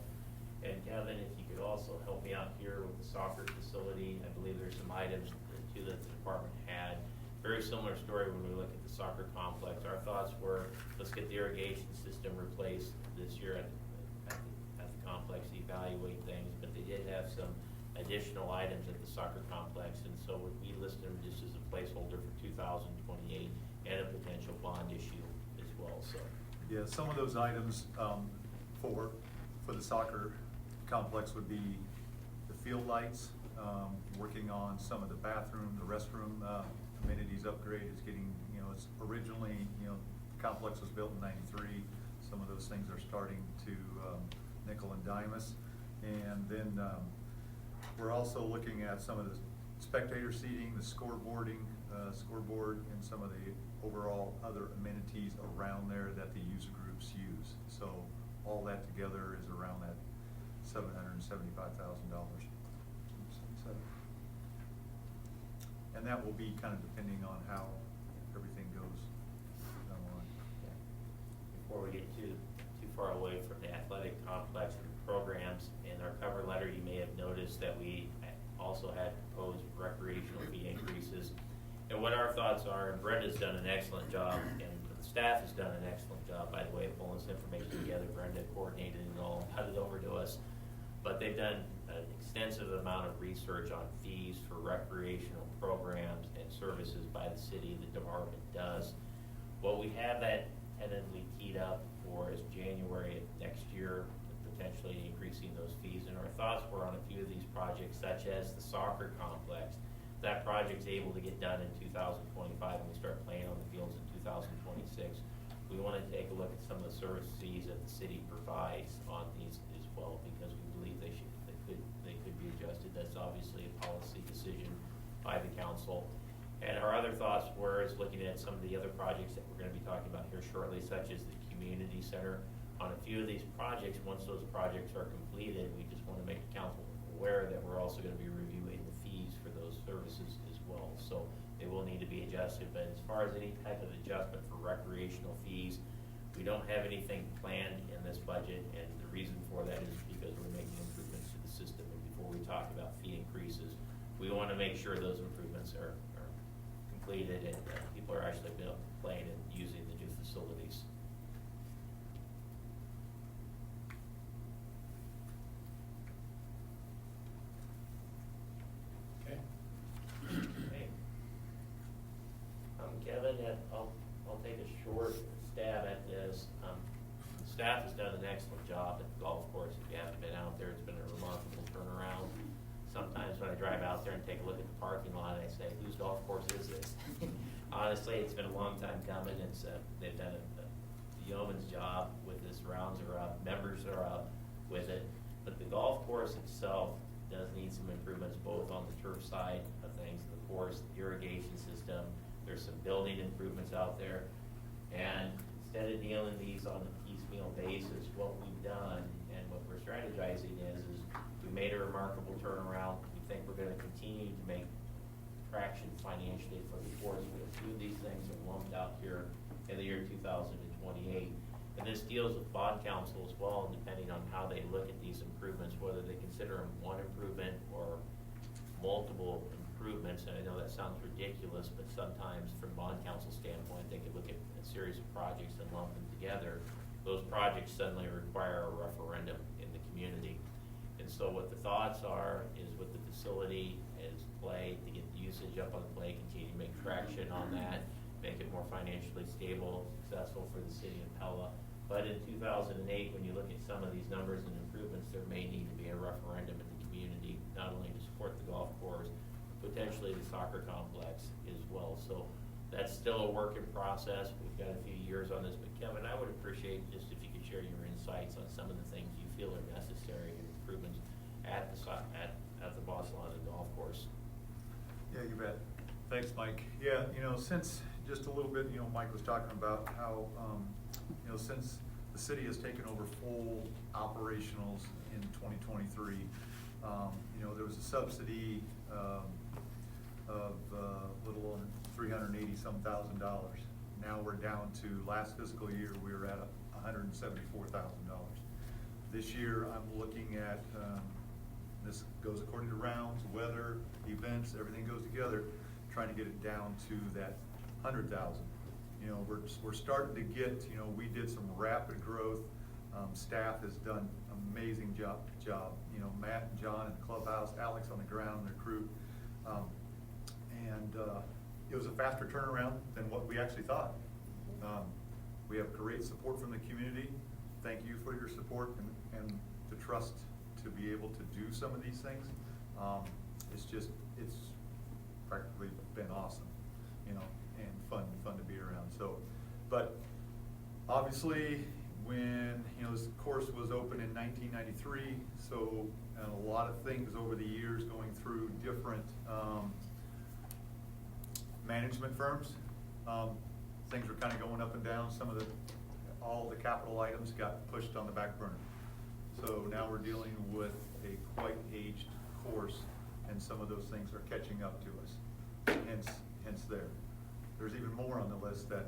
And Kevin, if you could also help me out here with the soccer facility, I believe there's some items too that the department had. Very similar story when we look at the soccer complex. Our thoughts were, let's get the irrigation system replaced this year at the complex, evaluate things, but they did have some additional items at the soccer complex, and so we listed them just as a placeholder for 2028 and a potential bond issue as well. So Yeah, some of those items for the soccer complex would be the field lights, working on some of the bathroom, the restroom amenities upgrade is getting, it's originally, the complex was built in '93. Some of those things are starting to nickel and dime us. And then we're also looking at some of the spectator seating, the scoreboard, and some of the overall other amenities around there that the user groups use. So all that together is around that $775,000. And that will be kind of depending on how everything goes down the line. before we get too far away from the athletic complex and the programs, in our cover letter, you may have noticed that we also had proposed recreational fee increases. And what our thoughts are, and Brenda's done an excellent job, and the staff has done an excellent job, by the way, of pulling this information together. Brenda coordinated it all, got it over to us. But they've done an extensive amount of research on fees for recreational programs and services by the city. The department does. What we have that tentatively teed up for is January of next year, the potentially increasing those fees. And our thoughts were on a few of these projects, such as the soccer complex. That project's able to get done in 2025 and we start playing on the fields in 2026. We want to take a look at some of the service fees that the city provides on these as well, because we believe they could be adjusted. That's obviously a policy decision by the council. And our other thoughts were is looking at some of the other projects that we're going to be talking about here shortly, such as the community center. On a few of these projects, once those projects are completed, we just want to make the council aware that we're also going to be reviewing the fees for those services as well. So they will need to be adjusted, but as far as any type of adjustment for recreational fees, we don't have anything planned in this budget, and the reason for that is because we're making improvements to the system. And before we talk about fee increases, we want to make sure those improvements are completed and people are actually playing and using the new facilities. Okay. Okay. Kevin, I'll take a short stab at this. Staff has done an excellent job at the golf course. If you haven't been out there, it's been a remarkable turnaround. Sometimes when I drive out there and take a look at the parking lot, I say, whose golf course is this? Honestly, it's been a long time coming. They've done a yeoman's job with this. Rounds are up, members are up with it. But the golf course itself does need some improvements, both on the turf side of things, the course, the irrigation system. There's some building improvements out there. And instead of dealing these on a piecemeal basis, what we've done and what we're strategizing is we made a remarkable turnaround. We think we're going to continue to make traction financially for the course. We have two of these things are lumped out here in the year 2028. And this deals with bond council as well, and depending on how they look at these improvements, whether they consider them one improvement or multiple improvements. And I know that sounds ridiculous, but sometimes from bond council standpoint, they could look at a series of projects and lump them together. Those projects suddenly require a referendum in the community. And so what the thoughts are is with the facility is play, to get the usage up on the play, continue to make traction on that, make it more financially stable, successful for the city of Pella. But in 2008, when you look at some of these numbers and improvements, there may need to be a referendum in the community, not only to support the golf course, but potentially the soccer complex as well. So that's still a work in process. We've got a few years on this, but Kevin, I would appreciate just if you could share your insights on some of the things you feel are necessary improvements at the Boss Lawn and golf course. Yeah, you bet. Thanks, Mike. Yeah, since just a little bit, Mike was talking about how, since the city has taken over full operationals in 2023, there was a subsidy of little under $380,000. Now we're down to, last fiscal year, we were at $174,000. This year, I'm looking at, this goes according to rounds, weather, events, everything goes together, trying to get it down to that 100,000. We're starting to get, we did some rapid growth. Staff has done amazing job. Matt and John in the clubhouse, Alex on the ground, and their crew. It was a faster turnaround than what we actually thought. We have great support from the community. Thank you for your support and the trust to be able to do some of these things. It's practically been awesome, and fun to be around. So, but obviously when, this course was open in 1993, so a lot of things over the years going through different management firms. Things were kind of going up and down. All the capital items got pushed on the back burner. So now we're dealing with a quite aged course, and some of those things are catching up to us. Hence there's even more on the list that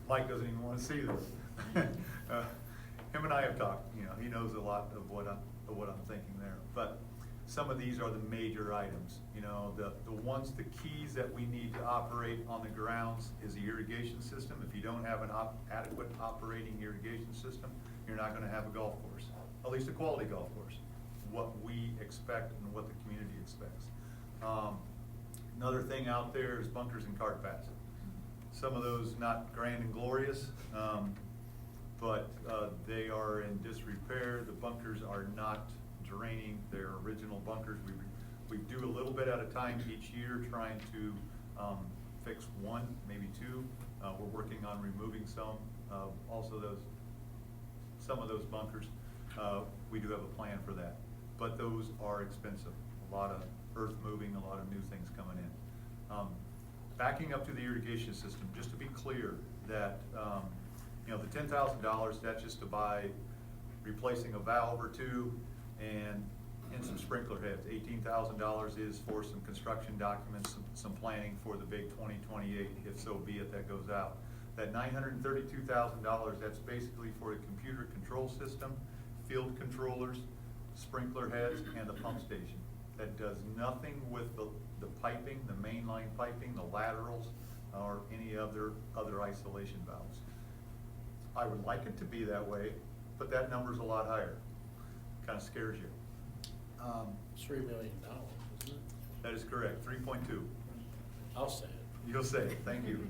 Mike doesn't even want to see this. Him and I have talked. He knows a lot of what I'm thinking there. But some of these are the major items. The keys that we need to operate on the grounds is the irrigation system. If you don't have an adequate operating irrigation system, you're not going to have a golf course, at least a quality golf course, what we expect and what the community expects. Another thing out there is bunkers and cart paths. Some of those not grand and glorious, but they are in disrepair. The bunkers are not draining their original bunkers. We do a little bit at a time each year, trying to fix one, maybe two. We're working on removing some, also some of those bunkers. We do have a plan for that, but those are expensive. A lot of earth moving, a lot of new things coming in. Backing up to the irrigation system, just to be clear that, you know, the $10,000, that's just to buy, replacing a valve or two and some sprinkler heads. $18,000 is for some construction documents, some planning for the big 2028, if so be it, that goes out. That $932,000, that's basically for a computer control system, field controllers, sprinkler heads, and the pump station. That does nothing with the piping, the mainline piping, the laterals, or any other isolation valves. I would like it to be that way, but that number's a lot higher. Kind of scares you. $3 million, isn't it? That is correct, 3.2. I'll say it. You'll say it, thank you.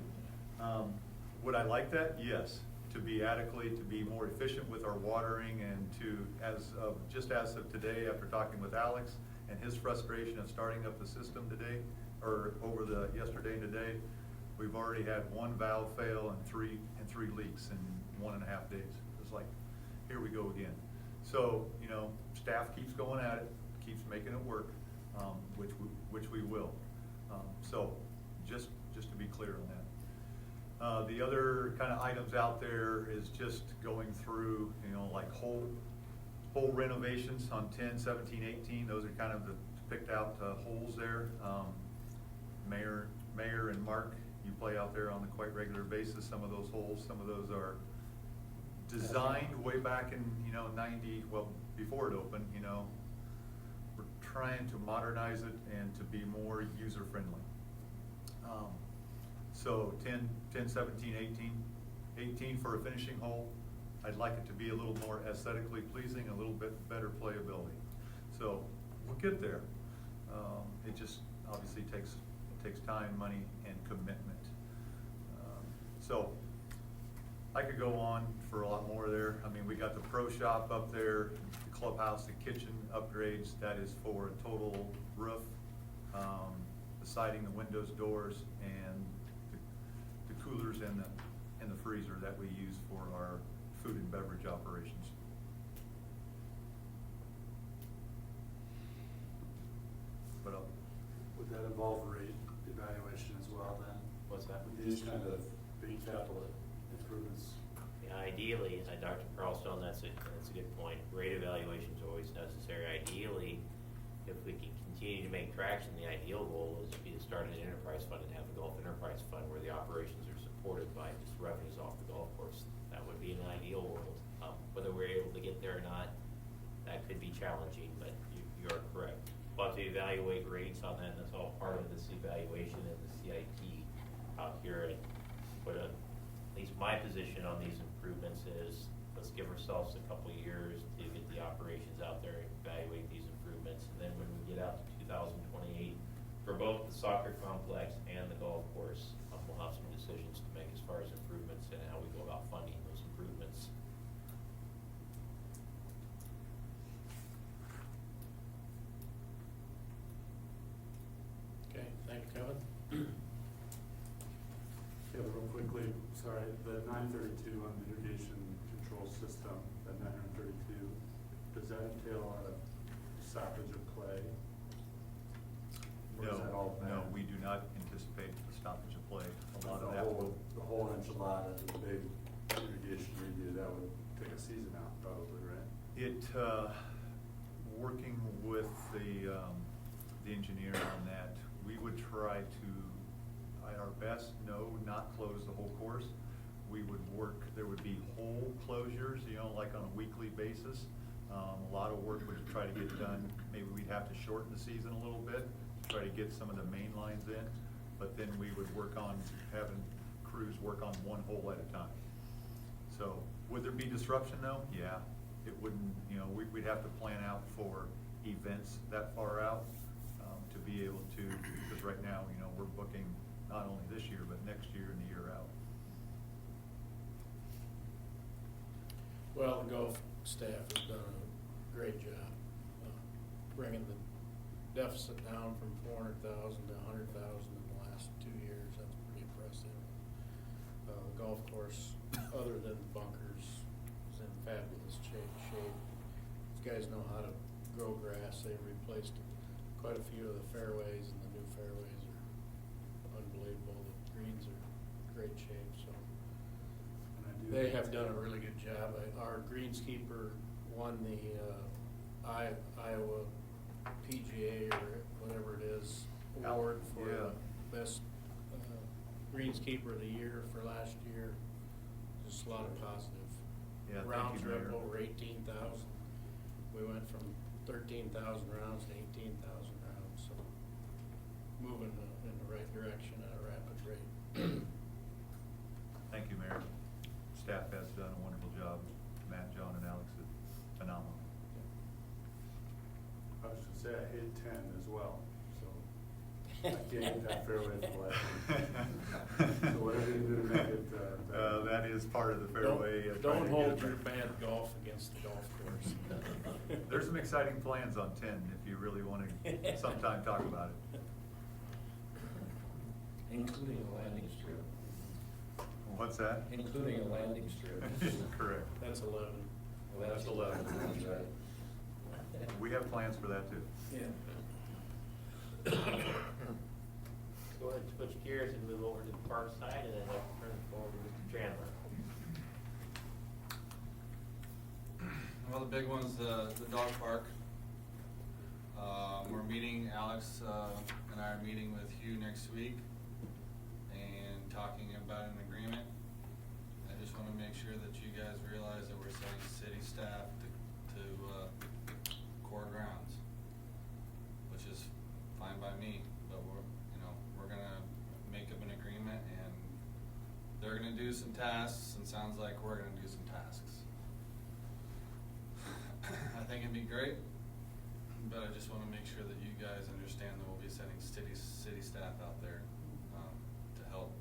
Would I like that? Yes, to be adequately, to be more efficient with our watering, and to, just as of today, after talking with Alex and his frustration of starting up the system today, or over the yesterday and today, we've already had one valve fail and three leaks in 1.5 days. It's like, here we go again. So, you know, staff keeps going at it, keeps making it work, which we will. So, just to be clear on that. The other kind of items out there is just going through, you know, like whole renovations on 10, 17, 18. Those are kind of the picked out holes there. Mayor and Mark, you play out there on a quite regular basis. Some of those holes, some of those are designed way back in, you know, 90, well, before it opened, you know. We're trying to modernize it and to be more user-friendly. So 10, 17, 18. 18 for a finishing hole. I'd like it to be a little more aesthetically pleasing, a little bit better playability. So we'll get there. It just obviously takes time, money, and commitment. So I could go on for a lot more there. I mean, we got the pro shop up there, the clubhouse, the kitchen upgrades. That is for a total roof, the siding, the windows, doors, and the coolers and the freezer that we use for our food and beverage operations. But would that involve rate evaluation as well then? What's that? With these kind of big capital improvements? Yeah, ideally, Dr. Carlstone, that's a good point. Rate evaluation is always necessary. Ideally, if we can continue to make traction, the ideal goal is to start an enterprise fund and have a golf enterprise fund where the operations are supported by just revenues off the golf course. That would be an ideal world. Whether we're able to get there or not, that could be challenging, but you are correct. We'll have to evaluate rates on that, and that's all part of this evaluation and the CIP out here. But at least my position on these improvements is, let's give ourselves a couple of years to get the operations out there and evaluate these improvements. And then when we get out to 2028, for both the soccer complex and the golf course, we'll have some decisions to make as far as improvements and how we go about funding those improvements. Okay, thank you, Kevin. Yeah, real quickly, sorry, the 932 on the irrigation control system, that 932, does that entail a lot of stoppage of play? Or is that all No, bad? we do not anticipate the stoppage of play. A lot of The that will. whole enchilada, the big irrigation redo, that would take a season out probably, right? It, working with the engineer on that, we would try to, at our best, not close the whole course. We would work, there would be whole closures, you know, like on a weekly basis. A lot of work would try to get done. Maybe we'd have to shorten the season a little bit, to try to get some of the main lines in. But then we would work on having crews work on one hole at a time. So would there be disruption though? Yeah, it wouldn't, you know, we'd have to plan out for events that far out to be able to, because right now, you know, we're booking not only this year, but next year and the year out. Well, the golf staff has done a great job, bringing the deficit down from 400,000 to 100,000 in the last 2 years. That's pretty impressive. The golf course, other than the bunkers, is in fabulous shape. These guys know how to grow grass. They've replaced quite a few of the fairways, and the new fairways are unbelievable. The greens are in great shape, so. They have done a really good job. Our greenskeeper won the Iowa PGA or whatever it is award for Yeah. best greenskeeper of the year for last year. Just a lot of positive. Yeah, thank Rounds you, are up Mayor. over 18,000. We went from 13,000 rounds to 18,000 rounds, so moving in the right direction at a rapid rate. Thank you, Mayor. Staff has done a wonderful job. Matt, John, and Alex did phenomenal. I was gonna say, I hit 10 as well, so I can't hit that fairway for last one. So whatever you do to make it, That is part of the fairway. Don't hold your bad golf against the golf course. There's some exciting plans on 10 if you really want to sometime talk about it. Including a landing strip. What's that? Including a landing strip. Correct. That's 11. Well, That's 11. That's right. We have plans for that too. Yeah. Go ahead, switch gears and move over to the park side, and then I'll turn it forward to Mr. Chandler. Well, the big one's the dog park. We're meeting, Alex and I are meeting with Hugh next week and talking about an agreement. I just want to make sure that you guys realize that we're sending city staff to core grounds, which is fine by me, but we're gonna make up an agreement, and they're gonna do some tasks, and sounds like we're gonna do some tasks. I think it'd be great, but I just want to make sure that you guys understand that we'll be sending city staff out there to help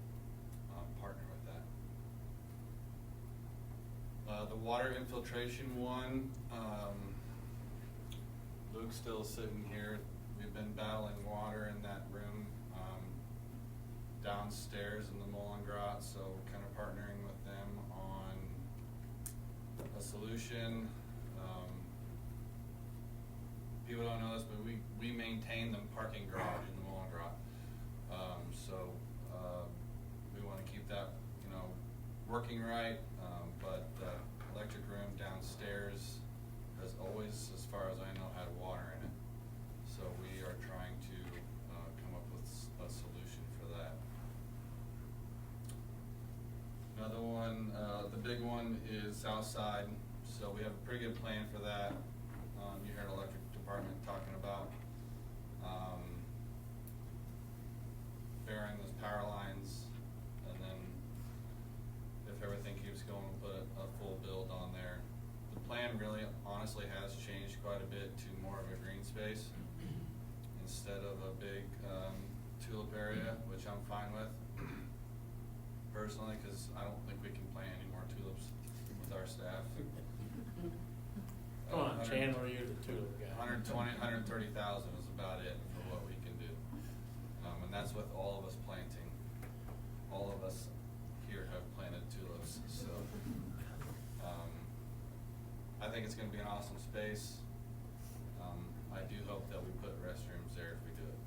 partner with that. The water infiltration one, Luke's still sitting here. We've been battling water in that room downstairs in the Moulingrat, so we're kind of partnering with them on a solution. People don't know this, but we maintain the parking garage in the Moulingrat. So we want to keep that, working right. But the electric room downstairs has always, as far as I know, had water in it. So we are trying to come up with a solution for that. Another one, the big one is Southside. So we have a pretty good plan for that. You heard electric department talking about burying those power lines, and then if everything keeps going, we'll put a full build on there. The plan really honestly has changed quite a bit to more of a green space instead of a big tulip area, which I'm fine with personally, because I don't think we can plant any more tulips with our staff. Come on, Chandler, you're the tulip guy. 120, 130,000 is about it for what we can do. And that's with all of us planting. All of us here have planted tulips, so I think it's gonna be an awesome space. I do hope that we put restrooms there if we do it.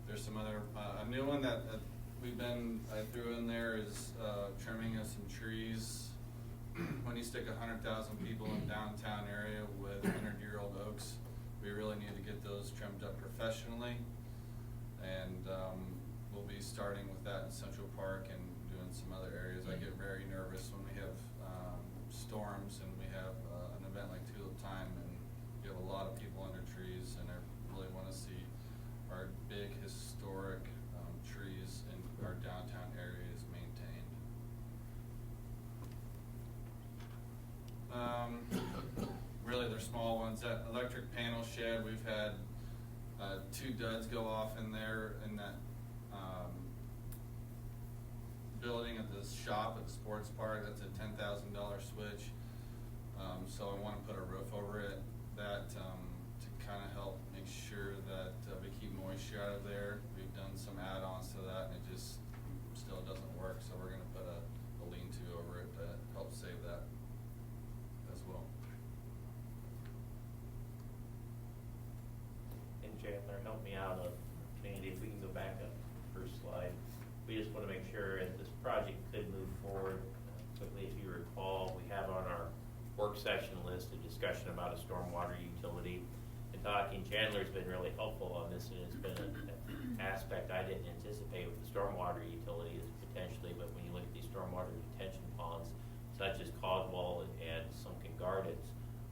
There's some other, a new one that I threw in there is trimming of some trees. When you stick 100,000 people in downtown area with 100-year-old oaks, we really need to get those trimmed up professionally. And we'll be starting with that in Central Park and doing some other areas. I get very nervous when we have storms and we have an event like Tulip Time, and you have a lot of people under trees, and I really want to see our big historic trees in our downtown areas maintained. Really, they're small ones. That electric panel shed, we've had 2 duds go off in there in that building at the shop at the sports park, that's a $10,000 switch. So I wanna put a roof over it, that, to kinda help make sure that we keep moisture out of there. We've done some add-ons to that and it just still doesn't work, so we're gonna put a lean-to over it to help save that as well. And Chandler, help me out, Mandy, if we can go back up first slide. We just want to make sure that this project could move forward quickly. If you recall, we have on our work session list a discussion about a stormwater utility. And talking, Chandler's been really helpful on this, and it's been an aspect I didn't anticipate with the stormwater utilities potentially, but when you look at these stormwater detention ponds, such as Caldwell and Sunken Gardens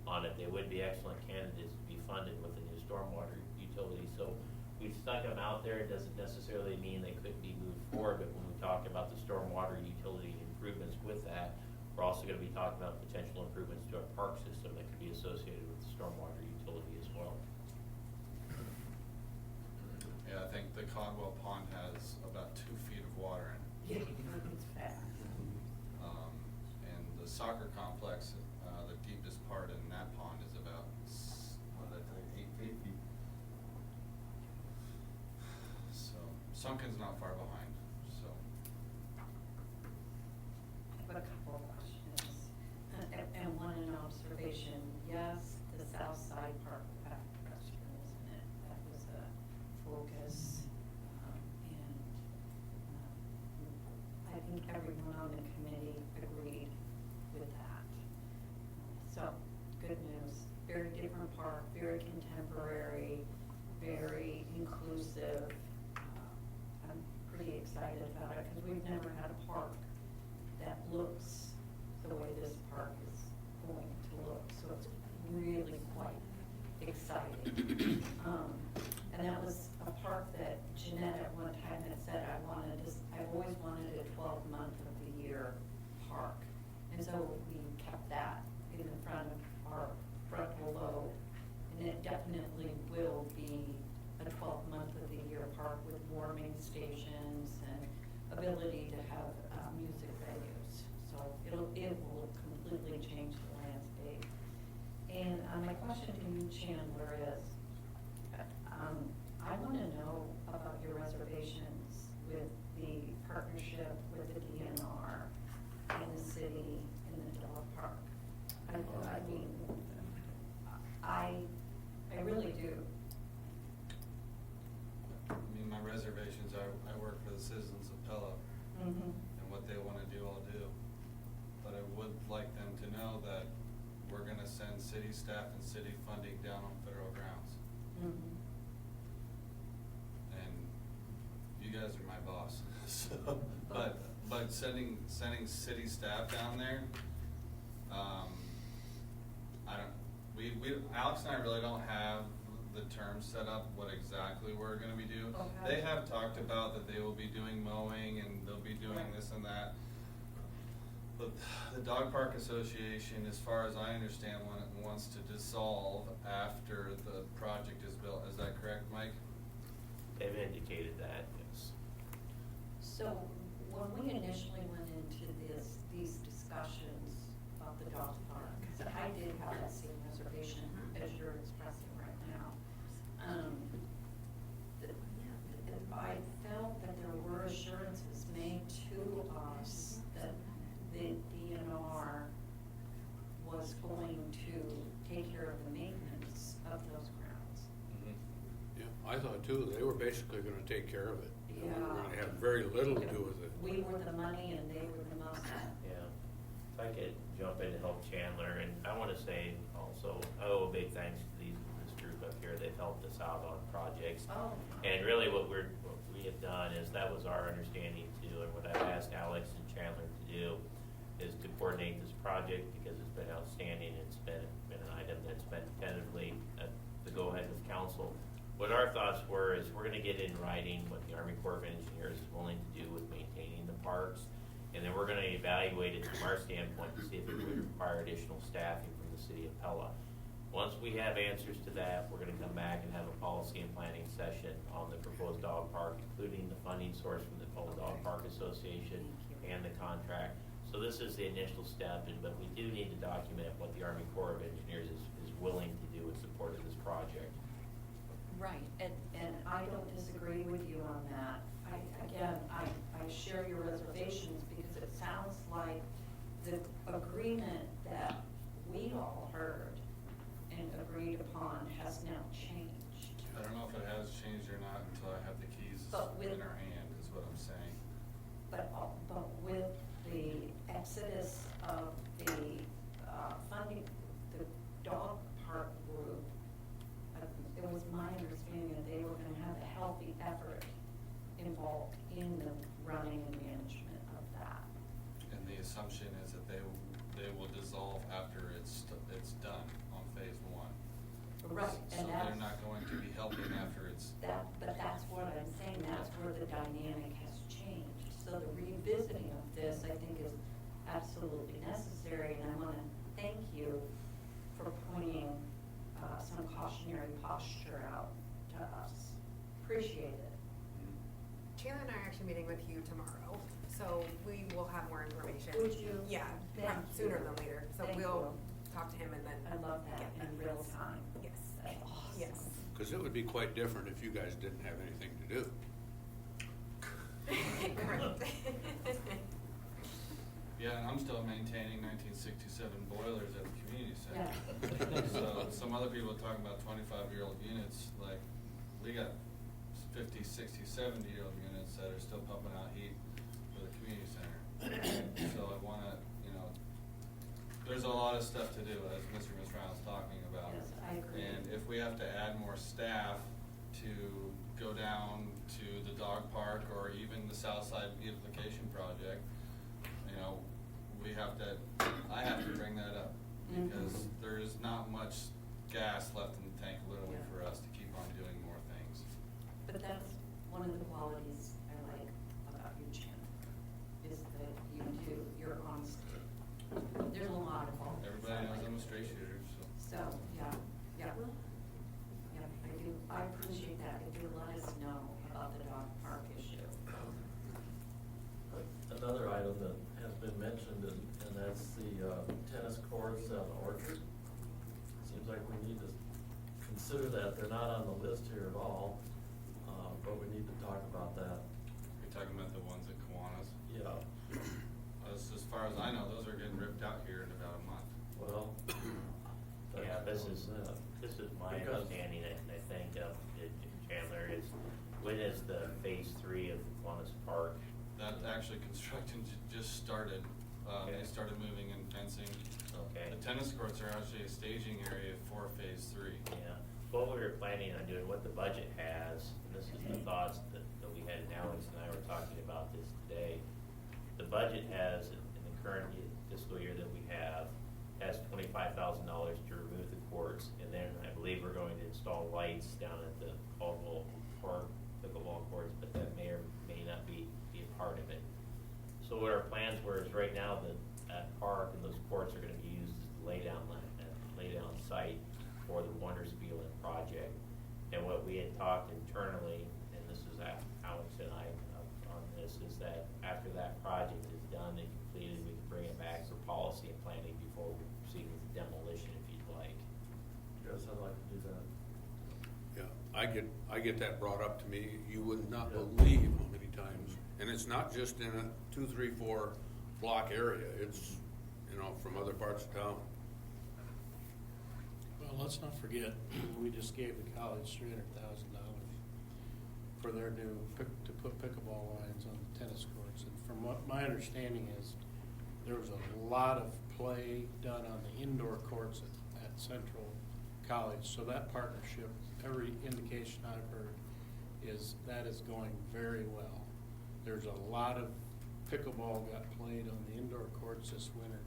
on it, they would be excellent candidates to be funded with a new stormwater utility. So we've stuck them out there. It doesn't necessarily mean they couldn't be moved forward, but when we talk about the stormwater utility improvements with that, we're also going to be talking about potential improvements to our park system that could be associated with the stormwater utility as well. Yeah, I think the Caldwell Pond has about 2 feet of water in it. It's fast. And the soccer complex, the deepest part in that pond is about, what did I tell you, 8 feet? So Sunken's not far behind, so. I have a couple of questions, and one an observation. Yes, the South Side Park restroom, isn't it? That was a focus, and I think everyone on the committee agreed with that. So, good news. Very different park, very contemporary, very inclusive. I'm pretty excited about it because we've never had a park that looks the way this park is going to look. So it's really quite exciting. And that was a park that Jeanette at one time had said I've always wanted a 12-month of the year park. And so we kept that in the front of our frontal lobe. And it definitely will be a 12-month of the year park with warming stations and ability to have music venues. So it will completely change the landscape. And my question to you, Chandler, is I want to know about your reservations with the partnership with the DNR and the city and the dog park. I mean, I really do. I mean, my reservations are, I work for the citizens of Pella, Mm-hmm. and what they want to do, I'll do. But I would like them to know that we're going to send city staff and city funding down on federal grounds. Mm-hmm. And you guys are my boss, so, but sending city staff down there, Alex and I really don't have the terms set up, what exactly we're gonna be doing. Okay. They have talked about that they will be doing mowing and they'll be doing this and that. But the Dog Park Association, as far as I understand, wants to dissolve after the project is built. Is that correct, Mike? They've indicated that, yes. So when we initially went into these discussions about the dog park, because I did have that same reservation as you're expressing right now, I felt that there were assurances made to us that the DNR was going to take care of the maintenance of those grounds. Yeah, I thought too, they were basically gonna take care of it. You know, Yeah. We're gonna have very little to do with it. We were the money and they were the muscle. Yeah, if I could jump in to help Chandler, and I want to say also, I owe a big thanks to this group up here. They've helped us out on projects. Oh. And really what we have done is, that was our understanding too, and what I've asked Alex and Chandler to do is to coordinate this project, because it's been outstanding. It's been an item that's been tentatively to go ahead with council. What our thoughts were is, we're gonna get in writing what the Army Corps of Engineers is willing to do with maintaining the parks, and then we're gonna evaluate it from our standpoint to see if it would require additional staffing from the City of Pella. Once we have answers to that, we're gonna come back and have a policy and planning session on the proposed dog park, including the funding source from the Pella Dog Park Association and the contract. So this is the initial step, but we do need to document what the Army Corps of Engineers is willing to do in support of this project. Right, and I don't disagree with you on that. I share your reservations because it sounds like the agreement that we all heard and agreed upon has now changed. I don't know if it has changed or not until I have the keys But with- in our hand, is what I'm saying. But with the exodus of the funding, the dog park group, it was my understanding that they were gonna have a healthy effort involved in the running and management of that. And the assumption is that they will dissolve after it's done on phase 1. Right, So and they're that's, not going to be helping after it's. but that's what I'm saying, that's where the dynamic has changed. So the revisiting of this, I think, is absolutely necessary, and I wanna thank you for pointing some cautionary posture out to us. Appreciate it. Chandler and I are actually meeting with you tomorrow, so we will have more information. Would you? Yeah, Thank sooner you. than later. So Thank we'll you. talk to him and then. I love that get in real time. Yes. That's awesome. Yes. Because it would be quite different if you guys didn't have anything to do. Correct. Yeah, and I'm still maintaining 1967 boilers at the community center. So some other people are talking about 25-year-old units, like we got 50, 60, 70-year-old units that are still pumping out heat for the community center. So I wanna, there's a lot of stuff to do, as Mr. and Ms. Brown's talking about. Yes, I agree. And if we have to add more staff to go down to the dog park or even the South Side beautification project, I have to bring that up because there is not much gas left in the tank literally for us to keep on doing more things. But that's one of the qualities I like about you, Chandler, is that you do, your honesty. There's a lot of qualities. Everybody knows I'm a straight shooter, so. So, yeah. I appreciate that. If you let us know about the dog park issue. Another item that has been mentioned, and that's the tennis courts on Orchard. Seems like we need to consider that. They're not on the list here at all, but we need to talk about that. You're talking about the ones at Kiwanis? Yeah. As far as I know, those are getting ripped out here in about a month. Well. Yeah, this is my Because- understanding, and I think, Chandler, is when is the phase 3 of Kiwanis Park? That actually construction just started. Okay. They started moving and fencing. Okay. The tennis courts are actually a staging area for phase 3. Yeah, what we were planning on doing, what the budget has, and this is the thoughts that we had, and Alex and I were talking about this today. The budget has, in the current fiscal year that we have, has $25,000 to remove the courts, and then I believe we're going to install lights down at the Caldwell Park pickleball courts, but that may or may not be a part of it. So what our plans were is right now that park and those courts are going to be used as the lay down site for the Wonderspielen project. And what we had talked internally, and this is Alex and I on this, is that after that project is done and completed, we can bring it back for policy and planning before we proceed with demolition, if you'd like. Yes, I'd like to do that. Yeah, I get that brought up to me. You would not believe how many times, and it's not just in a 2, 3, 4 block area. It's, from other parts of town. Well, let's not forget, we just gave the college $300,000 for their new, to put pickleball lines on the tennis courts. And from what my understanding is, there was a lot of play done on the indoor courts at Central College. So that partnership, every indication I've heard, is that is going very well. There's a lot of pickleball got played on the indoor courts this winter.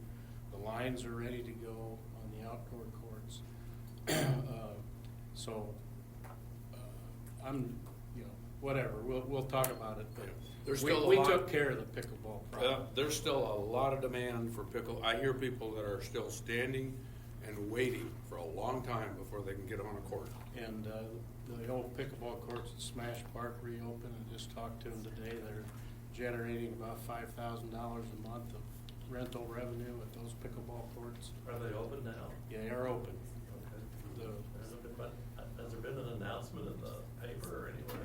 The lines are ready to go on the outdoor courts. I'm, whatever, we'll talk about it, but There's we still a lot- took care of the pickleball problem. There's still a lot of demand for pickle. I hear people that are still standing and waiting for a long time before they can get on a court. And the old pickleball courts at Smash Park reopened. I just talked to them today. They're generating about $5,000 a month of rental revenue at those pickleball courts. Are they open now? Yeah, they are open. Okay. The- But has there been an announcement in the paper or anywhere?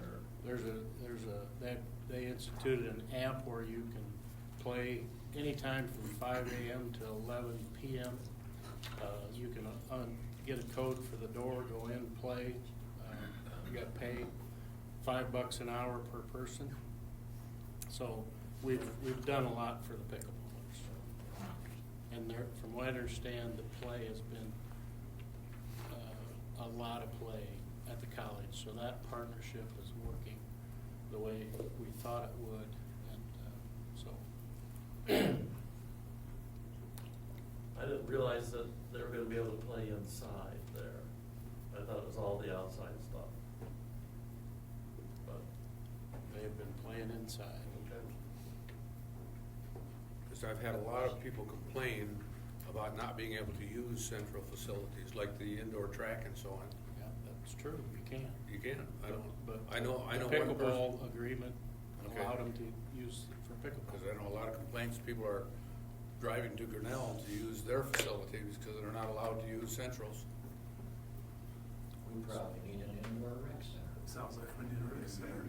They instituted an app where you can play anytime from 5 a.m. to 11 p.m. You can get a code for the door, go in, play. You got to pay $5 an hour per person. So we've done a lot for the pickleballers. And there, from what I understand, the play has been a lot of play at the college. So that partnership is working the way we thought it would. And so. I didn't realize that they were gonna be able to play inside there. I thought it was all the outside stuff. But, They've been playing inside. okay. Because I've had a lot of people complain about not being able to use central facilities, like the indoor track and so on. Yeah, that's true. You can. You can, But I know the one person. pickleball agreement Okay. allowed them to use for pickleball. Because I know a lot of complaints, people are driving to Grinnell to use their facilities because they're not allowed to use centrals. We probably need an indoor rec center. Sounds like we need a rec center.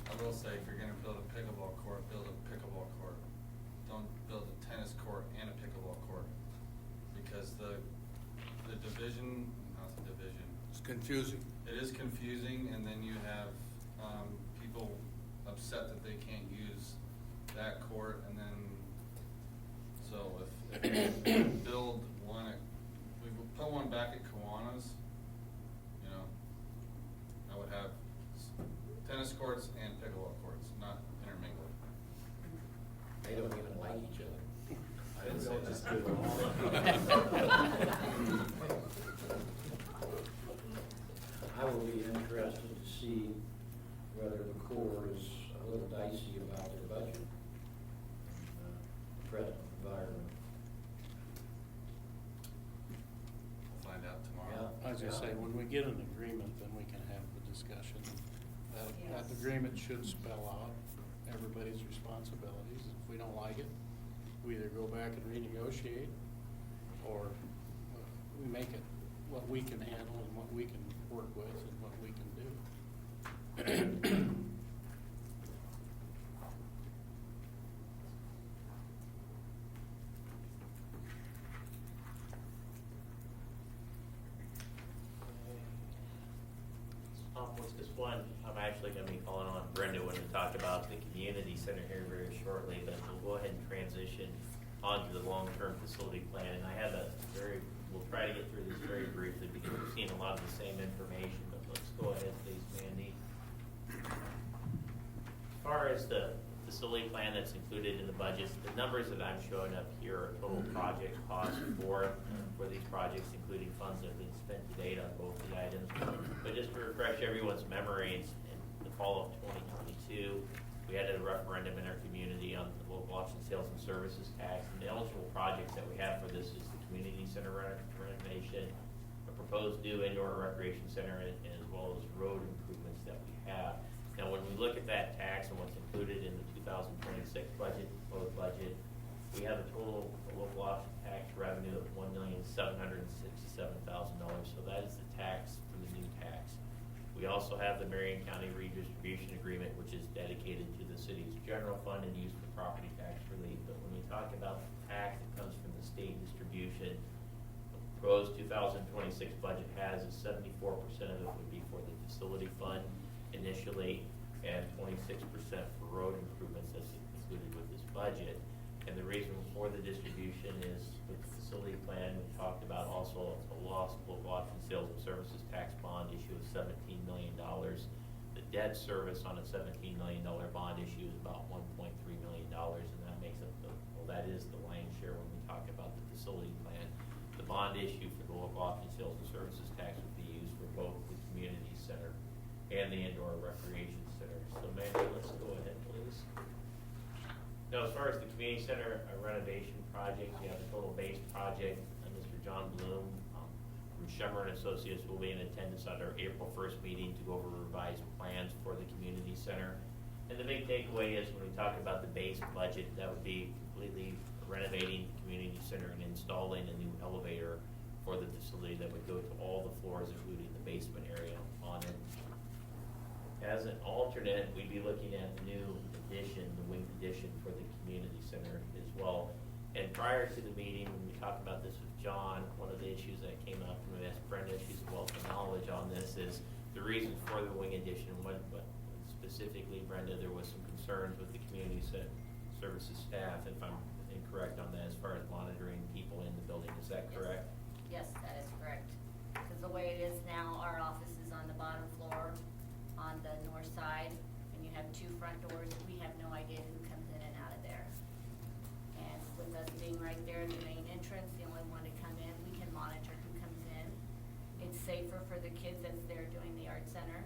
I will say, if you're gonna build a pickleball court, build a pickleball court. Don't build a tennis court and a pickleball court. Because the division, not the division. It's confusing. It is confusing, and then you have, people upset that they can't use that court, and then, so if we build one at, we put one back at Kiwanis, you know, I would have tennis courts and pickleball courts, not intermingled. They don't even like each other. I didn't say Just that. do them all. I will be interested to see whether the Corps is a little dicey about their budget. Present environment. We'll find out tomorrow. I was gonna say, when we get an agreement, then we can have the discussion. That Yes. agreement should spell out everybody's responsibilities. If we don't like it, we either go back and renegotiate, or we make it what we can handle and what we can work with and what we can do. What's this one? I'm actually gonna be calling on Brenda when we talk about the community center here very shortly, but we'll go ahead and transition onto the long-term facility plan. And I have we'll try to get through this very briefly because we've seen a lot of the same information, but let's go ahead, please, Mandy. As far as the facility plan that's included in the budget, the numbers that I'm showing up here are total project costs for these projects, including funds that have been spent to date on both the items. But just to refresh everyone's memories, in the fall of 2022, we had a referendum in our community on the local option sales and services tax. And the eligible projects that we have for this is the community center renovation, a proposed new indoor recreation center, and as well as road improvements that we have. Now, when we look at that tax and what's included in the 2026 budget, proposed budget, we have a total local option tax revenue of $1,767,000. So that is the tax for the new tax. We also have the Marion County redistribution agreement, which is dedicated to the city's general fund and used for property tax relief. But when we talk about the tax that comes from the state distribution, the proposed 2026 budget has is 74% of it would be for the facility fund initially, and 26% for road improvements that's included with this budget. And the reason for the distribution is with the facility plan, we talked about also a lost local option sales and services tax bond issue of $17 million. The debt service on a $17 million bond issue is about $1.3 million, and that makes up that is the lion's share when we talk about the facility plan. The bond issue for the local option sales and services tax would be used for both the community center and the indoor recreation center. So Mandy, let's go ahead, please. Now, as far as the community center renovation project, we have a total base project, Mr. John Bloom Schemmer and Associates will be in attendance at our April 1st meeting to go over revised plans for the community center. And the big takeaway is when we talk about the base budget, that would be completely renovating the community center and installing a new elevator for the facility that would go to all the floors, including the basement area on it. As an alternate, we'd be looking at the new addition, the wing addition for the community center as well. And prior to the meeting, when we talked about this with John, one of the issues that came up, and we asked Brenda, she's a wealth of knowledge on this, is the reason for the wing addition. But specifically, Brenda, there was some concerns with the community services staff, if I'm incorrect on that, as far as monitoring people in the building. Is that correct? Yes, that is correct. Because the way it is now, our office is on the bottom floor on the north side, and you have 2 front doors, and we have no idea who comes in and out of there. And with us being right there in the main entrance, the only one to come in, we can monitor who comes in. It's safer for the kids that's there doing the art center.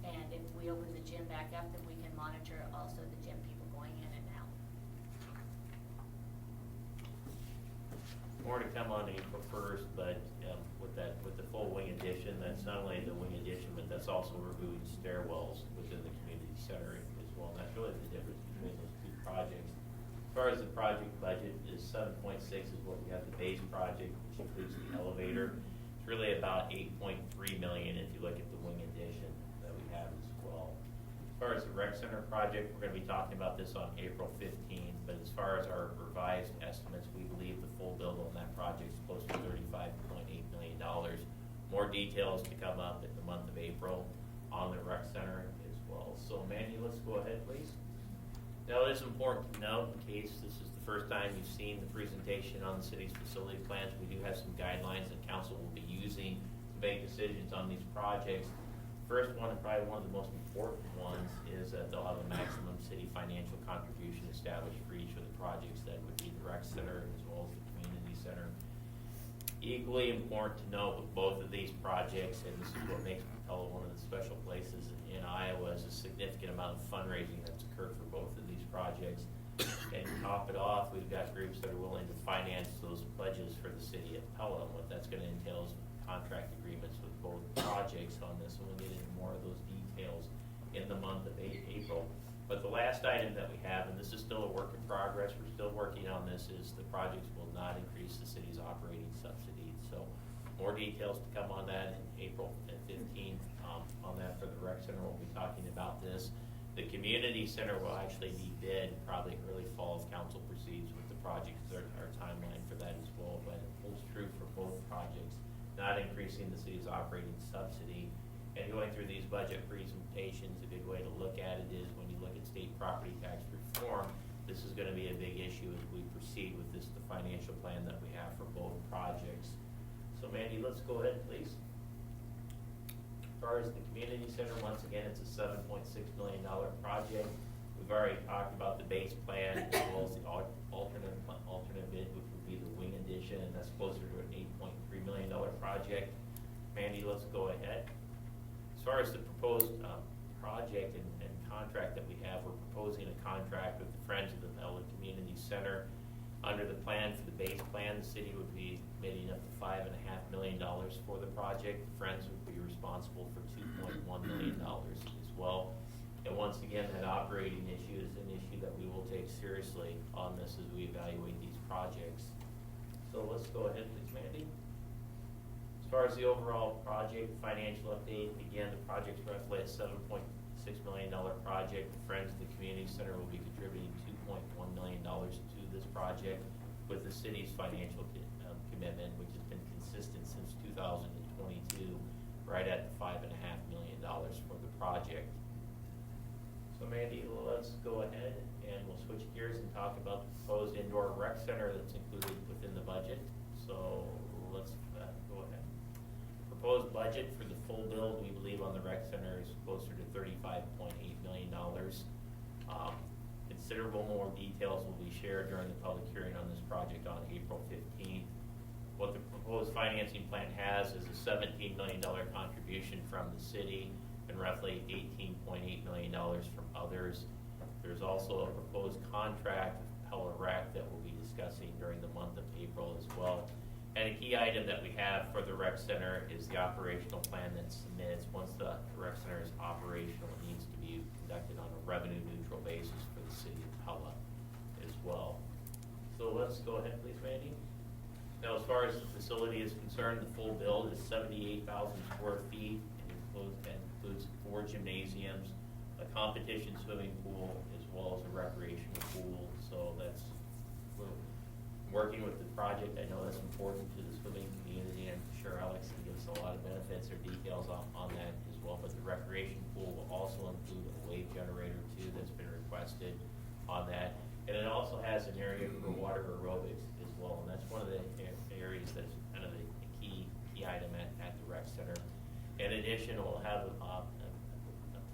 And if we open the gym back up, then we can monitor also the gym people going in and out. More to come on April 1st, but with the full wing addition, that's not only the wing addition, but that's also removing stairwells within the community center as well. And that's really the difference between those 2 projects. As far as the project budget is 7.6 is what we have the base project, which includes the elevator. It's really about 8.3 million if you look at the wing addition that we have as well. As far as the rec center project, we're going to be talking about this on April 15th, but as far as our revised estimates, we believe the full build on that project is close to $35.8 million. More details to come up in the month of April on the rec center as well. So Mandy, let's go ahead, please. Now, it is important to note, in case this is the first time you've seen the presentation on the city's facility plans, we do have some guidelines that council will be using to make decisions on these projects. First one, and probably one of the most important ones, is that they'll have a maximum city financial contribution established for each of the projects. That would be the rec center as well as the community center. Equally important to note with both of these projects, and this is what makes Pella one of the special places in Iowa, is a significant amount of fundraising that's occurred for both of these projects. And to top it off, we've got groups that are willing to finance those pledges for the city of Pella. And what that's going to entail is contract agreements with both projects on this, and we'll get into more of those details in the month of April. But the last item that we have, and this is still a work in progress, we're still working on this, is the projects will not increase the city's operating subsidies. So more details to come on that in April 15th. On that for the rec center, we'll be talking about this. The community center will actually be bid probably early fall if council proceeds with the project. There's our timeline for that as well, but it holds true for both projects, not increasing the city's operating subsidy. And going through these budget presentations, a good way to look at it is when you look at state property tax reform, this is going to be a big issue as we proceed with this, the financial plan that we have for both projects. So Mandy, let's go ahead, please. As far as the community center, once again, it's a $7.6 million project. We've already talked about the base plan as well as the alternate bid, which would be the wing addition, and that's closer to an $8.3 million project. Mandy, let's go ahead. As far as the proposed project and contract that we have, we're proposing a contract with the Friends of the Pella Community Center. Under the plan for the base plan, the city would be committing up to $5.5 million for the project. The Friends would be responsible for $2.1 million as well. And once again, that operating issue is an issue that we will take seriously on this as we evaluate these projects. So let's go ahead, please, Mandy. As far as the overall project financial update, again, the project's roughly a $7.6 million project. The Friends of the Community Center will be contributing $2.1 million to this project, with the city's financial commitment, which has been consistent since 2022, right at the $5.5 million for the project. So Mandy, let's go ahead and we'll switch gears and talk about the proposed indoor rec center that's included within the budget. So let's go ahead. Proposed budget for the full build, we believe, on the rec center is closer to $35.8 million. Considerable more details will be shared during the public hearing on this project on April 15th. What the proposed financing plan has is a $17 million contribution from the city and roughly $18.8 million from others. There's also a proposed contract with Pella Rec that we'll be discussing during the month of April as well. And a key item that we have for the rec center is the operational plan that submits. Once the rec center is operational, it needs to be conducted on a revenue neutral basis for the city of Pella as well. So let's go ahead, please, Randy. Now, as far as the facility is concerned, the full build is 78,000 square feet. It includes 4 gymnasiums, a competition swimming pool, as well as a recreational pool. So that's, we're working with the project. I know that's important to the swimming community, and I'm sure Alex can give us a lot of benefits or details on that as well. But the recreation pool will also include a wave generator too that's been requested on that. And it also has an area for water aerobics as well, and that's one of the areas that's kind of the key item at the rec center. In addition, we'll have a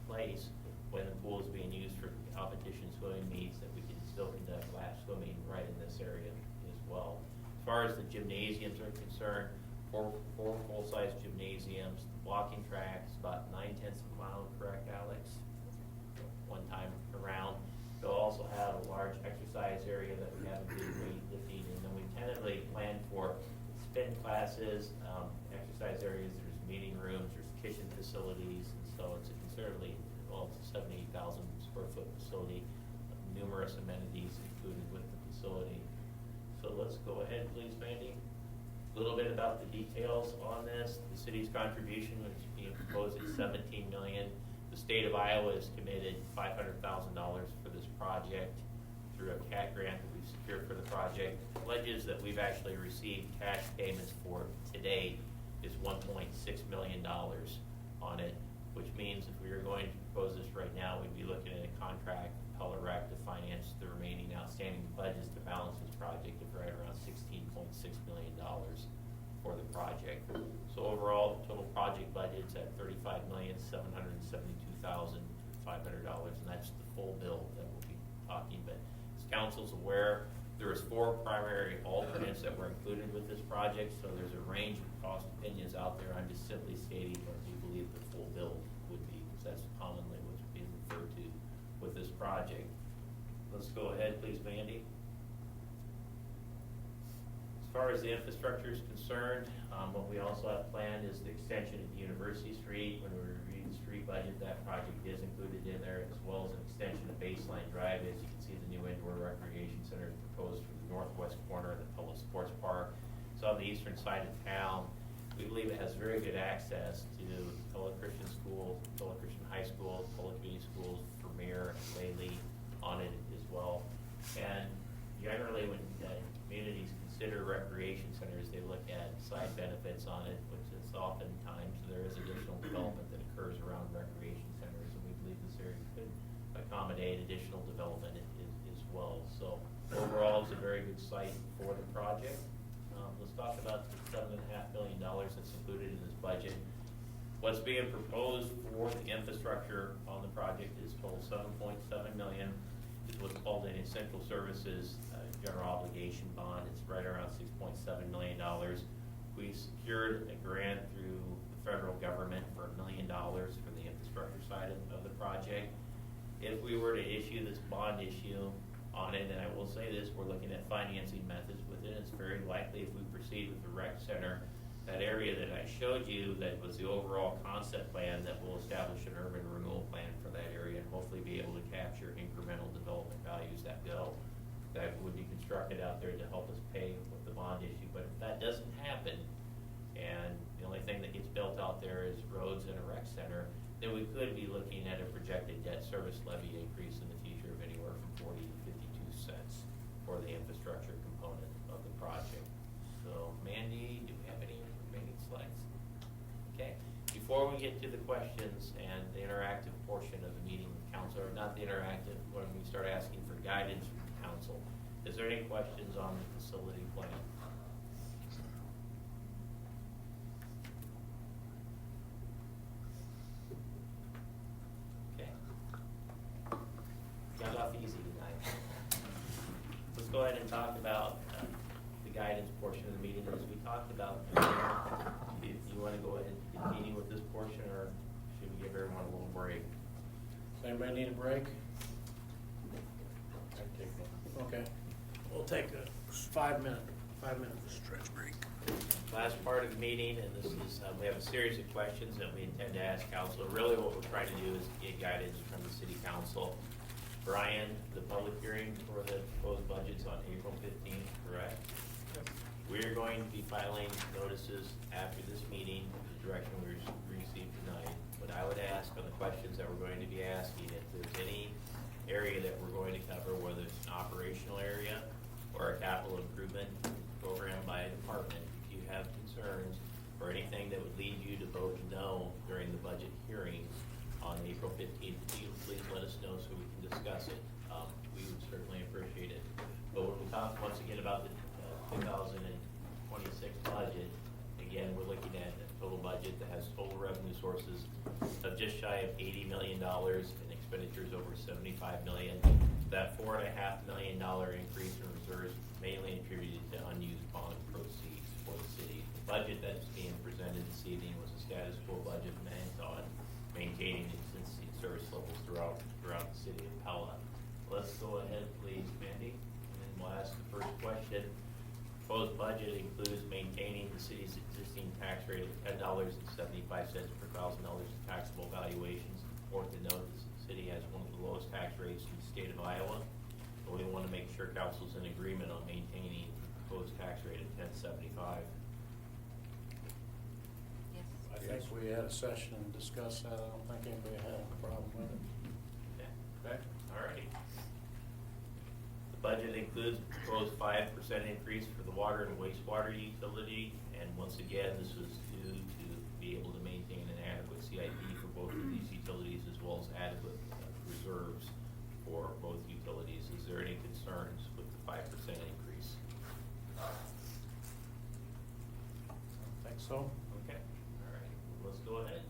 place when the pool is being used for competition swimming meets that we can still conduct lap swimming right in this area as well. As far as the gymnasiums are concerned, four full-size gymnasiums, the walking track is about 9/10 of a mile, correct, Alex? One time around. They'll also have a large exercise area that we have included weightlifting, and then we tentatively plan for spin classes, exercise areas, there's meeting rooms, there's kitchen facilities, and so it's a considerably, well, it's a 78,000 square foot facility, numerous amenities included with the facility. So let's go ahead, please, Mandy. A little bit about the details on this. The city's contribution is being proposed at $17 million. The state of Iowa has committed $500,000 for this project through a CAT grant that we've secured for the project. The pledges that we've actually received cash payments for today is $1.6 million on it, which means if we were going to propose this right now, we'd be looking at a contract with Pella Rec to finance the remaining outstanding pledges to balance this project of right around $16.6 million for the project. So overall, the total project budget's at $35,772,500, and that's the full bill that we'll be talking. But as council's aware, there is 4 primary alternates that were included with this project, so there's a range of cost opinions out there. I'm just simply stating what we believe the full bill would be, because that's commonly what's being referred to with this project. Let's go ahead, please, Mandy. As far as the infrastructure is concerned, what we also have planned is the extension of University Street. When we reviewed the street budget, that project is included in there, as well as an extension of Baseline Drive. As you can see, the new indoor recreation center is proposed for the northwest corner of the Pella Sports Park. It's on the eastern side of town. We believe it has very good access to Pella Christian School, Pella Christian High School, Pella Community Schools, Vermeer, Lely on it as well. And generally, when communities consider recreation centers, they look at side benefits on it, which is oftentimes there is additional development that occurs around recreation centers, and we believe this area could accommodate additional development as well. So overall, it's a very good site for the project. Let's talk about the $7.5 million that's included in this budget. What's being proposed for the infrastructure on the project is total $7.7 million. It's what's called an essential services general obligation bond. It's right around $6.7 million. We secured a grant through the federal government for $1 million for the infrastructure side of the project. If we were to issue this bond issue on it, and I will say this, we're looking at financing methods with it. It's very likely if we proceed with the rec center, that area that I showed you that was the overall concept plan, that will establish an urban renewal plan for that area and hopefully be able to capture incremental development values that would be constructed out there to help us pay with the bond issue. But if that doesn't happen, and the only thing that gets built out there is roads and a rec center, then we could be looking at a projected debt service levy increase in the future of anywhere from 40 to 52 cents for the infrastructure component of the project. So, Mandy, do we have any remaining slides? Okay. Before we get to the questions and the interactive portion of the meeting with council, or not the interactive, when we start asking for guidance from council, is there any questions on the facility plan? Okay. Got off easy tonight. Let's go ahead and talk about the guidance portion of the meeting. As we talked about, if you want to go ahead and continue with this portion, or should we give everyone a little break? Does anybody need a break? I take one. Okay. We'll take a 5 minute 5 minutes. Stretch break. Last part of the meeting, and this is, we have a series of questions that we intend to ask council. Really what we're trying to do is get guidance from the city council. Brian, the public hearing for the proposed budget's on April 15th, correct? We're going to be filing notices after this meeting, the direction we received tonight. But I would ask on the questions that we're going to be asking, if there's any area that we're going to cover, whether it's an operational area or a capital improvement program by a department, if you have concerns or anything that would lead you to vote no during the budget hearing on April 15th, please let us know so we can discuss it. We would certainly appreciate it. But when we talk once again about the 2026 budget, again, we're looking at a total budget that has total revenue sources of just shy of $80 million and expenditures over $75 million. That $4.5 million increase in reserves mainly attributed to unused bond proceeds for the city. The budget that's being presented this evening was a status quo budget meant on maintaining existing service levels throughout the city of Pella. Let's go ahead, please, Mandy, and we'll ask the first question. Proposed budget includes maintaining the city's existing tax rate of $10.75 per $1,000 in taxable valuations. Important to note, the city has one of the lowest tax rates in the state of Iowa. So we want to make sure council's in agreement on maintaining the proposed tax rate of $10.75. Yes. I think we had a session and discussed that. I don't think anybody had a problem with it. Yeah. Okay. All righty. The budget includes a proposed 5% increase for the water and wastewater utility, and once again, this was due to be able to maintain an adequate CIP for both of these utilities as well as adequate reserves for both utilities. Is there any concerns with the 5% increase? I think so. Okay. All right. Let's go ahead.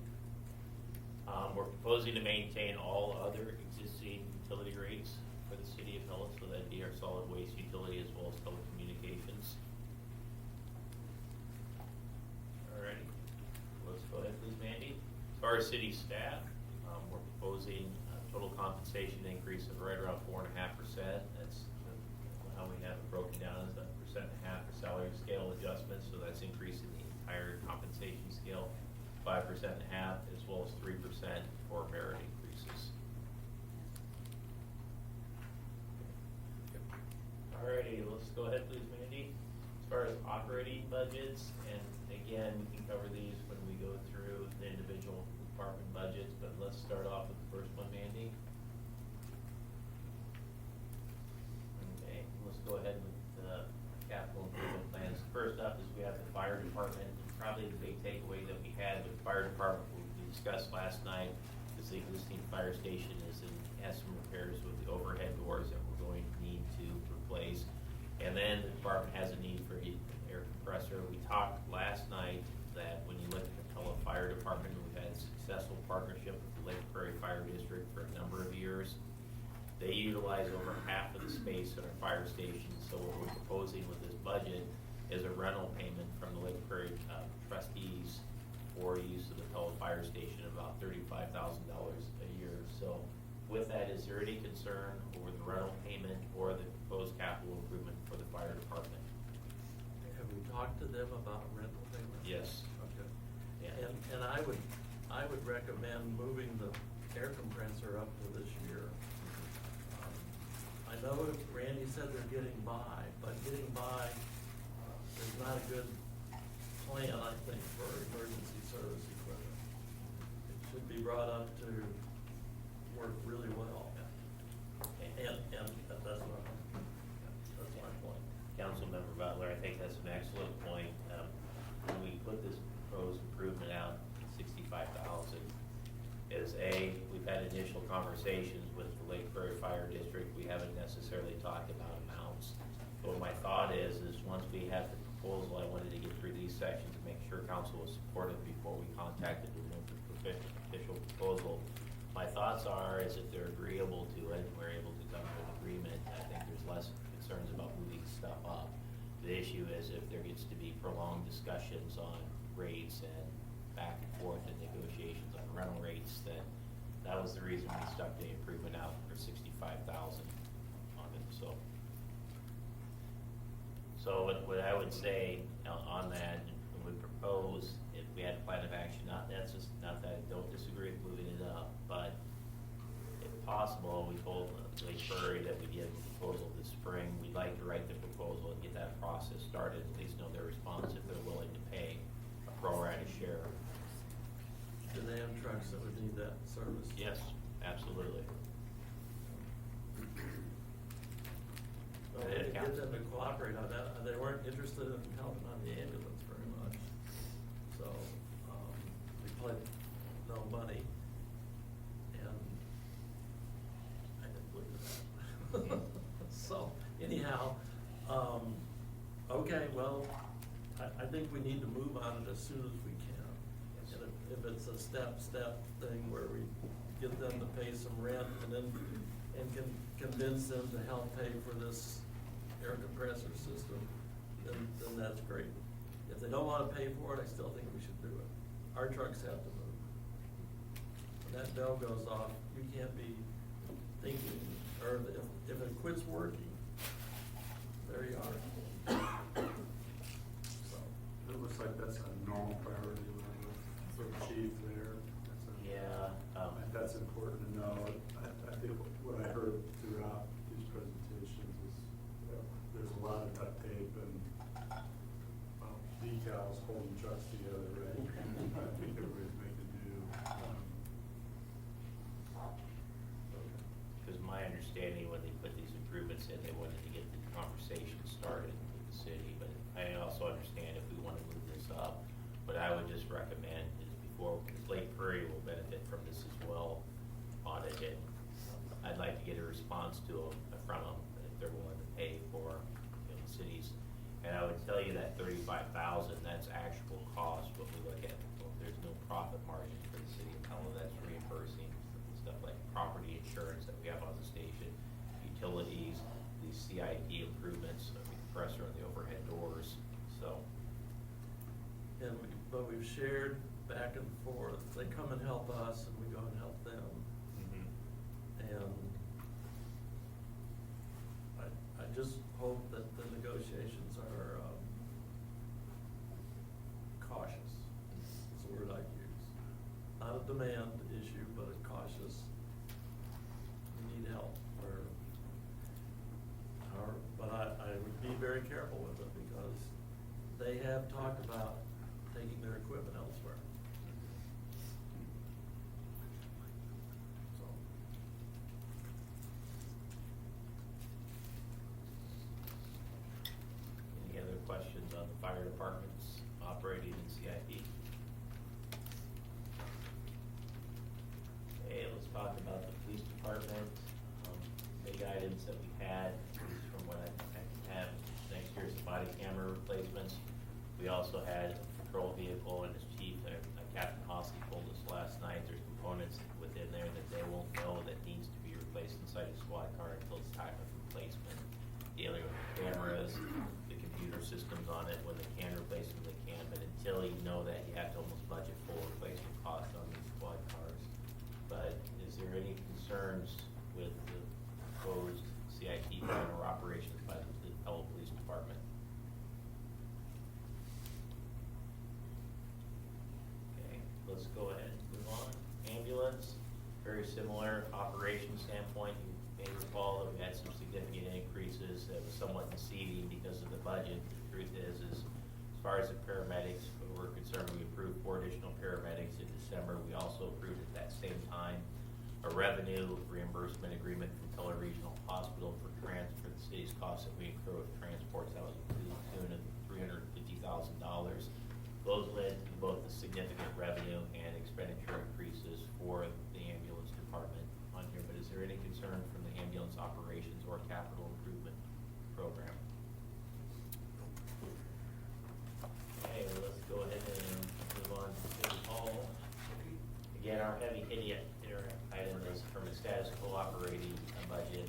We're proposing to maintain all other existing utility rates for the city of Pella, so that'd be our solid waste utility as well as telecommunications. Alrighty, let's go ahead please, Mandy. As far as city staff, we're proposing a total compensation increase of right around 4.5%. That's how we have it broken down, is a 1.5% for salary scale adjustments, so that's increasing the entire compensation scale, 5.5%, as well as 3% for merit increases. Alrighty, let's go ahead please, Mandy. As far as operating budgets, and again, we can cover these when we go through the individual department budgets, but let's start off with the first one, Mandy. Okay, let's go ahead with the capital improvement plans. First up is we have the fire department. Probably the big takeaway that we had with the fire department, we discussed last night, is the existing fire station has some repairs with the overhead doors that we're going to need to replace. And then the department has a need for an air compressor. We talked last night that when you look at the Pella Fire Department, we've had a successful partnership with the Lake Prairie Fire District for a number of years. They utilize over half of the space at our fire station. So what we're proposing with this budget is a rental payment from the Lake Prairie trustees for use of the Pella Fire Station of about $35,000 a year. So with that, is there any concern over the rental payment or the proposed capital improvement for the fire department? Have we talked to them about rental payment? Yes. Okay. Yeah. And I would recommend moving the air compressor up to this year. I know Randy said they're getting by, but getting by is not a good plan, I think, for emergency service equipment. It should be brought up to work really well. And that's my point. Councilmember Butler, I think that's an excellent point. When we put this proposed improvement out, 65,000, we've had initial conversations with the Lake Prairie Fire District. We haven't necessarily talked about amounts. But my thought is once we have the proposal, I wanted to get through these sections and make sure council was supportive before we contacted them with the official proposal. My thoughts are is if they're agreeable to it and we're able to come to an agreement, I think there's less concerns about moving stuff up. The issue is if there gets to be prolonged discussions on rates and back and forth and negotiations on rental rates, then that was the reason we stuck the improvement out for 65,000 on it. So So what I would say on that, when we propose, if we had a plan of action, not that I don't disagree with moving it up, but if possible, we told Lake Prairie that we'd get a proposal this spring. We'd like to write the proposal and get that process started, at least know their response if they're willing to pay a pro rata share. Do they have trucks that would need that service? Yes, absolutely. Well, we could get them to cooperate on that. They weren't interested in helping on the ambulance very much. So, we played no money, and I didn't believe that. So, anyhow, okay, well, I think we need to move on it as soon as we can. And if it's a step thing where we get them to pay some rent and can convince them to help pay for this air compressor system, then that's great. If they don't wanna pay for it, I still think we should do it. Our trucks have to move. When that bell goes off, you can't be thinking, or if it quits working, there you are. So, It looks like that's a normal priority level for the chief there. That's important to know. I think what I heard throughout these presentations is there's a lot of duct tape and decals holding trucks together, right? I think everybody's making do. Because my understanding, when they put these improvements in, they wanted to get the conversation started with the city, but I also understand if we want to move this up. What I would just recommend is before, because Lake Prairie will benefit from this as well on it, and I'd like to get a response from them, if they're willing to pay for, the cities. And I would tell you that $35,000, that's actual cost, what we look at. Well, there's no profit margin for the city of Pella. That's reimbursing stuff like property insurance that we have on the station, utilities, these CIP improvements, the compressor and the overhead doors, so. but we've shared back and forth. They come and help us and we go and help them. And I just hope that the negotiations are cautious, is the word I'd use. Not a demand issue, but a cautious, we need help, but I would be very careful with it because they have talked about taking their equipment elsewhere. So. Any other questions on the fire department's operating in CIP? Okay, let's talk about the police department. Big items that we had, from what I have next year's body camera replacements. We also had a patrol vehicle, and as chief, Captain Hossie told us last night, there's components within there that they won't know that needs to be replaced inside the squad car until it's time of replacement. Dealing with the cameras, the computer systems on it, when they can replace them, they can, but until you know that, you have to almost budget full replacement cost on these squad cars. But is there any concerns with the proposed CIP camera operations by the Pella Police Department? Okay, let's go ahead and move on. Ambulance, very similar operation standpoint. You may recall that we had some significant increases that was somewhat deceiving because of the budget. The truth is as far as the paramedics, we're concerned, we approved 4 additional paramedics in December. We also approved at that same time a revenue reimbursement agreement from Pella Regional Hospital for the city's costs that we incur with transports. That was to the tune of $350,000. Those led to both the significant revenue and expenditure increases for the ambulance department on here. But is there any concern from the ambulance operations or capital improvement program? Okay, let's go ahead and move on to City Hall. Again, our heavy hitting item is from a status quo operating budget.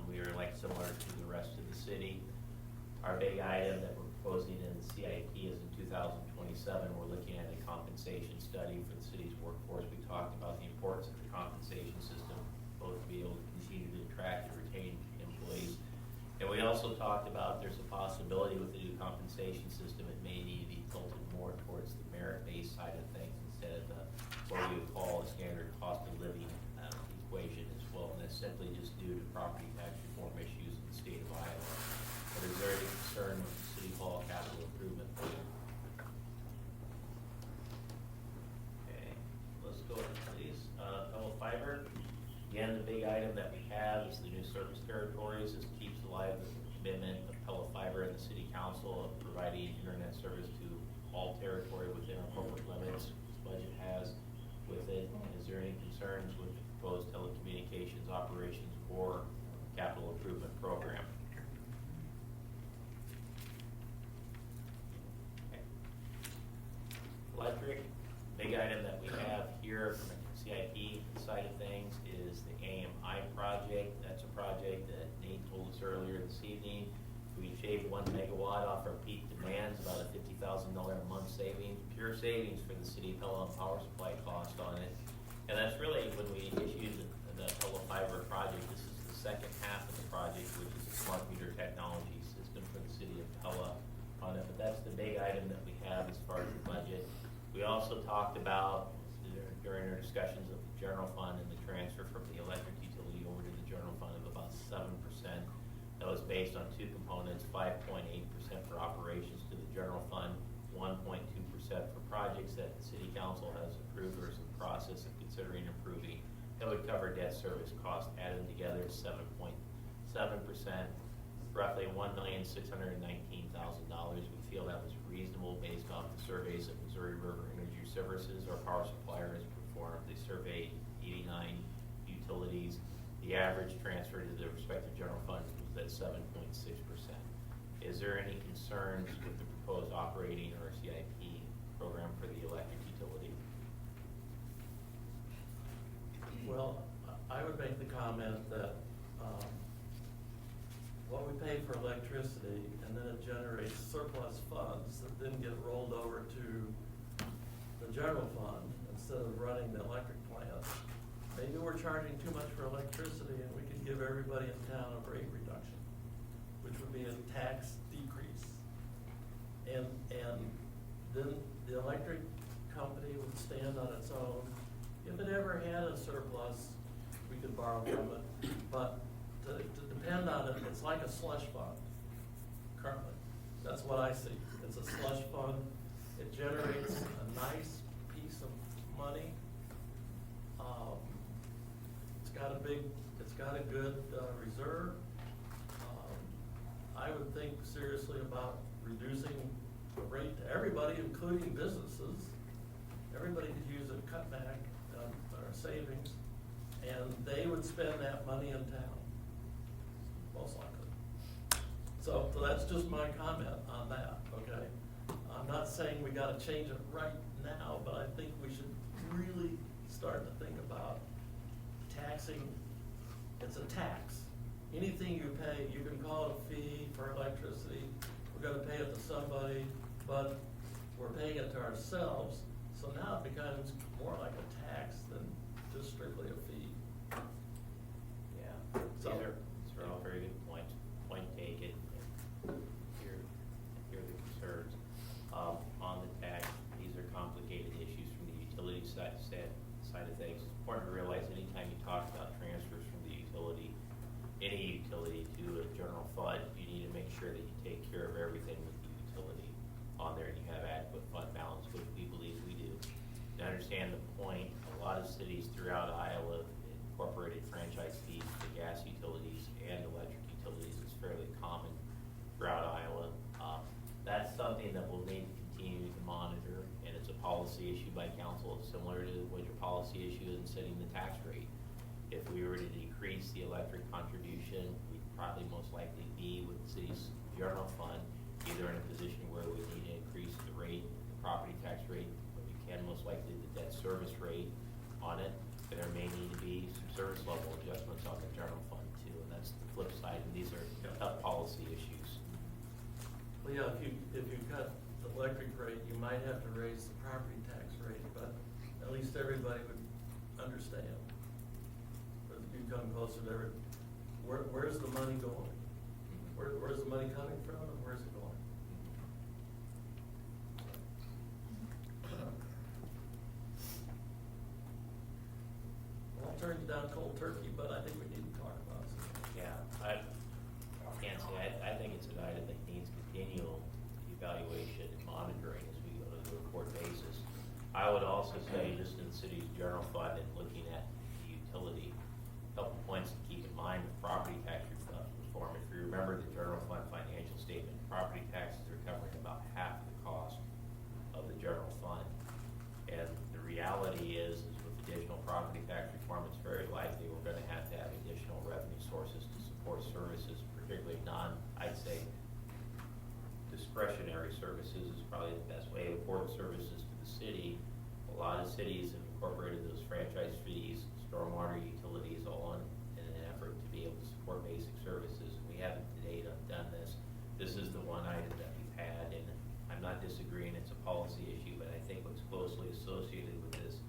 We are similar to the rest of the city. Our big item that we're proposing in the CIP is in 2027. We're looking at a compensation study for the city's workforce. We talked about the importance of the compensation system, both to be able to continue to attract and retain employees. And we also also talked about there's a possibility with the new compensation system, it may need to be tilted more towards the merit-based side of things instead of the, what we would call a standard cost of living equation as well. And that's simply just due to property tax reform issues in the state of Iowa. But is there any concern with the City Hall capital improvement plan? Okay, let's go ahead, please. Pella Fiber. Again, the big item that we have is the new service territories. This keeps alive the commitment of Pella Fiber and the City Council of providing internet service to all territory within our corporate limits. This budget has with it. Is there any concerns with the proposed telecommunications operations or capital improvement program? Okay. Electric, big item that we have here from a CIP side of things is the AMI project. That's a project that Nate told us earlier this evening. We shaved 1 megawatt off our peak demands, about a $50,000 a month savings, pure savings for the City of Pella and power supply cost on it. And that's really when we issued the Pella Fiber project. This is the second half of the project, which is a smart meter technology system for the City of Pella on it. But that's the big item that we have as far as the budget. We also talked about during our discussions of the general fund and the transfer from the electric utility over to the general fund of about 7%. That was based on two components, 5.8% for operations to the general fund, 1.2% for projects that the City Council has approved or is in the process of considering approving. That would cover debt service costs, added together 7.7%, roughly $1,619,000. We feel that was reasonable based off the surveys that Missouri River Energy Services, our power supplier, has performed. They surveyed 89 utilities. The average transfer to the respective general funds was at 7.6%. Is there any concerns with the proposed operating or CIP program for the electric utility? Well, I would make the comment that what we pay for electricity, and then it generates surplus funds that then get rolled over to the general fund instead of running the electric plant. Maybe we're charging too much for electricity and we can give everybody in town a rate reduction, which would be a tax decrease. And then the electric company would stand on its own. If it ever had a surplus, we could borrow from it. But to depend on it, it's like a slush fund currently. That's what I see. It's a slush fund. It generates a nice piece of money. It's got a good reserve. I would think seriously about reducing the rate to everybody, including businesses. Everybody could use a cutback or savings, and they would spend that money in town, most likely. So that's just my comment on that, okay? I'm not saying we gotta change it right now, but I think we should really start to think about taxing. It's a tax. Anything you pay, you can call it a fee for electricity. We're gonna pay it to somebody, but we're paying it to ourselves. So now it becomes more like a tax than just strictly a fee. Yeah, So- these are all very good points. Point taken. Here are the concerns. On the tax, these are complicated issues from the utility side of things. It's important to realize anytime you talk about transfers from the utility, any utility to a general fund, you need to make sure that you take care of everything with the utility on there and you have adequate fund balance, which we believe we do. To understand the point, a lot of cities throughout Iowa incorporated franchise fees for gas utilities and electric utilities. It's fairly common throughout Iowa. That's something that we'll need to continue to monitor, and it's a policy issue by council, similar to what your policy issue is in setting the tax rate. If we were to decrease the electric contribution, we'd probably most likely be with the city's general fund, either in a position where we need to increase the rate, the property tax rate, but we can most likely the debt service rate on it. But there may need to be some service level adjustments on the general fund too, and that's the flip side, and these are tough policy issues. Well, yeah, if you cut the electric rate, you might have to raise the property tax rate, but at least everybody would understand. But you come closer to where's the money going? Where's the money coming from and where's it going? Well, I'll turn you down cold turkey, but I think we need to talk about it. Yeah, I can't say, I think it's an item that needs continual evaluation and monitoring as we go to a report basis. I would also say, just in the city's general fund and looking at the utility, a couple points to keep in mind with property tax reform. If you remember the general fund financial statement, property taxes are covering about half the cost of the general fund. And the reality is with additional property tax reform, it's very likely we're gonna have additional revenue sources to support services, particularly I'd say, discretionary services is probably the best way. Important services to the city. A lot of cities have incorporated those franchise fees, stormwater utilities, all in an effort to be able to support basic services. We haven't to date done this. This is the one item that we've had, and I'm not disagreeing it's a policy issue, but I think what's closely associated with this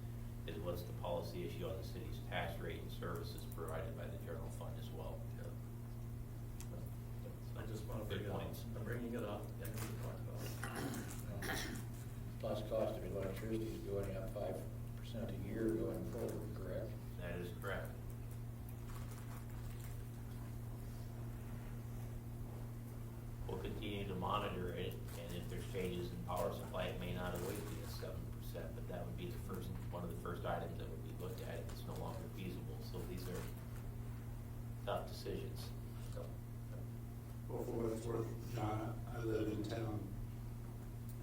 is what's the policy issue on the city's tax rate and services provided by the general fund as well. I just want to bring it up. I'm bringing it up and we can talk about it. Plus cost of electricity is going up 5% a year going forward, correct? That is correct. We'll continue to monitor it, and if there's changes in power supply, it may not always be a 7%, but that would be one of the first items that would be looked at if it's no longer feasible. So these are tough decisions. Well, for what it's worth, John, I live in town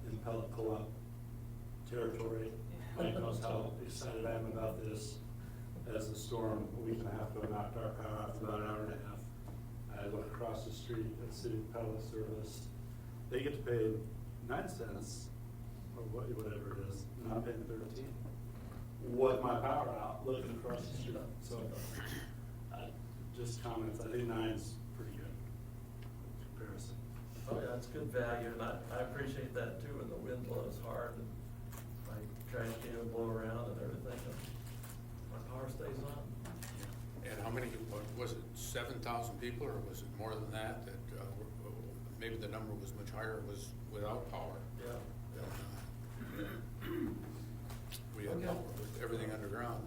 in Pella territory. Mike knows how excited I am about this. As the storm a week and a half ago knocked our power out for about an hour and a half, I look across the street at City of Pella service. They get to pay 9 cents or whatever it is, and I'm paying 13. With my power out, looking across the street. So, just comments. I think 9's pretty good comparison. Oh yeah, it's good value, and I appreciate that too, when the wind blows hard and my trash can will blow around and everything, and my power stays on. And how many, was it 7,000 people, or was it more than that? Maybe the number was much higher, was without power. Yeah. We had Okay. power with everything underground.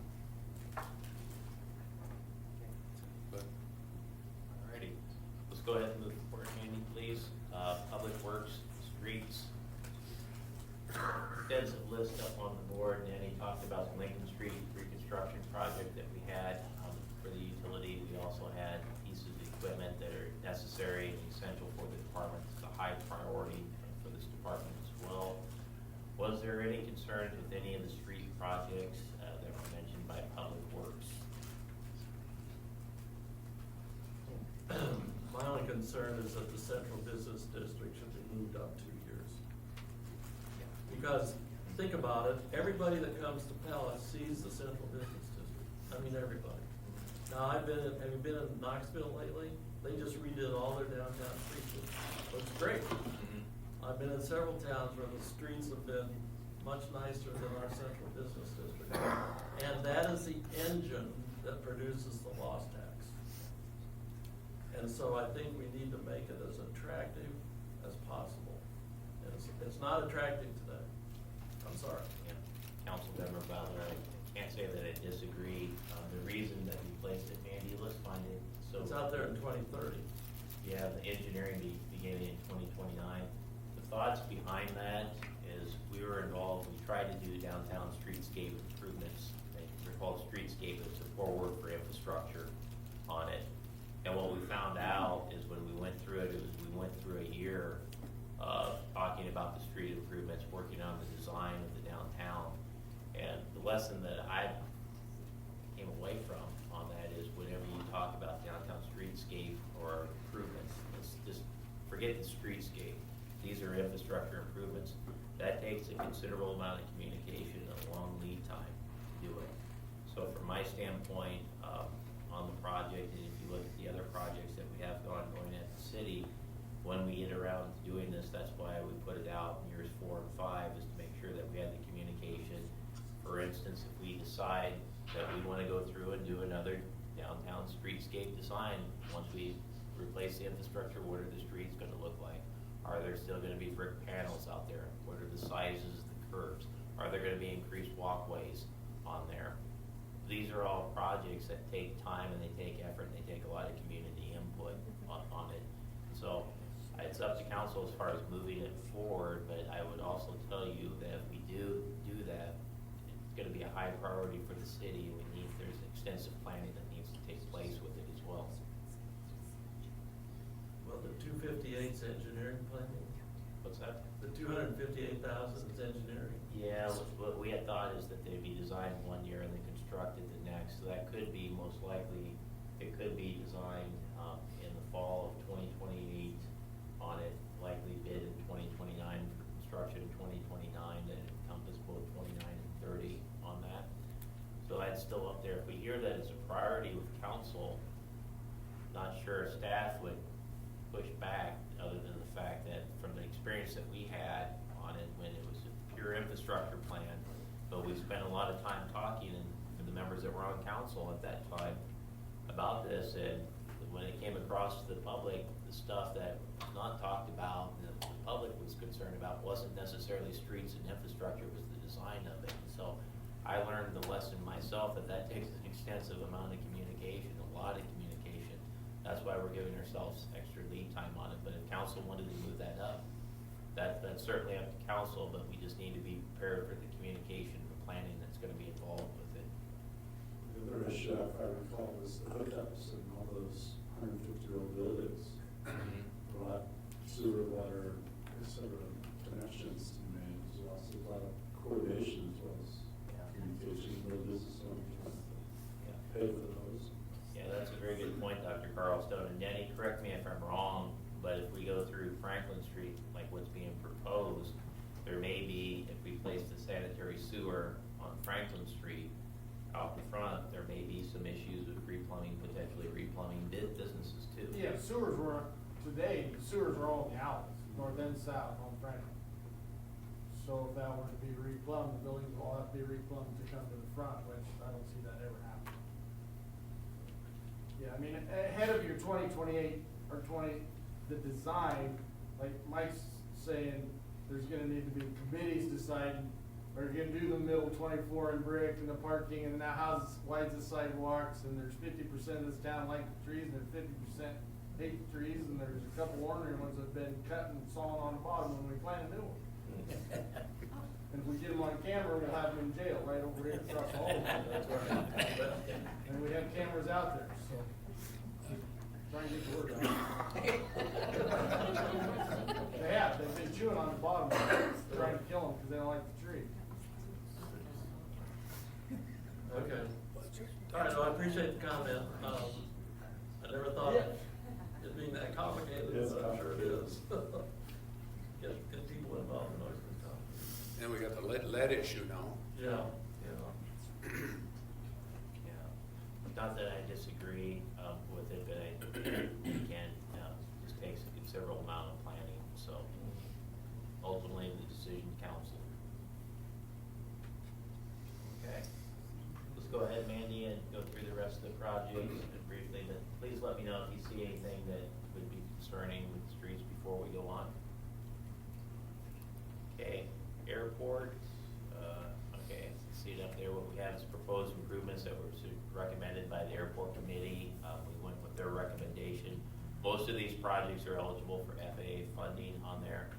But Alrighty, let's go ahead and move forward, Andy, please. Public Works, streets. Extensive list up on the board. Nanny talked about the Lincoln Street reconstruction project that we had for the utility. We also had pieces of equipment that are necessary and essential for the department. It's a high priority for this department as well. Was there any concerns with any of the street projects that were mentioned by Public Works? My only concern is that the central business district should be moved up 2 years. Because, think about it, everybody that comes to Pella sees the central business district. I mean, everybody. Now, have you been in Knoxville lately? They just redid all their downtown streets. It looks great. I've been in several towns where the streets have been much nicer than our central business district. And that is the engine that produces the lost tax. And so I think we need to make it as attractive as possible. It's not attractive today. I'm sorry. Yeah. Councilmember Butler, I can't say that I disagree. The reason that we placed it, Andy, let's find it. So It's out there in 2030. Yeah, the engineering beginning in 2029. The thoughts behind that is we were involved, we tried to do downtown streetscape improvements. They're called streetscape, it's a forward for infrastructure on it. And what we found out is when we went through it, we went through a year of talking about the street improvements, working on the design of the downtown. And the lesson that I came away from on that is whenever you talk about downtown streetscape or improvements, let's just forget the streetscape. These are infrastructure improvements. That takes a considerable amount of communication and a long lead time to do it. So from my standpoint, on the project, and if you look at the other projects that we have going at the city, when we get around to doing this, that's why we put it out in years 4 and 5, is to make sure that we have the communication. For instance, if we decide that we want to go through and do another downtown streetscape design, once we replace replace the infrastructure, what are the streets gonna look like? Are there still gonna be brick panels out there? What are the sizes of the curbs? Are there gonna be increased walkways on there? These are all projects that take time and they take effort and they take a lot of community input on it. So it's up to council as far as moving it forward, but I would also tell you that if we do that, it's gonna be a high priority for the city. There's extensive planning that needs to take place with it as well. Well, the 258's engineering planning, What's that? the 258,000 is engineering. Yeah, what we had thought is that they'd be designed one year and then constructed the next, so that could be most likely, it could be designed, in the fall of 2028 on it, likely bid in 2029 for construction in 2029, that encompass both 29 and 30 on that. So that's still up there. If we hear that it's a priority with council, not sure staff would push back, other than the fact that from the experience that we had on it when it was a pure infrastructure plan, but we spent a lot of time talking, and for the members that were on council at that time about this, and when it came across to the public, the stuff that was not talked about, and the public was concerned about, wasn't necessarily streets and infrastructure, it was the design of it. And so I learned the lesson myself that takes an extensive amount of communication, a lot of communication. That's why we're giving ourselves extra lead time on it. But if council wanted to move that up, that's certainly up to council, but we just need to be prepared for the communication and the planning that's gonna be involved with it. The other issue, if I recall, was the hookups in all those 150-year-old buildings. A lot sewer, water, etc. connections to be made. There's also a lot of coordination as well as communication with business owners trying to pay for those. Yeah, that's a very good point, Dr. Carlstone. And Denny, correct me if I'm wrong, but if we go through Franklin Street, like what's being proposed, there may be, if we place the sanitary sewer on Franklin Street out in front, there may be some issues with replumbing, potentially replumbing businesses too. Yeah, sewers were, today, the sewers are all in the outlets, north and south on Franklin. So if that were to be replumbed, the buildings will all have to be replumbed to come to the front, which I don't see that ever happening. Yeah, I mean, ahead of your 2028 or the design, like Mike's saying, there's gonna need to be committees deciding, are you gonna do the middle 24 in brick and the parking, and now how wide's the sidewalks, and there's 50% of this town like the trees, and there's 50% hate the trees, and there's a couple ornery ones that have been cut and sawn on the bottom when we plant a new one. And if we get them on camera, we'll have them in jail right over here across the hall. That's right. And we have cameras out there, so try and get the word out. They've been chewing on the bottom, trying to kill them because they don't like the tree. Okay. All right, well, I appreciate the comment. I never thought it being that complicated, but I'm sure it is. Get people involved in those things. And we got the lead issue now. Yeah. Yeah, not that I disagree with it, but again, this takes a considerable amount of planning, so ultimately the decision council. Okay, let's go ahead, Mandy, and go through the rest of the projects briefly, but please let me know if you see anything that would be concerning with the streets before we go on. Okay, airport, okay, see it up there. What we have is proposed improvements that were recommended by the airport committee. We went with their recommendation. Most of these projects are eligible for FAA funding on there.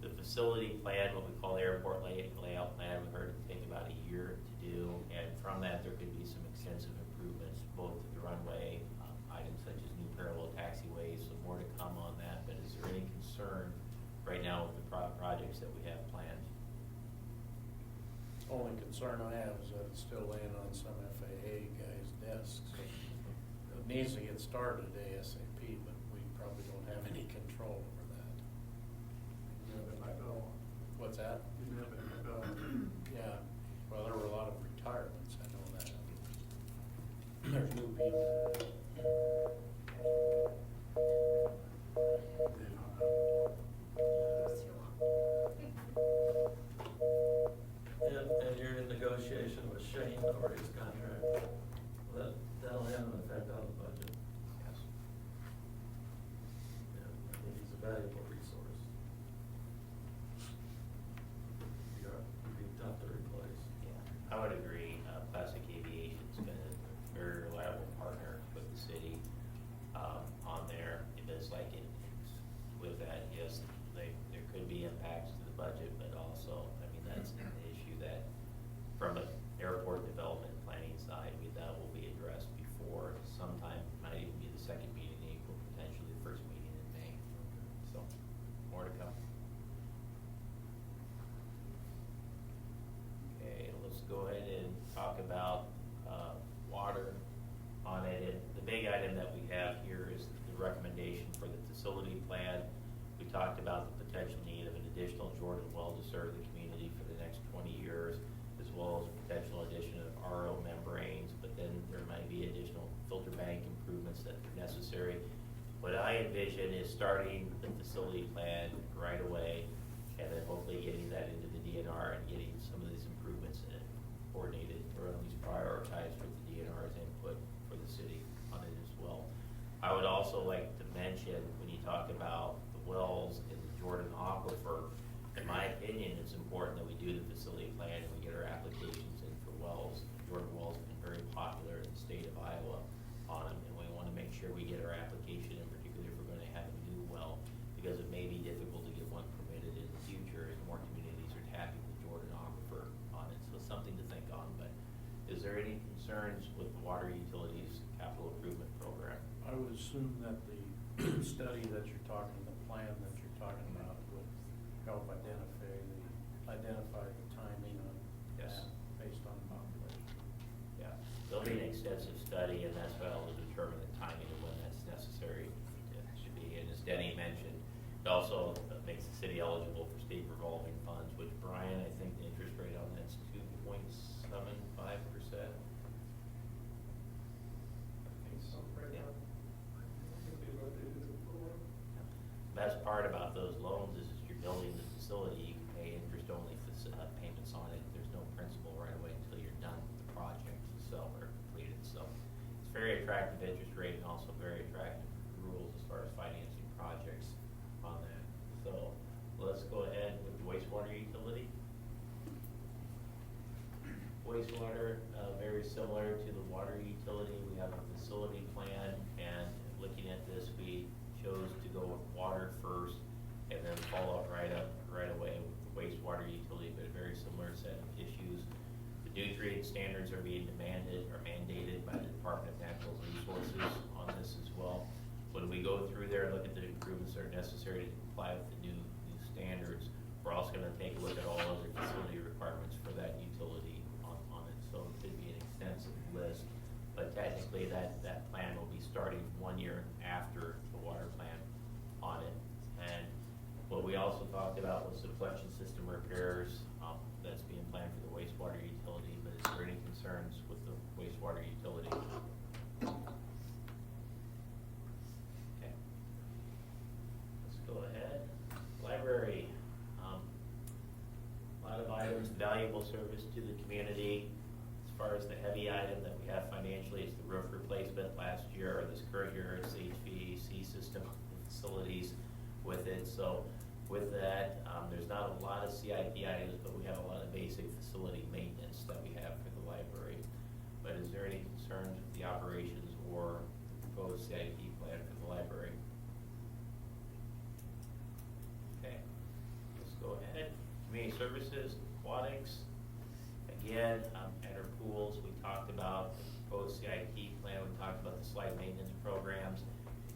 The facility plan, what we call the airport layout plan, we heard it take about a year to do, and from that there could be some extensive improvements, both to the runway, items such as new parallel taxiways, some more to come on that. But is there any concern right now with the projects that we have planned? Only concern I have is that it's still laying on some FAA guys' desks. It needs to get started ASAP, but we probably don't have any control over that. What's that? Yeah, well, there were a lot of retirements, I know that. There's new people. And you're in negotiation with Shane over his contract. That'll have an effect on the budget. Yes. valuable resource. It'd be tough to replace. Yeah, I would agree. Classic Aviation's been a very reliable partner with the city on there. It is like with that, yes, there could be impacts to the budget, but also, I mean, that's an issue that from an airport development planning side, that will be addressed before sometime, might even be the second meeting in April, potentially the first meeting in May. So, more to come. Okay, let's go ahead and talk about water on it. And the big item that we have here is the recommendation for the facility plan. We talked about the potential need of an additional Jordan well to serve the community for the next 20 years, as well as potential addition of RO membranes, but then there might be additional filter bank improvements that are necessary. What I envision is starting the facility plan right away, and then hopefully getting that into the DNR and getting some of these improvements coordinated, or at least prioritized with the DNR's input for the city on it as well. I would also like to mention, when you talk about the wells in the Jordan Aquifer, in my opinion, it's important that we do the facility plan and we get our applications in for wells. Jordan wells have been very popular in the state of Iowa on them, and we want to make sure we get our application in, particularly if we're going to have a new well, because it may be difficult to get one permitted in the future as more communities are tapping the Jordan Aquifer on it. So something to think on. But is there any concerns with the water utilities capital improvement program? I would assume that the study that you're talking, the plan that you're talking about would help identify the timing on Yes. that based on the population. Yeah, there'll be an extensive study, and that's what will determine the timing of when that's necessary to be. And as Denny mentioned, it also makes the city eligible for state revolving funds, which, Brian, I think the interest rate on that's 2.75%. Best part about those loans is if you're building the facility, you can pay interest-only payments on it. There's no principal right away until you're done with the project itself or completed. So it's very attractive interest rate and also very attractive rules as far as financing projects on that. So let's go ahead with the wastewater utility. Wastewater, very similar to the water utility. We have a facility plan, and looking at this, we chose to go with water first and then follow up right away with the wastewater utility, but a very similar set of issues. The nutrient standards are being mandated by the Department of Natural Resources on this as well. When we go through there and look at the improvements that are necessary to comply with the new standards, we're also going to take a look at all other facility requirements for that utility on it. So it could be an extensive list, but technically that plan will be starting 1 year after the water plan on it. And what we also talked about was the collection system repairs that's being planned for the wastewater utility. But is there any concerns with the wastewater utility? Okay. Let's go ahead. Library. A lot of items, valuable service to the community. As far as the heavy item that we have financially, it's the roof replacement last year, or this current year, it's HVAC system facilities with it. So with that, there's not a lot of CIP items, but we have a lot of basic facility maintenance that we have for the library. But is there any concerns with the operations or the proposed CIP plan for the library? Okay, let's go ahead. Community services, aquatics. Again, at our pools, we talked about the proposed CIP plan, we talked about the slide maintenance programs,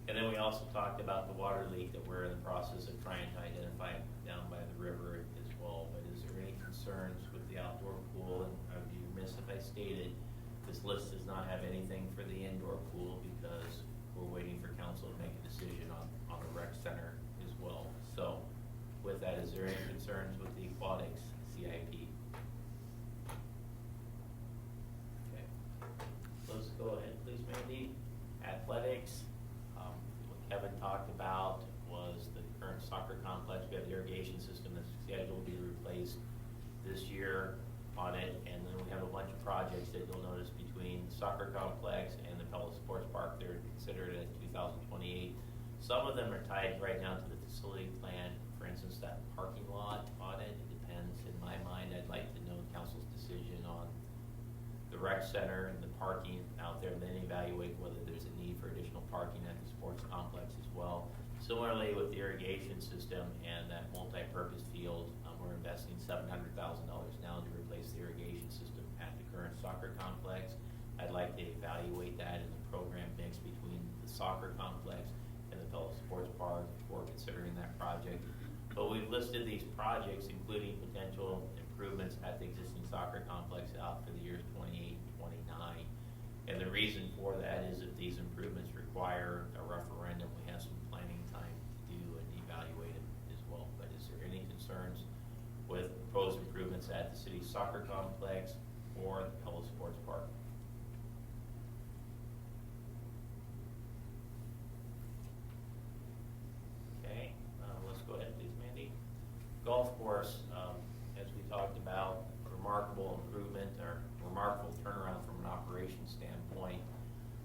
and then we also talked about the water leak that we're in the process of trying to identify down by the river as well. But is there any concerns with the outdoor pool? And I would be remiss if I stated this list does not have anything for the indoor pool because we're waiting for council to make a decision on the rec center as well. So with that, is there any concerns with the aquatics CIP? Okay, let's go ahead, please, Mandy. Athletics. What Kevin talked about was the current soccer complex. We have the irrigation system that's scheduled to be replaced this year on it, and then we have a bunch of projects that you'll notice between the soccer complex and the Pella Sports Park. They're considered a 2028 Some of them are tied right now to the facility plan. For instance, that parking lot audit, it depends. In my mind, I'd like to know council's decision on the rec center and the parking out there, and then evaluate whether there's a need for additional parking at the sports complex as well. Similarly with the irrigation system and that multi-purpose field, we're investing $700,000 now to replace the irrigation system at the current soccer complex. I'd like to evaluate that in the program mix between the soccer complex and the Pella Sports Park before considering that project. But we've listed these projects, including potential improvements at the existing soccer complex out for the years 28 and 29. And the reason for that is if these improvements require a referendum, we have some planning time to do and evaluate it as well. But is there any concerns with proposed improvements at the city's soccer complex or the Pella Sports Park? Okay, let's go ahead, please, Mandy. Golf course, as we talked about, remarkable improvement or remarkable turnaround from an operations standpoint.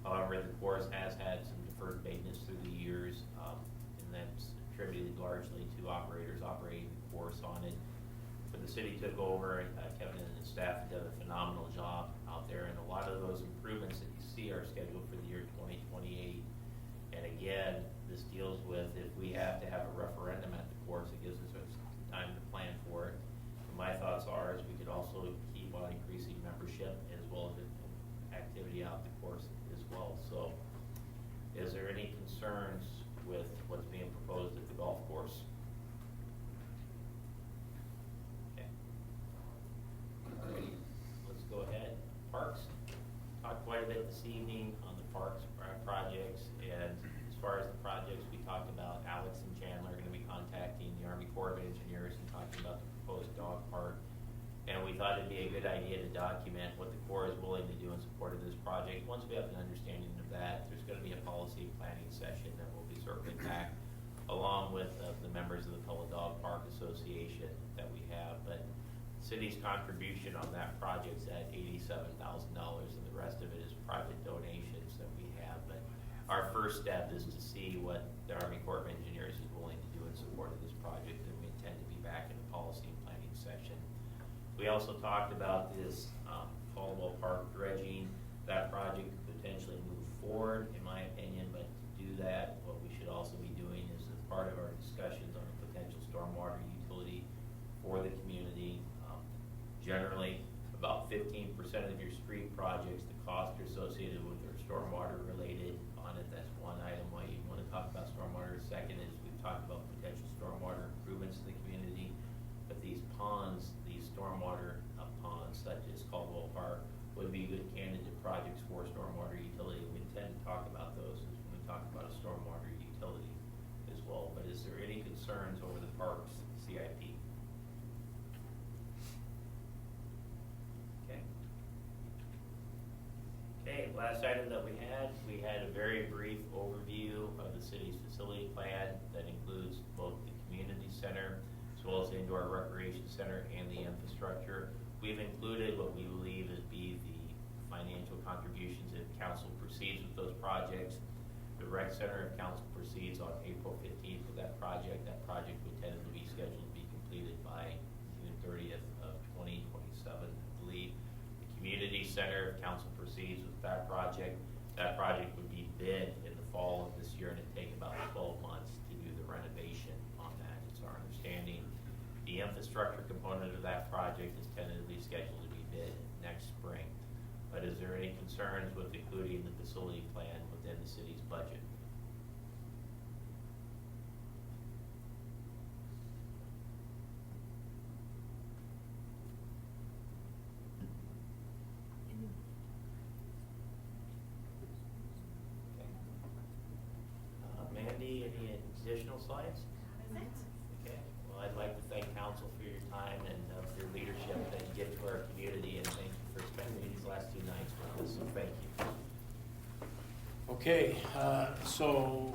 However, the course has had some deferred maintenance through the years, and that's attributed largely to operators operating the course on it. When the city took over, Kevin and his staff have done a phenomenal job out there, and a lot of those improvements that you see are scheduled for the year 2028. And again, this deals with if we have to have a referendum at the course, it gives us time to plan for it. And my thoughts are is we could also keep on increasing membership as well as activity out the course as well. So is there any concerns with what's being proposed at the golf course? Okay. All right. Let's go ahead. Parks. Talked quite a bit this evening on the parks projects, and as far as the projects, we talked about Alex and Chandler are going to be contacting the Army Corps of Engineers and talking about the proposed dog park. And we thought it'd be a good idea to document what the Corps is willing to do in support of this project. Once we have an understanding of that, there's going to be a policy planning session that we'll be circling back along with the members of the Pella Dog Park Association that we have. But the city's contribution on that project's at $87,000, and the rest of it is private donations that we have. But our first step is to see what the Army Corps of Engineers is willing to do in support of this project, and we intend to be back in the policy and planning session. We also talked about this Caldwell Park dredging. That project could potentially move forward, in my opinion, but to do that, what we should also be doing is as part of our discussions on a potential stormwater utility for the community. Generally, about 15% of your street projects, the costs are associated with their stormwater related on it. That's one item why you want to talk about stormwater. Second is we've talked about potential stormwater improvements in the community. But these ponds, these stormwater ponds such as Caldwell Park would be good candidate projects for stormwater utility. We intend to talk about those when we talk about a stormwater utility as well. But is there any concerns over the parks CIP? Okay, last item that we had a very brief overview of the city's facility plan that includes both the community center as well as the indoor recreation center and the infrastructure. We've included what we believe is be the financial contributions if council proceeds with those projects. The rec center, if council proceeds on April 15th with that project would tentatively be scheduled to be completed by June 30th of 2027, I believe. The community center, if council proceeds with that project would be bid in the fall of this year, and it'd take about 12 months to do the renovation on that. It's our understanding. The infrastructure component of that project is tentatively scheduled to be bid next spring. But is there any concerns with including the facility plan within the city's budget? Mandy, any additional slides? That is it. Okay, well, I'd like to thank council for your time and for your leadership that you give to our community, and thank you for spending these last 2 nights with us, so thank you. Okay, so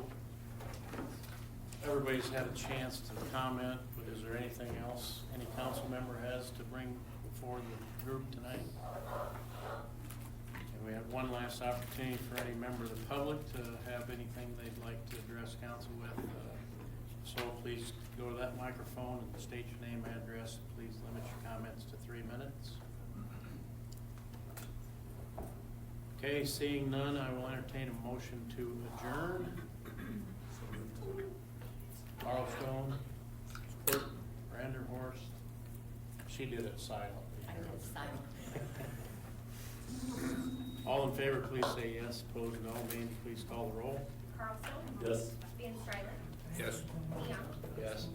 everybody's had a chance to comment, but is there anything else any council member has to bring before the group tonight? And We have one last opportunity for any member of the public to have anything they'd like to address council with. So please go to that microphone and state your name, address. Please limit your comments to 3 minutes. Okay, seeing none, I will entertain a motion to adjourn. Marlstone, support, Branderhorst. She did it silently. I did it silently. All in favor, please say yes. Opposed, no. Maine, please call the roll. Carlson? Yes. Van Strylen? Yes. DeYoung? Yes.